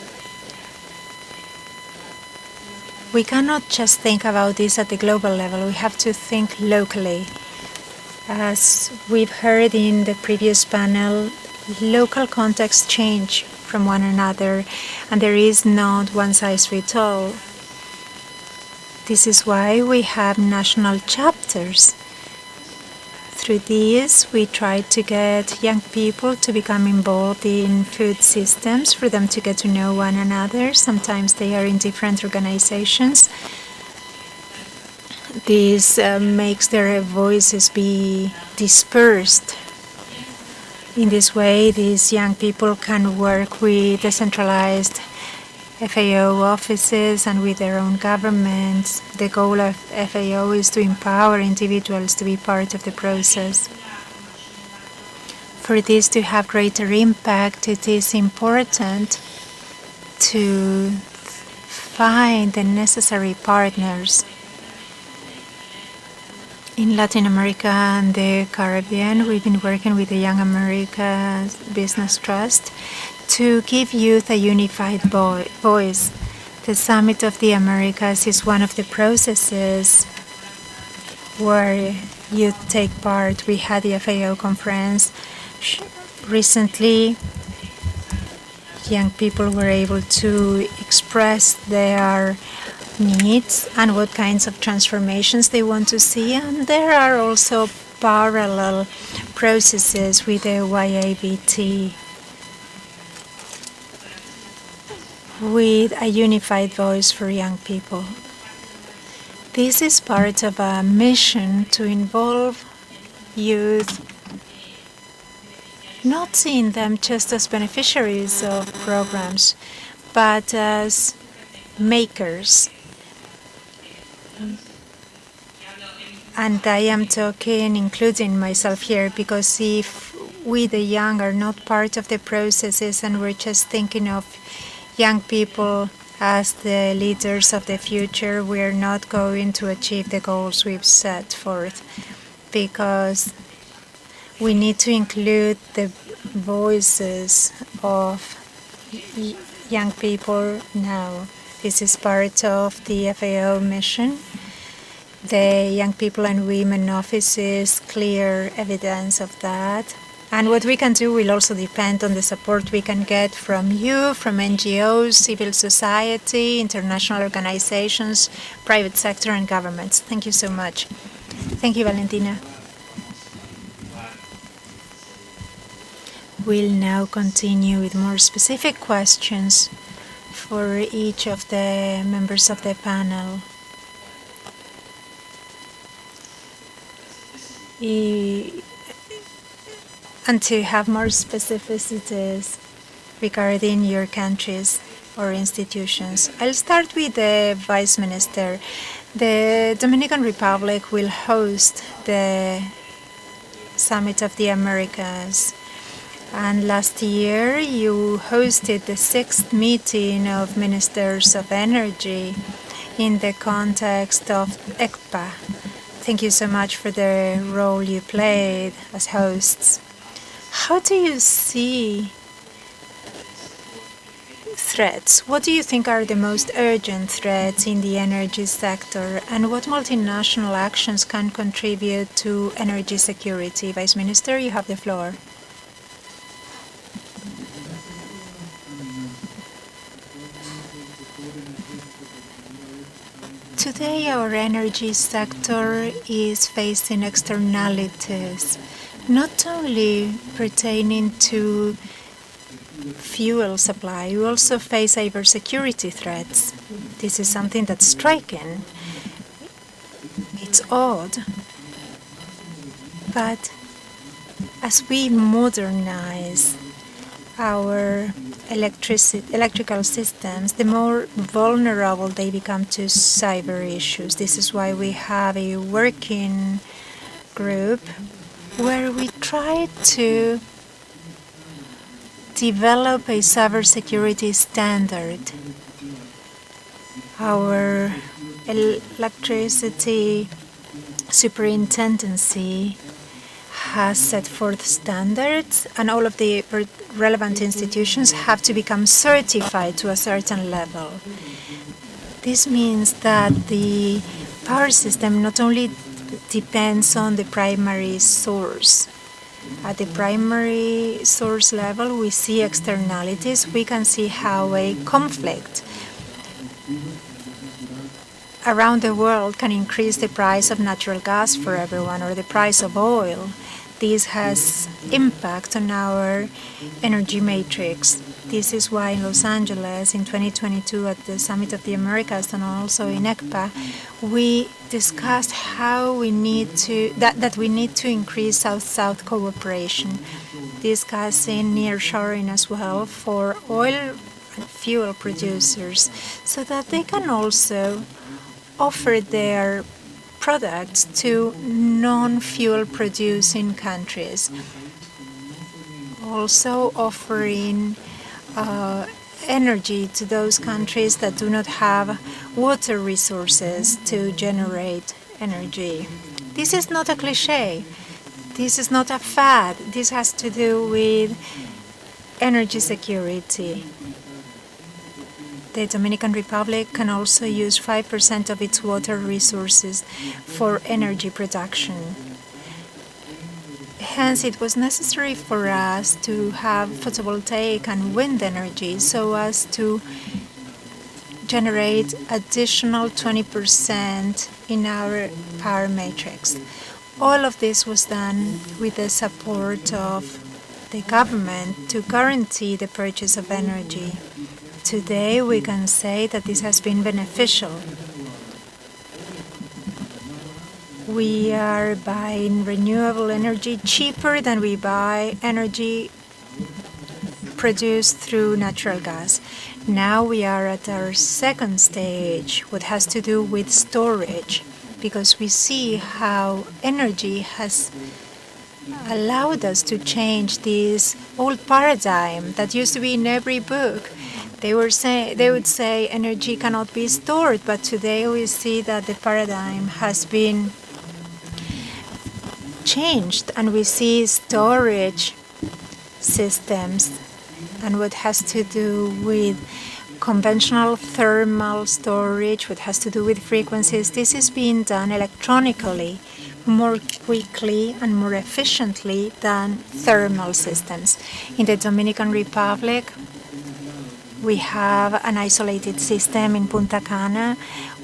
We cannot just think about this at the global level, we have to think locally. As we've heard in the previous panel, local contexts change from one another, and there is not one size fits all. This is why we have national chapters. Through these, we try to get young people to become involved in food systems, for them to get to know one another. Sometimes they are in different organizations. This makes their voices be dispersed. In this way, these young people can work with decentralized FAO offices and with their own governments. The goal of FAO is to empower individuals to be part of the process. For this to have greater impact, it is important to find the necessary partners. In Latin America and the Caribbean, we've been working with the Young America Business Trust to give youth a unified voice. The Summit of the Americas is one of the processes where you take part. We had the FAO conference recently. Young people were able to express their needs and what kinds of transformations they want to see, and there are also parallel processes with the YABT with a unified voice for young people. This is part of a mission to involve youth, not seeing them just as beneficiaries of programs, but as makers. And I am talking, including myself here, because if we, the young, are not part of the processes and we're just thinking of young people as the leaders of the future, we're not going to achieve the goals we've set forth, because we need to include the voices of young people now. This is part of the FAO mission. The Young People and Women Office is clear evidence of that. And what we can do will also depend on the support we can get from you, from NGOs, civil society, international organizations, private sector, and governments. Thank you so much. Thank you, Valentina. We'll now continue with more specific questions for each of the members of the panel. And to have more specificities regarding your countries or institutions. I'll start with the Vice Minister. The Dominican Republic will host the Summit of the Americas. And last year you hosted the 6th meeting of Ministers of Energy in the context of ECPA. Thank you so much for the role you played as hosts. How do you see threats? What do you think are the most urgent threats in the energy sector, and what multinational actions can contribute to energy security? Vice Minister, you have the floor. Today, our energy sector is facing externalities, not only pertaining to fuel supply, we also face cybersecurity threats. This is something that's striking. It's odd. But as we modernize our electrical systems, the more vulnerable they become to cyber issues. This is why we have a working group where we try to develop a cybersecurity standard. Our electricity superintendency has set forth standards, and all of the relevant institutions have to become certified to a certain level. This means that the power system not only depends on the primary source. At the primary source level, we see externalities. We can see how a conflict around the world can increase the price of natural gas for everyone, or the price of oil. This has impact on our energy matrix. This is why in Los Angeles in 2022 at the Summit of the Americas and also in ECPA, we discussed how we need to that we need to increase South-South cooperation, discussing nearshoring as well for oil and fuel producers, so that they can also offer their products to non-fuel producing countries, also offering energy to those countries that do not have water resources to generate energy. This is not a cliche. This is not a fad. This has to do with energy security. the Dominican Republic can also use 5% of its water resources for energy production. Hence, it was necessary for us to have photovoltaic and wind energy so as to generate additional 20% in our power matrix. All of this was done with the support of the government to guarantee the purchase of energy. Today, we can say that this has been beneficial. We are buying renewable energy cheaper than we buy energy produced through natural gas. Now we are at our second stage, what has to do with storage, because we see how energy has allowed us to change this old paradigm that used to be in every book. They would say energy cannot be stored, but today we see that the paradigm has been changed, and we see storage systems and what has to do with conventional thermal storage, what has to do with frequencies. This is being done electronically more quickly and more efficiently than thermal systems. In the Dominican Republic, we have an isolated system in Punta Cana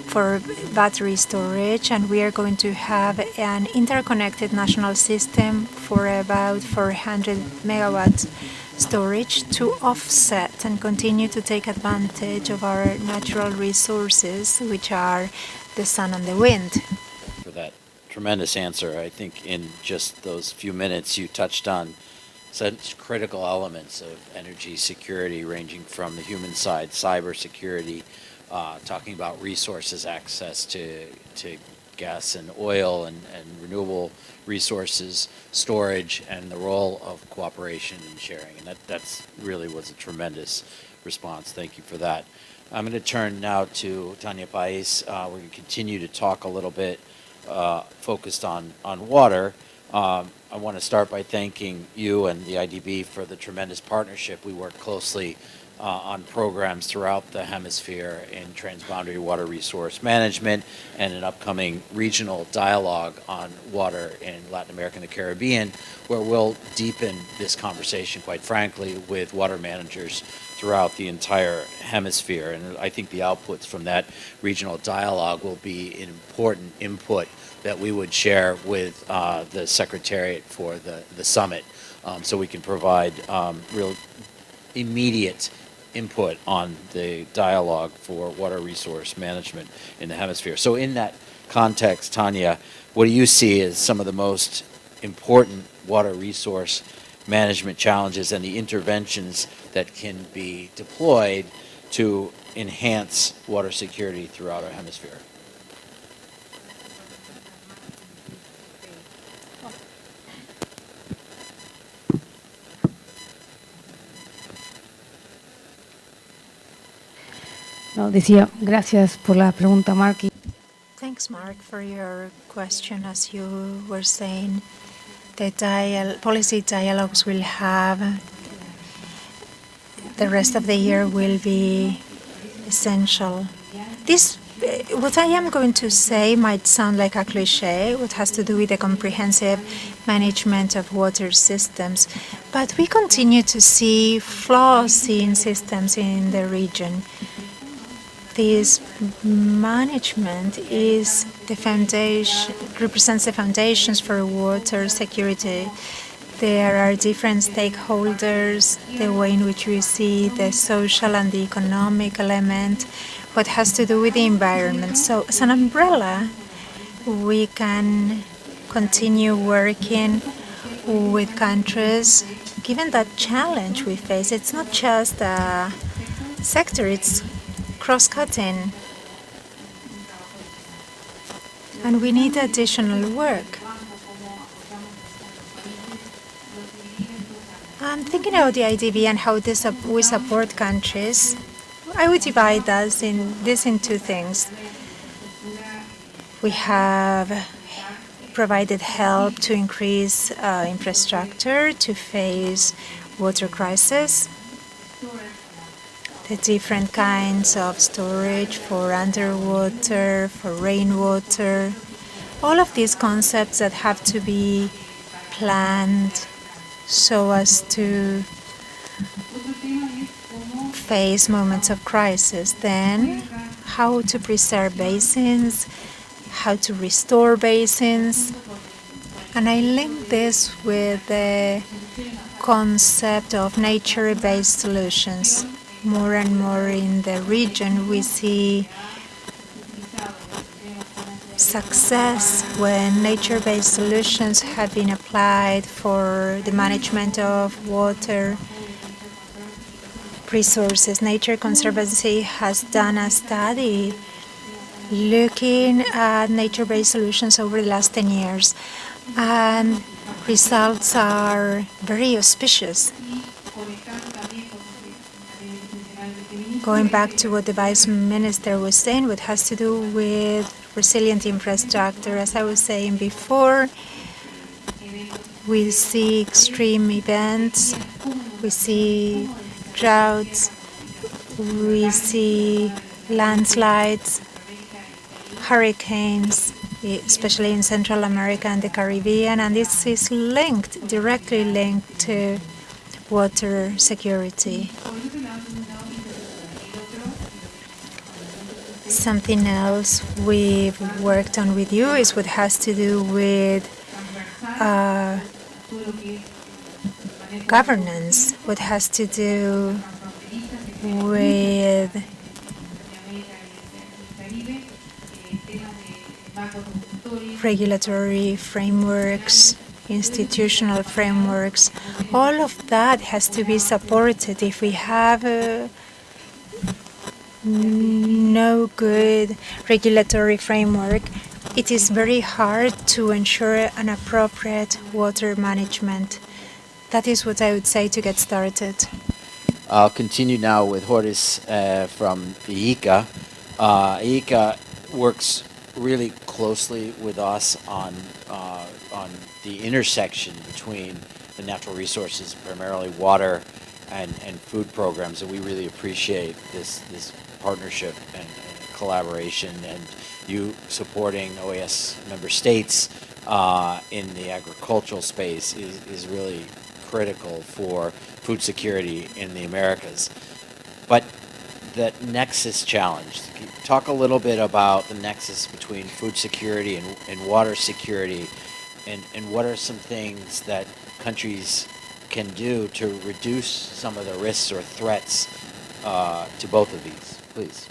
for battery storage, and we are going to have an interconnected national system for about 400 megawatt storage to offset and continue to take advantage of our natural resources, which are the sun and the wind. For that tremendous answer. I think in just those few minutes you touched on such critical elements of energy security, ranging from the human side, cybersecurity, talking about resources, access to gas and oil and renewable resources, storage, and the role of cooperation and sharing. And that's really was a tremendous response. Thank you for that. I'm going to turn now to Tania Pais. We're going to continue to talk a little bit focused on water. I want to start by thanking you and the IDB for the tremendous partnership. We work closely on programs throughout the hemisphere in transboundary water resource management and an upcoming regional dialogue on water in Latin America and the Caribbean, where we'll deepen this conversation, quite frankly, with water managers throughout the entire hemisphere. And I think the outputs from that regional dialogue will be an important input that we would share with the Secretariat for the summit, so we can provide real immediate input on the dialogue for water resource management in the hemisphere. So in that context, Tania, what do you see as some of the most important water resource management challenges and the interventions that can be deployed to enhance water security throughout our hemisphere? No, decía, gracias por la pregunta, Mark. Thanks, Mark, for your question. As you were saying, the policy dialogues will have, the rest of the year will be essential. This, what I am going to say might sound like a cliche, what has to do with the comprehensive management of water systems, but we continue to see flaws in systems in the region. This management is the foundation, represents the foundations for water security. There are different stakeholders, the way in which we see the social and the economic element, what has to do with the environment. So as an umbrella, we can continue working with countries, given that challenge we face. It's not just a sector, it's cross-cutting, and we need additional work. I'm thinking about the IDB and how we support countries. I would divide this in two things. We have provided help to increase infrastructure to face water crisis. the different kinds of storage for underwater, for rainwater, all of these concepts that have to be planned so as to face moments of crisis. Then, how to preserve basins, how to restore basins. And I link this with the concept of nature-based solutions. More and more in the region, we see success when nature-based solutions have been applied for the management of water resources. Nature Conservancy has done a study looking at nature-based solutions over the last 10 years, and results are very auspicious. Going back to what the Vice Minister was saying, what has to do with resilient infrastructure, as I was saying before, we see extreme events, we see droughts, we see landslides, hurricanes, especially in Central America and the Caribbean, and this is directly linked to water security. Something else we've worked on with you is what has to do with governance, what has to do with regulatory frameworks, institutional frameworks. All of that has to be supported. If we have no good regulatory framework, it is very hard to ensure an appropriate water management. That is what I would say to get started. I'll continue now with Horace from the ICA. ICA works really closely with us on the intersection between the natural resources, primarily water and food programs, and we really appreciate this partnership and collaboration, and you supporting OAS member states in the agricultural space is really critical for food security in the Americas. But the nexus challenge, talk a little bit about the nexus between food security and water security, and what are some things that countries can do to reduce some of the risks or threats to both of these, please.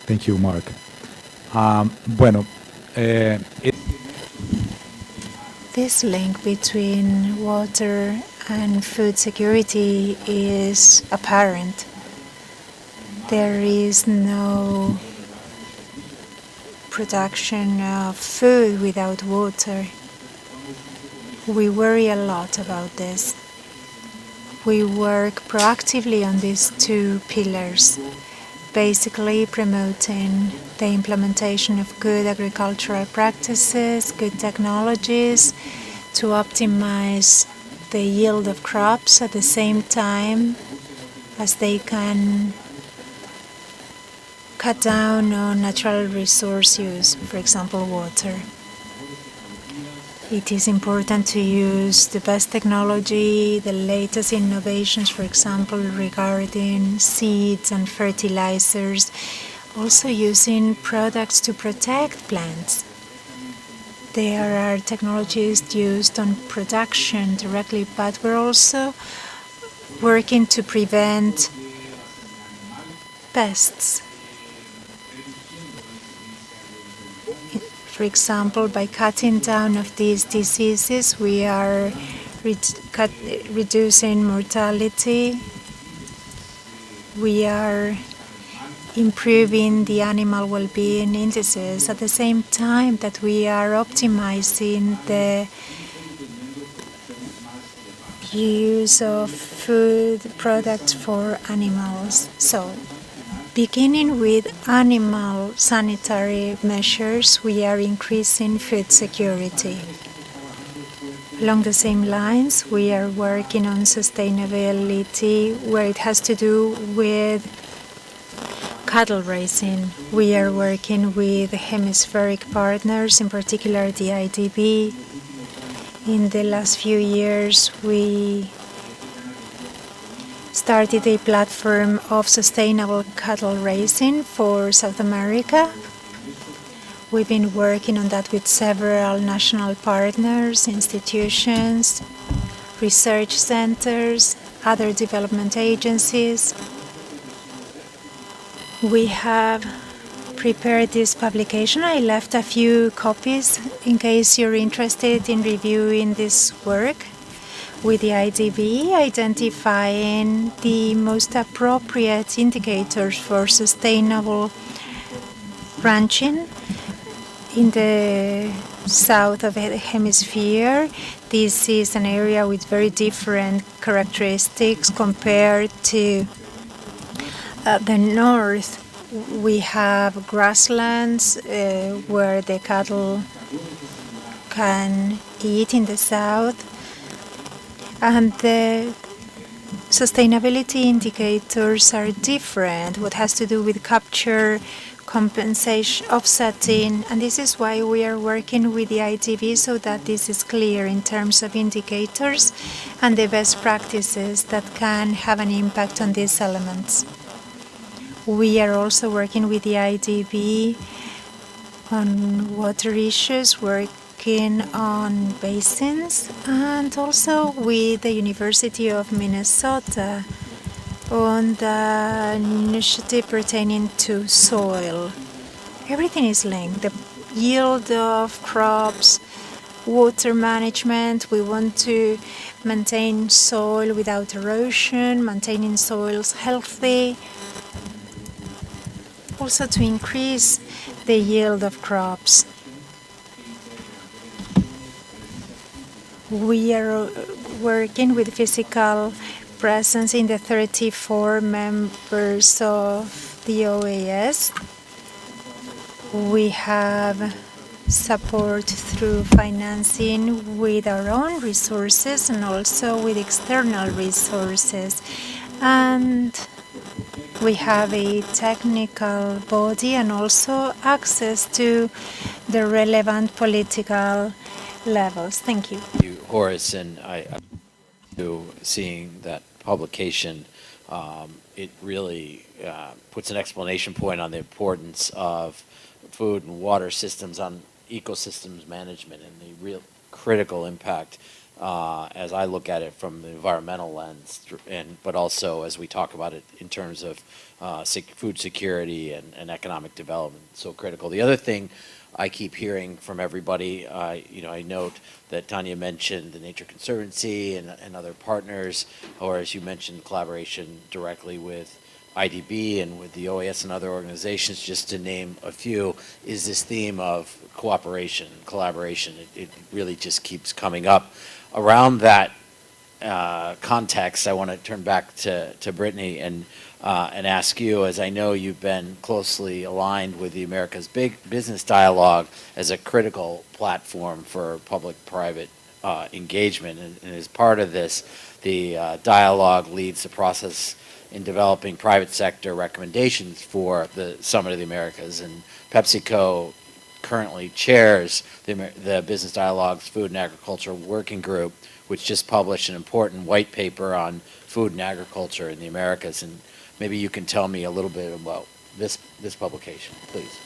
Thank you, Mark. This link between water and food security is apparent. There is no production of food without water. We worry a lot about this. We work proactively on these two pillars, basically promoting the implementation of good agricultural practices, good technologies to optimize the yield of crops at the same time as they can cut down on natural resource use, for example, water. It is important to use the best technology, the latest innovations, for example, regarding seeds and fertilizers, also using products to protect plants. There are technologies used on production directly, but we're also working to prevent pests. For example, by cutting down of these diseases, we are reducing mortality. We are improving the animal well-being indices at the same time that we are optimizing the use of food products for animals. So, beginning with animal sanitary measures, we are increasing food security. Along the same lines, we are working on sustainability, where it has to do with cattle raising. We are working with hemispheric partners, in particular the IDB. In the last few years, we started a platform of sustainable cattle raising for South America. We've been working on that with several national partners, institutions, research centers, other development agencies. We have prepared this publication. I left a few copies in case you're interested in reviewing this work with the IDB, identifying the most appropriate indicators for sustainable ranching in the south of the hemisphere. This is an area with very different characteristics compared to the north. We have grasslands where the cattle can eat in the south, and the sustainability indicators are different, what has to do with capture, compensation, offsetting, and this is why we are working with the ITV so that this is clear in terms of indicators and the best practices that can have an impact on these elements. We are also working with the IDB on water issues, working on basins, and also with the University of Minnesota on the initiative pertaining to soil. Everything is linked. The yield of crops, water management. We want to maintain soil without erosion, maintaining soils healthy. Also to increase the yield of crops. We are working with physical presence in the 34 members of the OAS. We have support through financing with our own resources and also with external resources. And we have a technical body and also access to the relevant political levels. Thank you. Horace, and I seeing that publication, it really puts an exclamation point on the importance of food and water systems on ecosystems management and the real critical impact as I look at it from the environmental lens, but also as we talk about it in terms of food security and economic development, so critical. The other thing I keep hearing from everybody, I note that Tanya mentioned the Nature Conservancy and other partners, or as you mentioned, collaboration directly with IDB and with the OAS and other organizations, just to name a few, is this theme of cooperation, collaboration. It really just keeps coming up. Around that context, I want to turn back to Brittany and ask you, as I know you've been closely aligned with the America's Big Business Dialogue as a critical platform for public-private engagement, and as part of this, the dialogue leads the process in developing private sector recommendations for the Summit of the Americas, and PepsiCo currently chairs the Business Dialogue's Food and Agriculture Working Group, which just published an important white paper on food and agriculture in the Americas. And maybe you can tell me a little bit about this publication, please.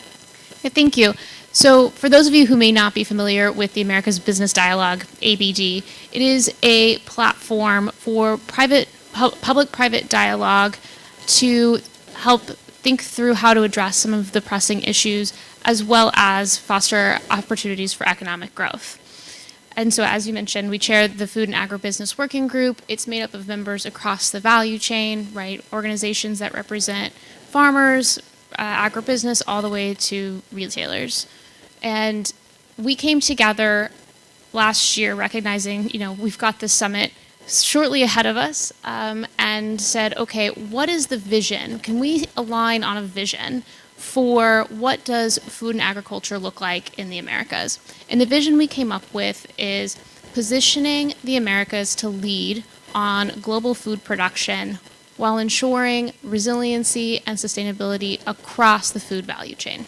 Yeah, thank you. So for those of you who may not be familiar with the America's Business Dialogue, ABD, it is a platform for public-private dialogue to help think through how to address some of the pressing issues, as well as foster opportunities for economic growth. And so, as you mentioned, we chair the Food and Agribusiness Working Group. It's made up of members across the value chain, right? Organizations that represent farmers, agribusiness, all the way to retailers. And we came together last year recognizing, we've got this summit shortly ahead of us, and said, okay, what is the vision? Can we align on a vision for what does food and agriculture look like in the Americas? And the vision we came up with is positioning the Americas to lead on global food production while ensuring resiliency and sustainability across the food value chain.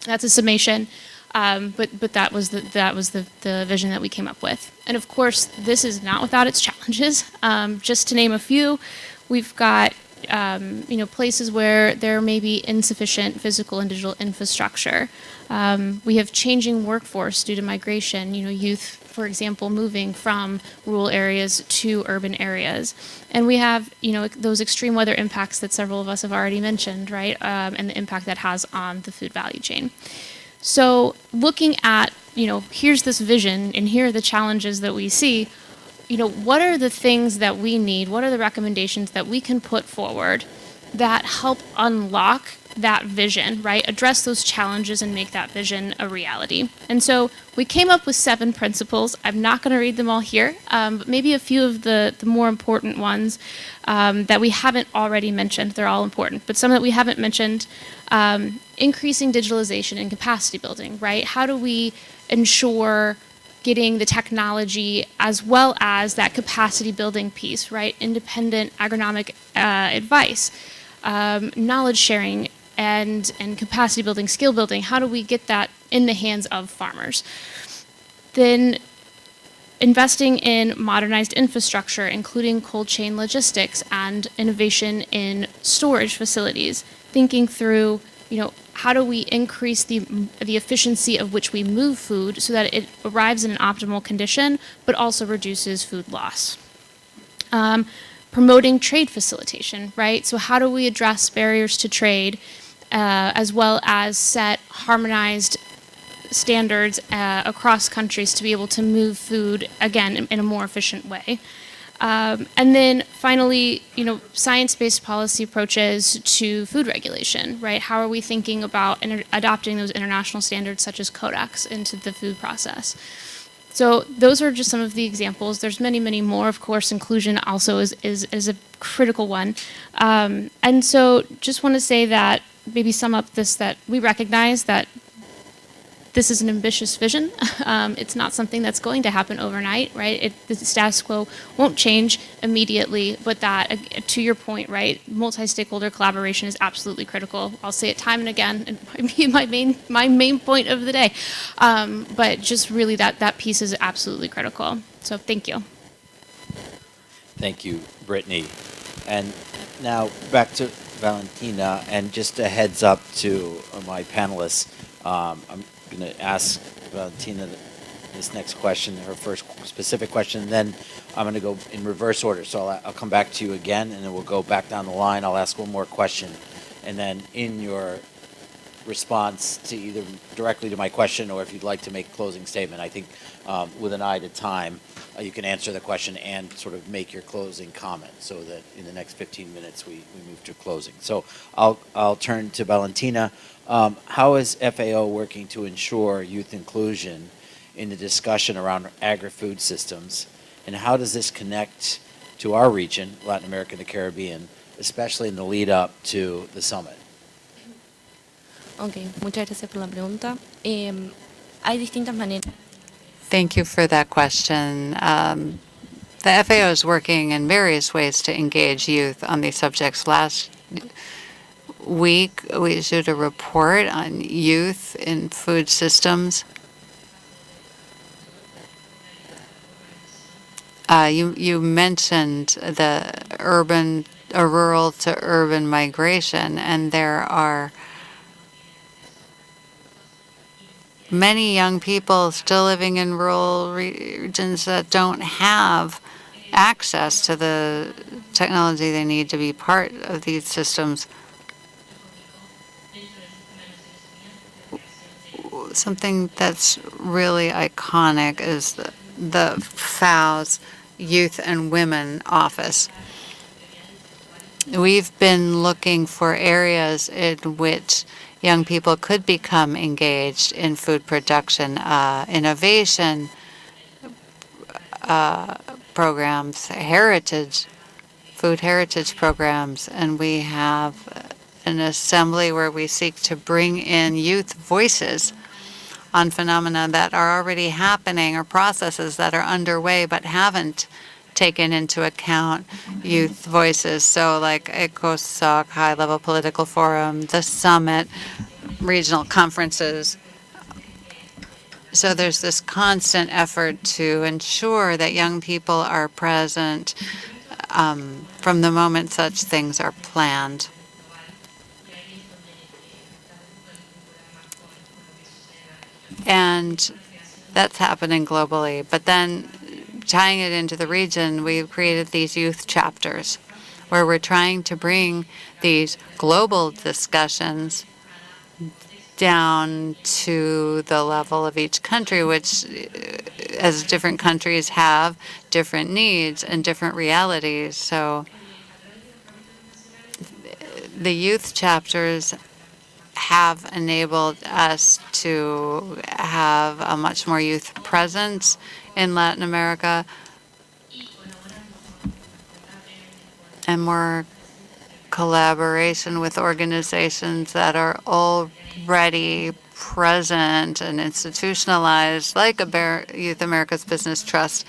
That's a summation, but that was the vision that we came up with. And of course, this is not without its challenges. Just to name a few, we've got places where there may be insufficient physical and digital infrastructure. We have changing workforce due to migration. Youth, for example, moving from rural areas to urban areas. And we have, those extreme weather impacts that several of us have already mentioned, right? And the impact that has on the food value chain. So looking at, here's this vision and here are the challenges that we see, what are the things that we need? What are the recommendations that we can put forward that help unlock that vision, right? Address those challenges and make that vision a reality. And so we came up with 7 principles. I'm not going to read them all here, but maybe a few of the more important ones that we haven't already mentioned. They're all important, but some that we haven't mentioned, increasing digitalization and capacity building, right? How do we ensure getting the technology as well as that capacity building piece, right? Independent agronomic advice, knowledge sharing, and capacity building, skill building. How do we get that in the hands of farmers? Then investing in modernized infrastructure, including cold chain logistics and innovation in storage facilities, thinking through, how do we increase the efficiency of which we move food so that it arrives in an optimal condition, but also reduces food loss. Promoting trade facilitation, right? So how do we address barriers to trade as well as set harmonized standards across countries to be able to move food, again, in a more efficient way. And then finally, science-based policy approaches to food regulation, right? How are we thinking about adopting those international standards such as Codex into the food process? So those are just some of the examples. There's many, many more. Of course, inclusion also is a critical one. And so just want to say that, maybe sum up this, that we recognize that this is an ambitious vision. It's not something that's going to happen overnight, right? The status quo won't change immediately, but that, to your point, right, multi-stakeholder collaboration is absolutely critical. I'll say it time and again, and it might be my main point of the day. But just really that piece is absolutely critical. So thank you. Thank you, Brittany. And now back to Valentina, and just a heads up to my panelists. I'm going to ask Valentina this next question, her first specific question, and then I'm going to go in reverse order. So I'll come back to you again, and then we'll go back down the line. I'll ask one more question, and then in your response to either directly to my question or if you'd like to make a closing statement, I think with an eye to time, you can answer the question and sort of make your closing comment so that in the next 15 minutes we move to closing. So I'll turn to Valentina. How is FAO working to ensure youth inclusion in the discussion around agri-food systems, and how does this connect to our region, Latin America and the Caribbean, especially in the lead up to the summit? Okay, muchas gracias por la pregunta. Hay distintas maneras. Thank you for that question. The FAO is working in various ways to engage youth on these subjects. Last week, we issued a report on youth in food systems. You mentioned the rural to urban migration, and there are many young people still living in rural regions that don't have access to the technology they need to be part of these systems. Something that's really iconic is the FAO's Youth and Women Office. We've been looking for areas in which young people could become engaged in food production, innovation programs, food heritage programs, and we have an assembly where we seek to bring in youth voices on phenomena that are already happening or processes that are underway but haven't taken into account youth voices. So like ECOSOC, high-level political forum, the summit, regional conferences. So there's this constant effort to ensure that young people are present from the moment such things are planned. And that's happening globally. But then tying it into the region, we've created these youth chapters where we're trying to bring these global discussions down to the level of each country, which, as different countries have different needs and different realities. So the youth chapters have enabled us to have a much more youth presence in Latin America and more collaboration with organizations that are already present and institutionalized, like Youth America's Business Trust,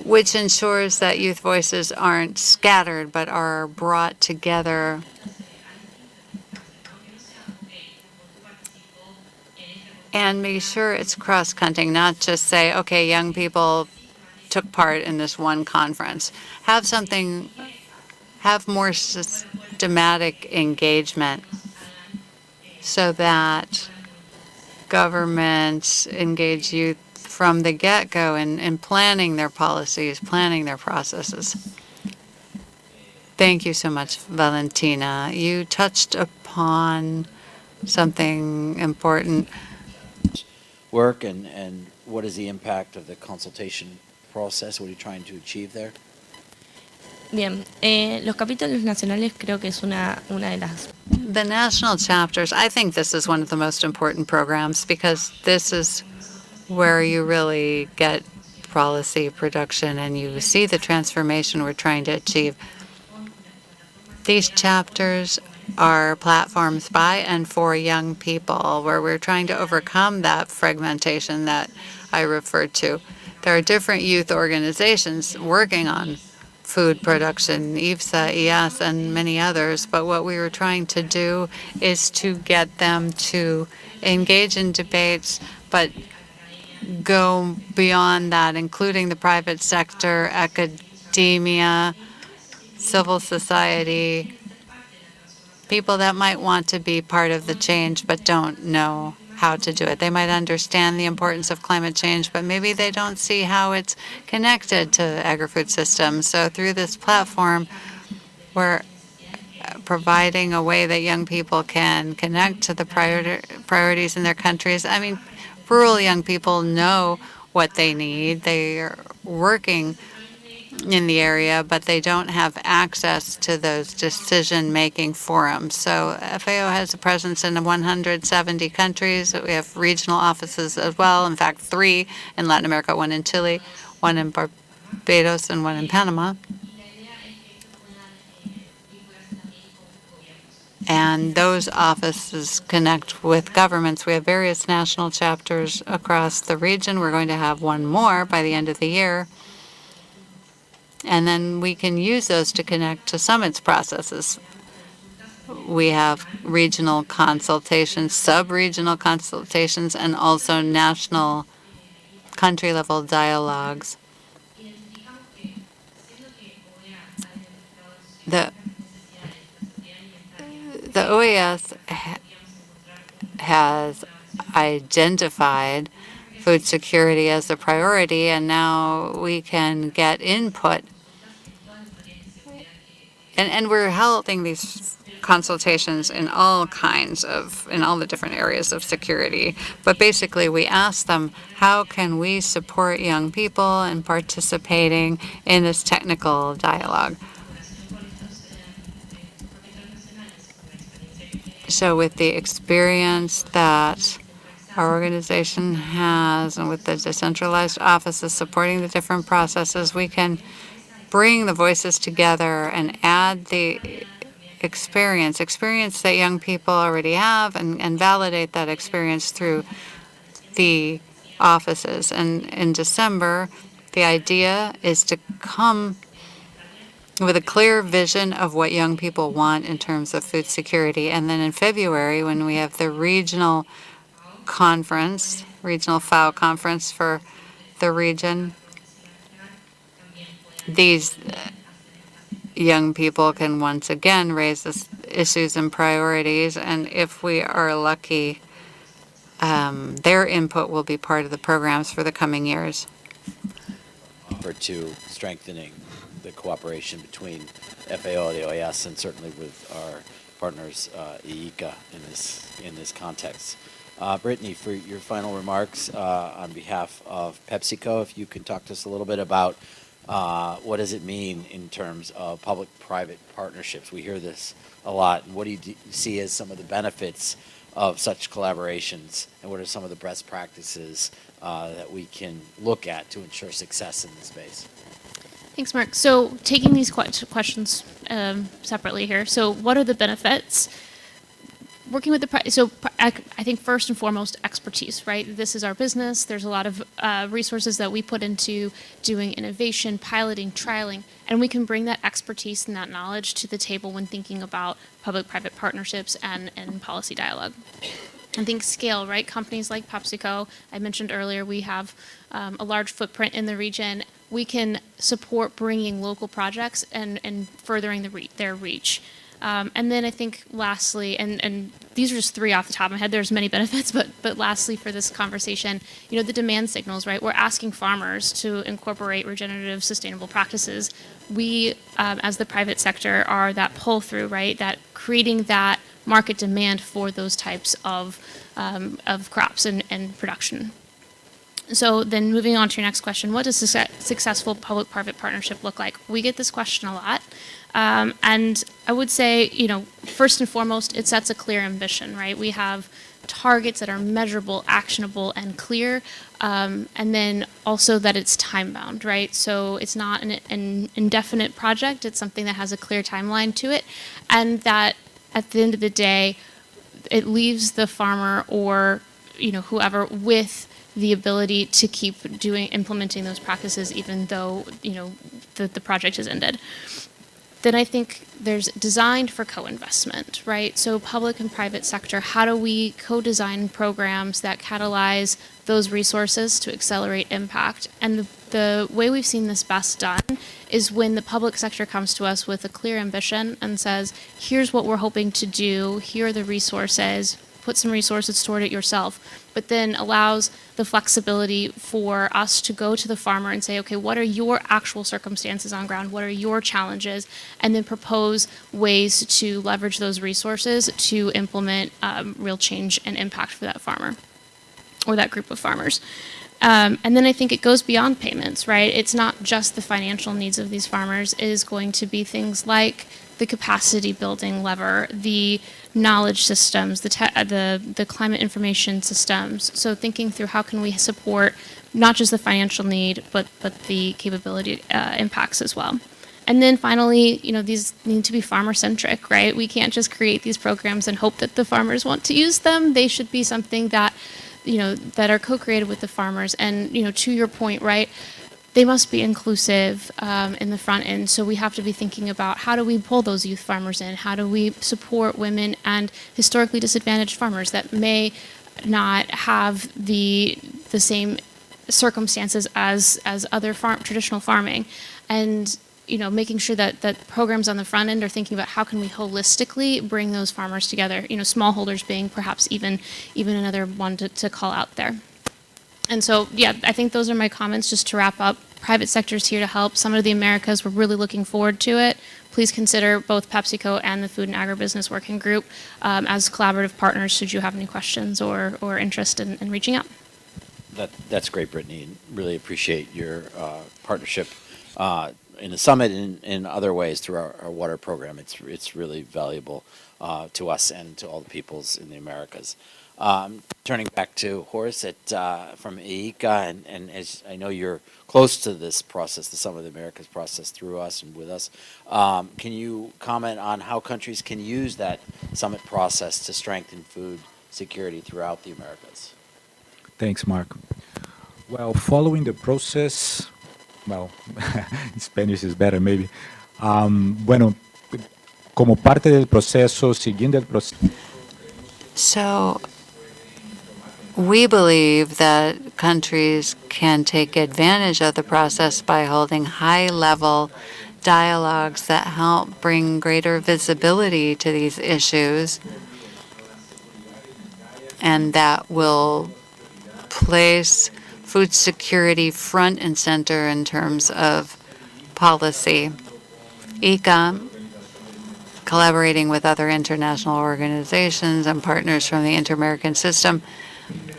which ensures that youth voices aren't scattered but are brought together and make sure it's cross-cutting, not just say, okay, young people took part in this one conference. Have more systematic engagement so that governments engage youth from the get-go in planning their policies, planning their processes. Thank you so much, Valentina. You touched upon something important. Work and what is the impact of the consultation process? What are you trying to achieve there? Bien, los capítulos nacionales creo que es una de las... The national chapters, I think this is one of the most important programs because this is where you really get policy production and you see the transformation we're trying to achieve. These chapters are platforms by and for young people where we're trying to overcome that fragmentation that I referred to. There are different youth organizations working on food production, IFSA, IAS, and many others, but what we were trying to do is to get them to engage in debates, but go beyond that, including the private sector, academia, civil society, people that might want to be part of the change but don't know how to do it. They might understand the importance of climate change, but maybe they don't see how it's connected to agri-food systems. So through this platform, we're providing a way that young people can connect to the priorities in their countries. I mean, rural young people know what they need. They are working in the area, but they don't have access to those decision-making forums. So FAO has a presence in 170 countries. We have regional offices as well. In fact, 3 in Latin America, 1 in Chile, 1 in Barbados, and 1 in Panama. And those offices connect with governments. We have various national chapters across the region. We're going to have 1 more by the end of the year. And then we can use those to connect to summits processes. We have regional consultations, sub-regional consultations, and also national country-level dialogues. The OAS has identified food security as a priority, and now we can get input. And we're holding these consultations in all the different areas of security. But basically, we ask them, how can we support young people in participating in this technical dialogue? So with the experience that our organization has and with the decentralized offices supporting the different processes, we can bring the voices together and add the experience that young people already have and validate that experience through the offices. And in December, The idea is to come with a clear vision of what young people want in terms of food security. And then in February, when we have the regional conference, regional FAO conference for the region, these young people can once again raise this issues and priorities. And if we are lucky, their input will be part of the programs for the coming years. For to strengthening the cooperation between FAO and the OAS, and certainly with our partners IICA in this context. Brittany, for your final remarks on behalf of PepsiCo, if you can talk to us a little bit about what does it mean in terms of public-private partnerships? We hear this a lot. What do you see as some of the benefits of such collaborations, and what are some of the best practices that we can look at to ensure success in this space? Thanks, Mark. So taking these questions separately here. So what are the benefits? Working with I think first and foremost, expertise, right? This is our business. There's a lot of resources that we put into doing innovation, piloting, trialing, and we can bring that expertise and that knowledge to the table when thinking about public-private partnerships and policy dialogue. I think scale, right? Companies like PepsiCo, I mentioned earlier, we have a large footprint in the region. We can support bringing local projects and furthering their reach. And then I think lastly, and these are just three off the top of my head, there's many benefits, but lastly for this conversation, the demand signals, right? We're asking farmers to incorporate regenerative sustainable practices. We, as the private sector, are that pull through, right? That creating that market demand for those types of crops and production. So then moving on to your next question, what does successful public-private partnership look like? We get this question a lot. And I would say, first and foremost, it sets a clear ambition, right? We have targets that are measurable, actionable, and clear, and then also that it's time-bound, right? So it's not an indefinite project. It's something that has a clear timeline to it, and that at the end of the day, it leaves the farmer or whoever with the ability to keep implementing those practices even though the project has ended. Then I think there's designed for co-investment, right? So public and private sector, how do we co-design programs that catalyze those resources to accelerate impact? And the way we've seen this best done is when the public sector comes to us with a clear ambition and says, here's what we're hoping to do, here are the resources, put some resources toward it yourself, but then allows the flexibility for us to go to the farmer and say, okay, what are your actual circumstances on ground? What are your challenges? And then propose ways to leverage those resources to implement real change and impact for that farmer or that group of farmers. And then I think it goes beyond payments, right? It's not just the financial needs of these farmers. It is going to be things like the capacity building lever, the knowledge systems, the climate information systems. So thinking through how can we support not just the financial need, but the capability impacts as well. And then finally, these need to be farmer-centric, right? We can't just create these programs and hope that the farmers want to use them. They should be something that, that are co-created with the farmers. And, to your point, right, they must be inclusive in the front end. So we have to be thinking about how do we pull those youth farmers in? How do we support women and historically disadvantaged farmers that may not have the same circumstances as other traditional farming? And making sure that programs on the front end are thinking about how can we holistically bring those farmers together, smallholders being perhaps even another one to call out there. And so, yeah, I think those are my comments just to wrap up. Private sector is here to help. Summit of the Americas, we're really looking forward to it. Please consider both PepsiCo and the Food and Agribusiness Working Group as collaborative partners should you have any questions or interest in reaching out. That's great, Brittany. Really appreciate your partnership in the summit and in other ways through our water program. It's really valuable to us and to all the peoples in the Americas. Turning back to Horace from IICA, and as I know you're close to this process, the Summit of the Americas process through us and with us, can you comment on how countries can use that summit process to strengthen food security throughout the Americas? Thanks, Mark. Well, following the process, well, Spanish is better maybe. Bueno, como parte del proceso, siguiendo el proceso. So we believe that countries can take advantage of the process by holding high-level dialogues that help bring greater visibility to these issues and that will place food security front and center in terms of policy. ICA, collaborating with other international organizations and partners from the Inter-American system,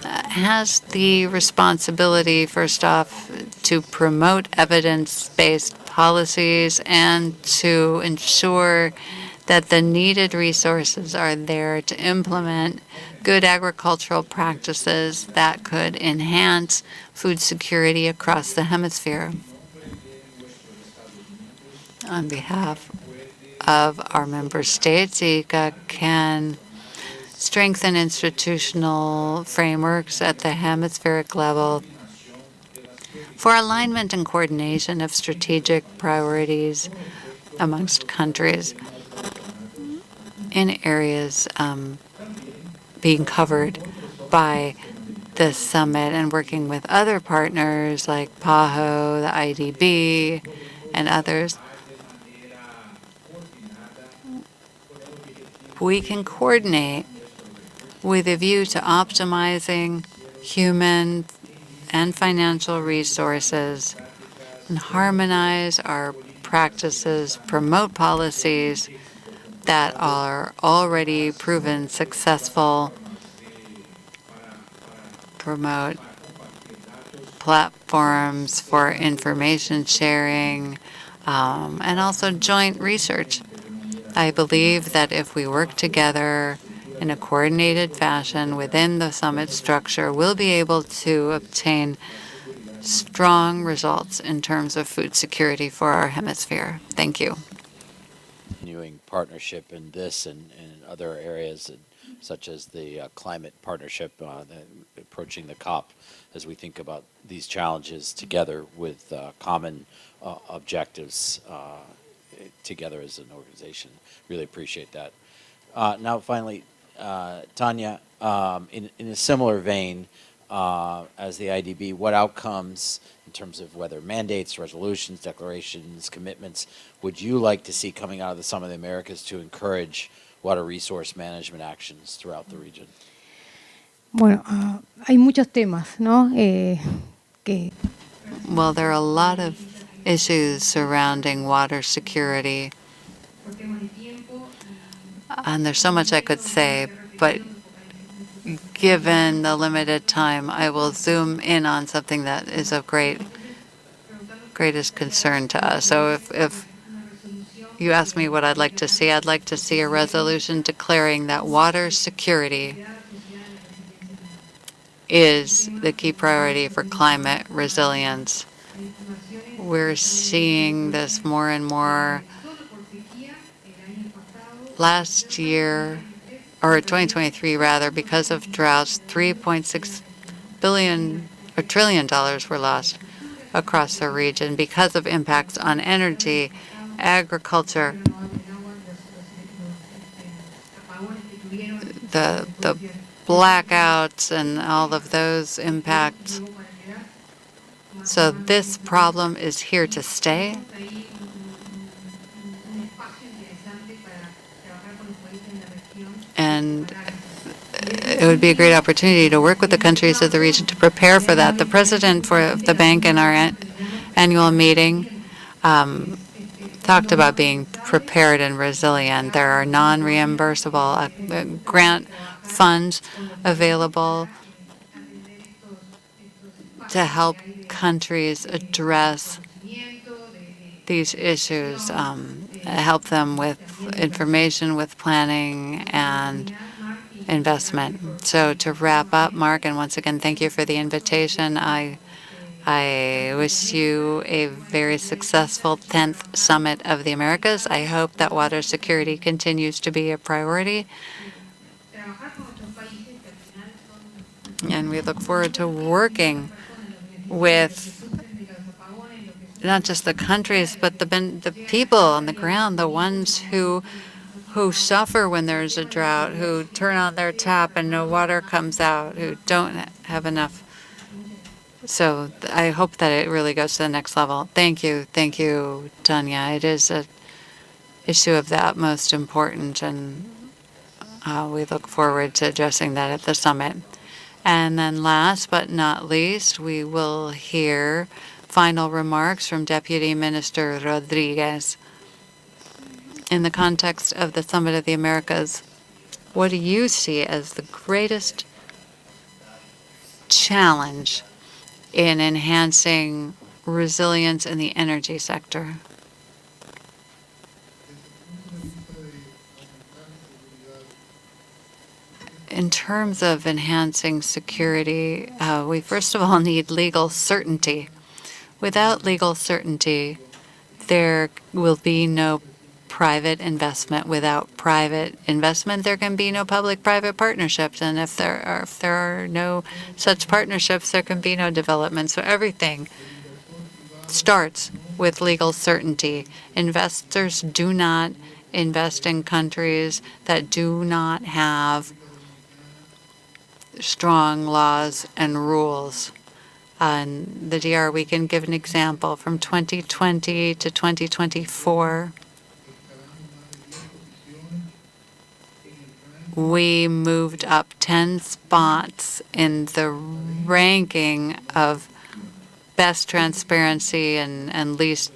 has the responsibility, first off, to promote evidence-based policies and to ensure that the needed resources are there to implement good agricultural practices that could enhance food security across the hemisphere. On behalf of our member states, ICA can strengthen institutional frameworks at the hemispheric level for alignment and coordination of strategic priorities amongst countries in areas being covered by the summit and working with other partners like PAHO, the IDB, and others. We can coordinate with a view to optimizing human and financial resources and harmonize our practices, promote policies that are already proven successful, promote platforms for information sharing, and also joint research. I believe that if we work together in a coordinated fashion within the summit structure, we'll be able to obtain strong results in terms of food security for our hemisphere. Thank you. Continuing partnership in this and other areas, such as the climate partnership, approaching the COP, as we think about these challenges together with common objectives together as an organization. Really appreciate that. Now, finally, Tanya, in a similar vein as the IDB, what outcomes in terms of whether mandates, resolutions, declarations, commitments would you like to see coming out of the Summit of the Americas to encourage water resource management actions throughout the region? Bueno, hay muchos temas, ¿no? Well, there are a lot of issues surrounding water security, and there's so much I could say, but given the limited time, I will zoom in on something that is of greatest concern to us. So if you ask me what I'd like to see a resolution declaring that water security is the key priority for climate resilience. We're seeing this more and more. Last year, or 2023 rather, because of droughts, $3.6 trillion were lost across the region because of impacts on energy, agriculture, the blackouts and all of those impacts. So this problem is here to stay. And it would be a great opportunity to work with the countries of the region to prepare for that. The president for the bank in our annual meeting talked about being prepared and resilient. There are non-reimbursable grant funds available to help countries address these issues, help them with information, with planning, and investment. So to wrap up, Mark, and once again, thank you for the invitation. I wish you a very successful 10th Summit of the Americas. I hope that water security continues to be a priority. And we look forward to working with not just the countries, but the people on the ground, the ones who suffer when there's a drought, who turn on their tap and no water comes out, who don't have enough. So I hope that it really goes to the next level. Thank you, Tanya. It is an issue of the utmost importance, and we look forward to addressing that at the summit. And then last but not least, we will hear final remarks from Deputy Minister Rodriguez. In the context of the Summit of the Americas, what do you see as the greatest challenge in enhancing resilience in the energy sector? In terms of enhancing security, we first of all need legal certainty. Without legal certainty, there will be no private investment. Without private investment, there can be no public-private partnerships. And if there are no such partnerships, there can be no development. So everything starts with legal certainty. Investors do not invest in countries that do not have strong laws and rules. On the DR, we can give an example. From 2020 to 2024, we moved up 10 spots in the ranking of best transparency and least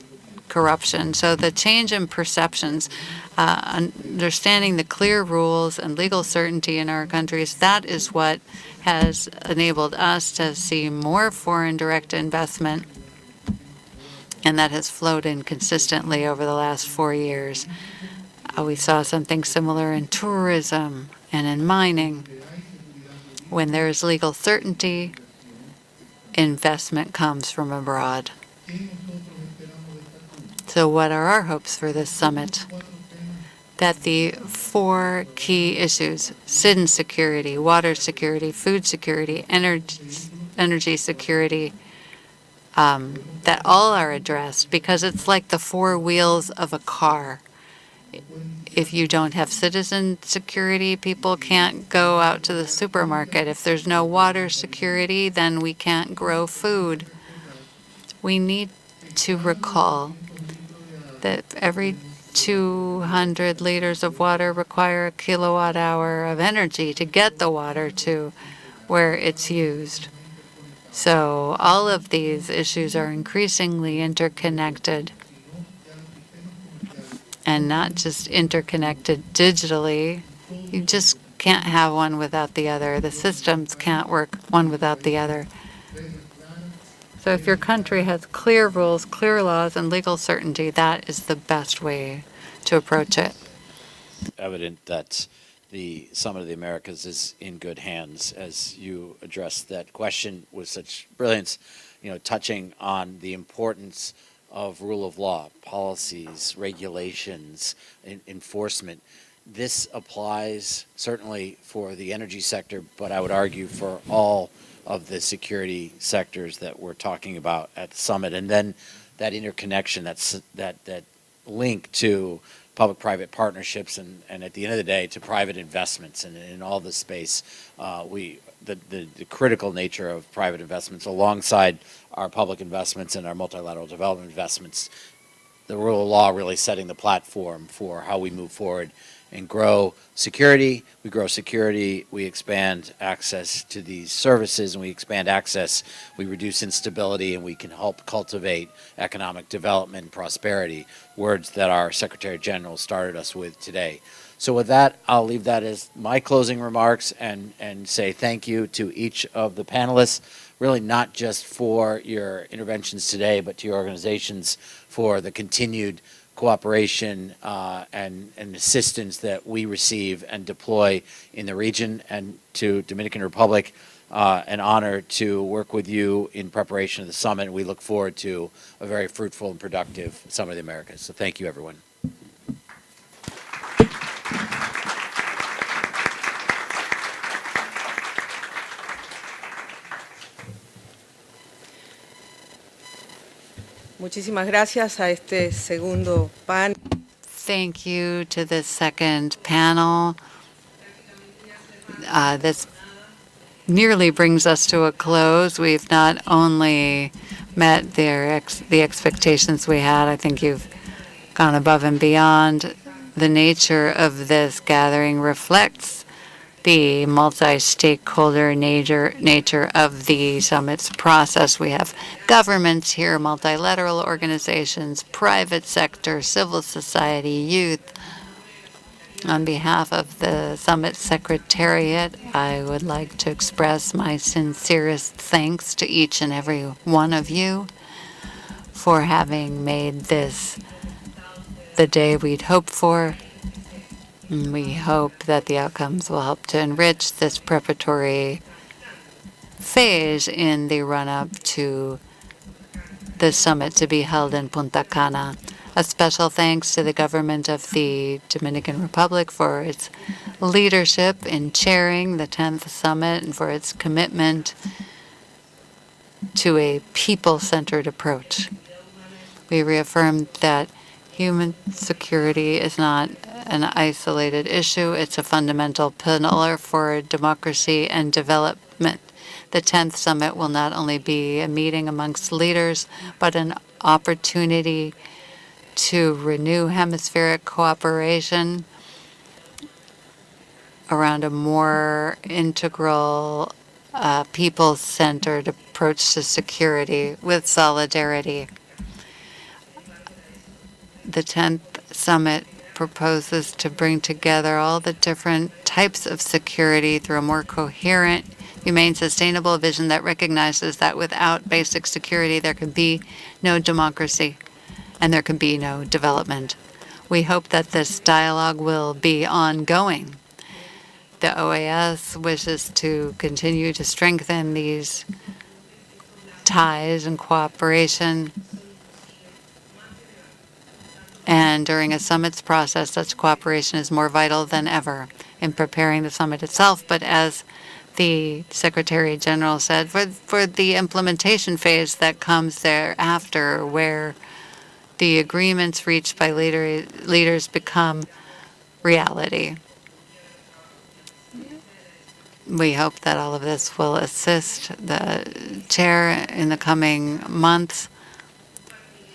corruption. So the change in perceptions, understanding the clear rules and legal certainty in our countries, that is what has enabled us to see more foreign direct investment, and that has flowed in consistently over the last 4 years. We saw something similar in tourism and in mining. When there is legal certainty, investment comes from abroad. So what are our hopes for this summit? That the 4 key issues, citizen security, water security, food security, energy security, that all are addressed, because it's like the 4 wheels of a car. If you don't have citizen security, people can't go out to the supermarket. If there's no water security, then we can't grow food. We need to recall that every 200 liters of water require a kilowatt hour of energy to get the water to where it's used. So all of these issues are increasingly interconnected, and not just interconnected digitally. You just can't have one without the other. The systems can't work one without the other. So if your country has clear rules, clear laws, and legal certainty, that is the best way to approach it. Evident that the Summit of the Americas is in good hands, as you addressed that question with such brilliance, touching on the importance of rule of law, policies, regulations, enforcement. This applies certainly for the energy sector, but I would argue for all of the security sectors that we're talking about at the summit. And then that interconnection, that link to public-private partnerships, and at the end of the day, to private investments. And in all this space, the critical nature of private investments alongside our public investments and our multilateral development investments, the rule of law really setting the platform for how we move forward and grow security. We grow security, we expand access to these services, and we expand access, we reduce instability, and we can help cultivate economic development and prosperity, words that our Secretary General started us with today. So with that, I'll leave that as my closing remarks and say thank you to each of the panelists, really not just for your interventions today, but to your organizations for the continued cooperation and assistance that we receive and deploy in the region. And to Dominican Republic, an honor to work with you in preparation of the summit. We look forward to a very fruitful and productive Summit of the Americas. So thank you, everyone. Muchísimas gracias a este segundo panel. Thank you to the second panel. This nearly brings us to a close. We've not only met the expectations we had, I think you've gone above and beyond. The nature of this gathering reflects the multi-stakeholder nature of the summit's process. We have governments here, multilateral organizations, private sector, civil society, youth. On behalf of the summit secretariat, I would like to express my sincerest thanks to each and every one of you for having made this the day we'd hoped for. And we hope that the outcomes will help to enrich this preparatory phase in the run-up to the summit to be held in Punta Cana. A special thanks to the government of the Dominican Republic for its leadership in chairing the 10th summit and for its commitment to a people-centered approach. We reaffirmed that human security is not an isolated issue. It's a fundamental pillar for democracy and development. The 10th summit will not only be a meeting amongst leaders, but an opportunity to renew hemispheric cooperation around a more integral, people-centered approach to security with solidarity. The 10th summit proposes to bring together all the different types of security through a more coherent, humane, sustainable vision that recognizes that without basic security, there can be no democracy and there can be no development. We hope that this dialogue will be ongoing. The OAS wishes to continue to strengthen these ties and cooperation. And during a summit's process, such cooperation is more vital than ever in preparing the summit itself. But as the Secretary General said, for the implementation phase that comes thereafter, where the agreements reached by leaders become reality. We hope that all of this will assist the chair in the coming months.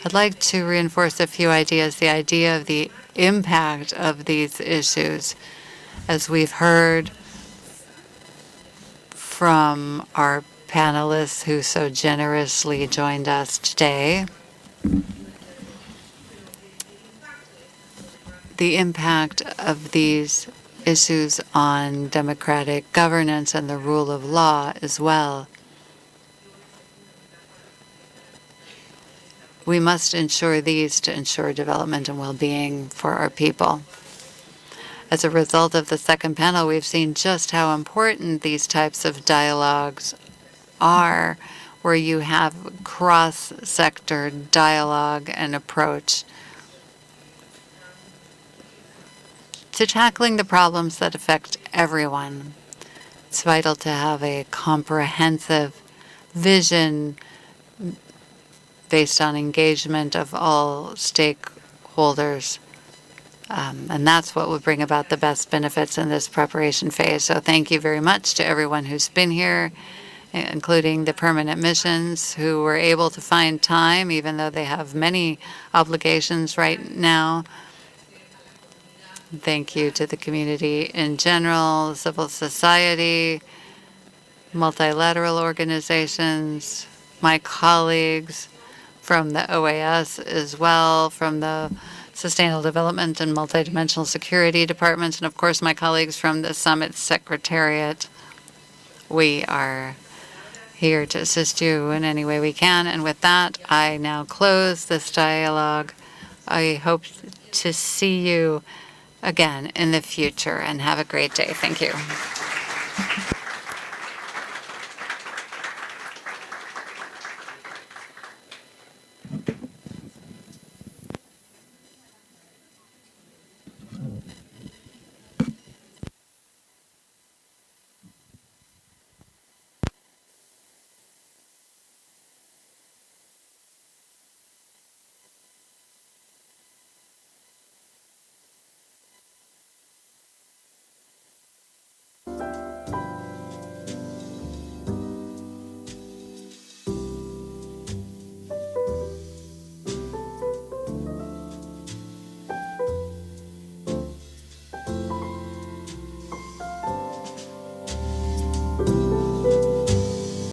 I'd like to reinforce a few ideas. The idea of the impact of these issues, as we've heard from our panelists who so generously joined us today. The impact of these issues on democratic governance and the rule of law as well. We must ensure these to ensure development and well-being for our people. As a result of the second panel, we've seen just how important these types of dialogues are, where you have cross-sector dialogue and approach to tackling the problems that affect everyone. It's vital to have a comprehensive vision based on engagement of all stakeholders. And that's what will bring about the best benefits in this preparation phase. So thank you very much to everyone who's been here, including the permanent missions who were able to find time, even though they have many obligations right now. Thank you to the community in general, civil society, multilateral organizations, my colleagues from the OAS as well, from the Sustainable Development and Multidimensional Security Departments, and of course my colleagues from the Summit Secretariat. We are here to assist you in any way we can. And with that, I now close this dialogue. I hope to see you again in the future, and have a great day. Thank you.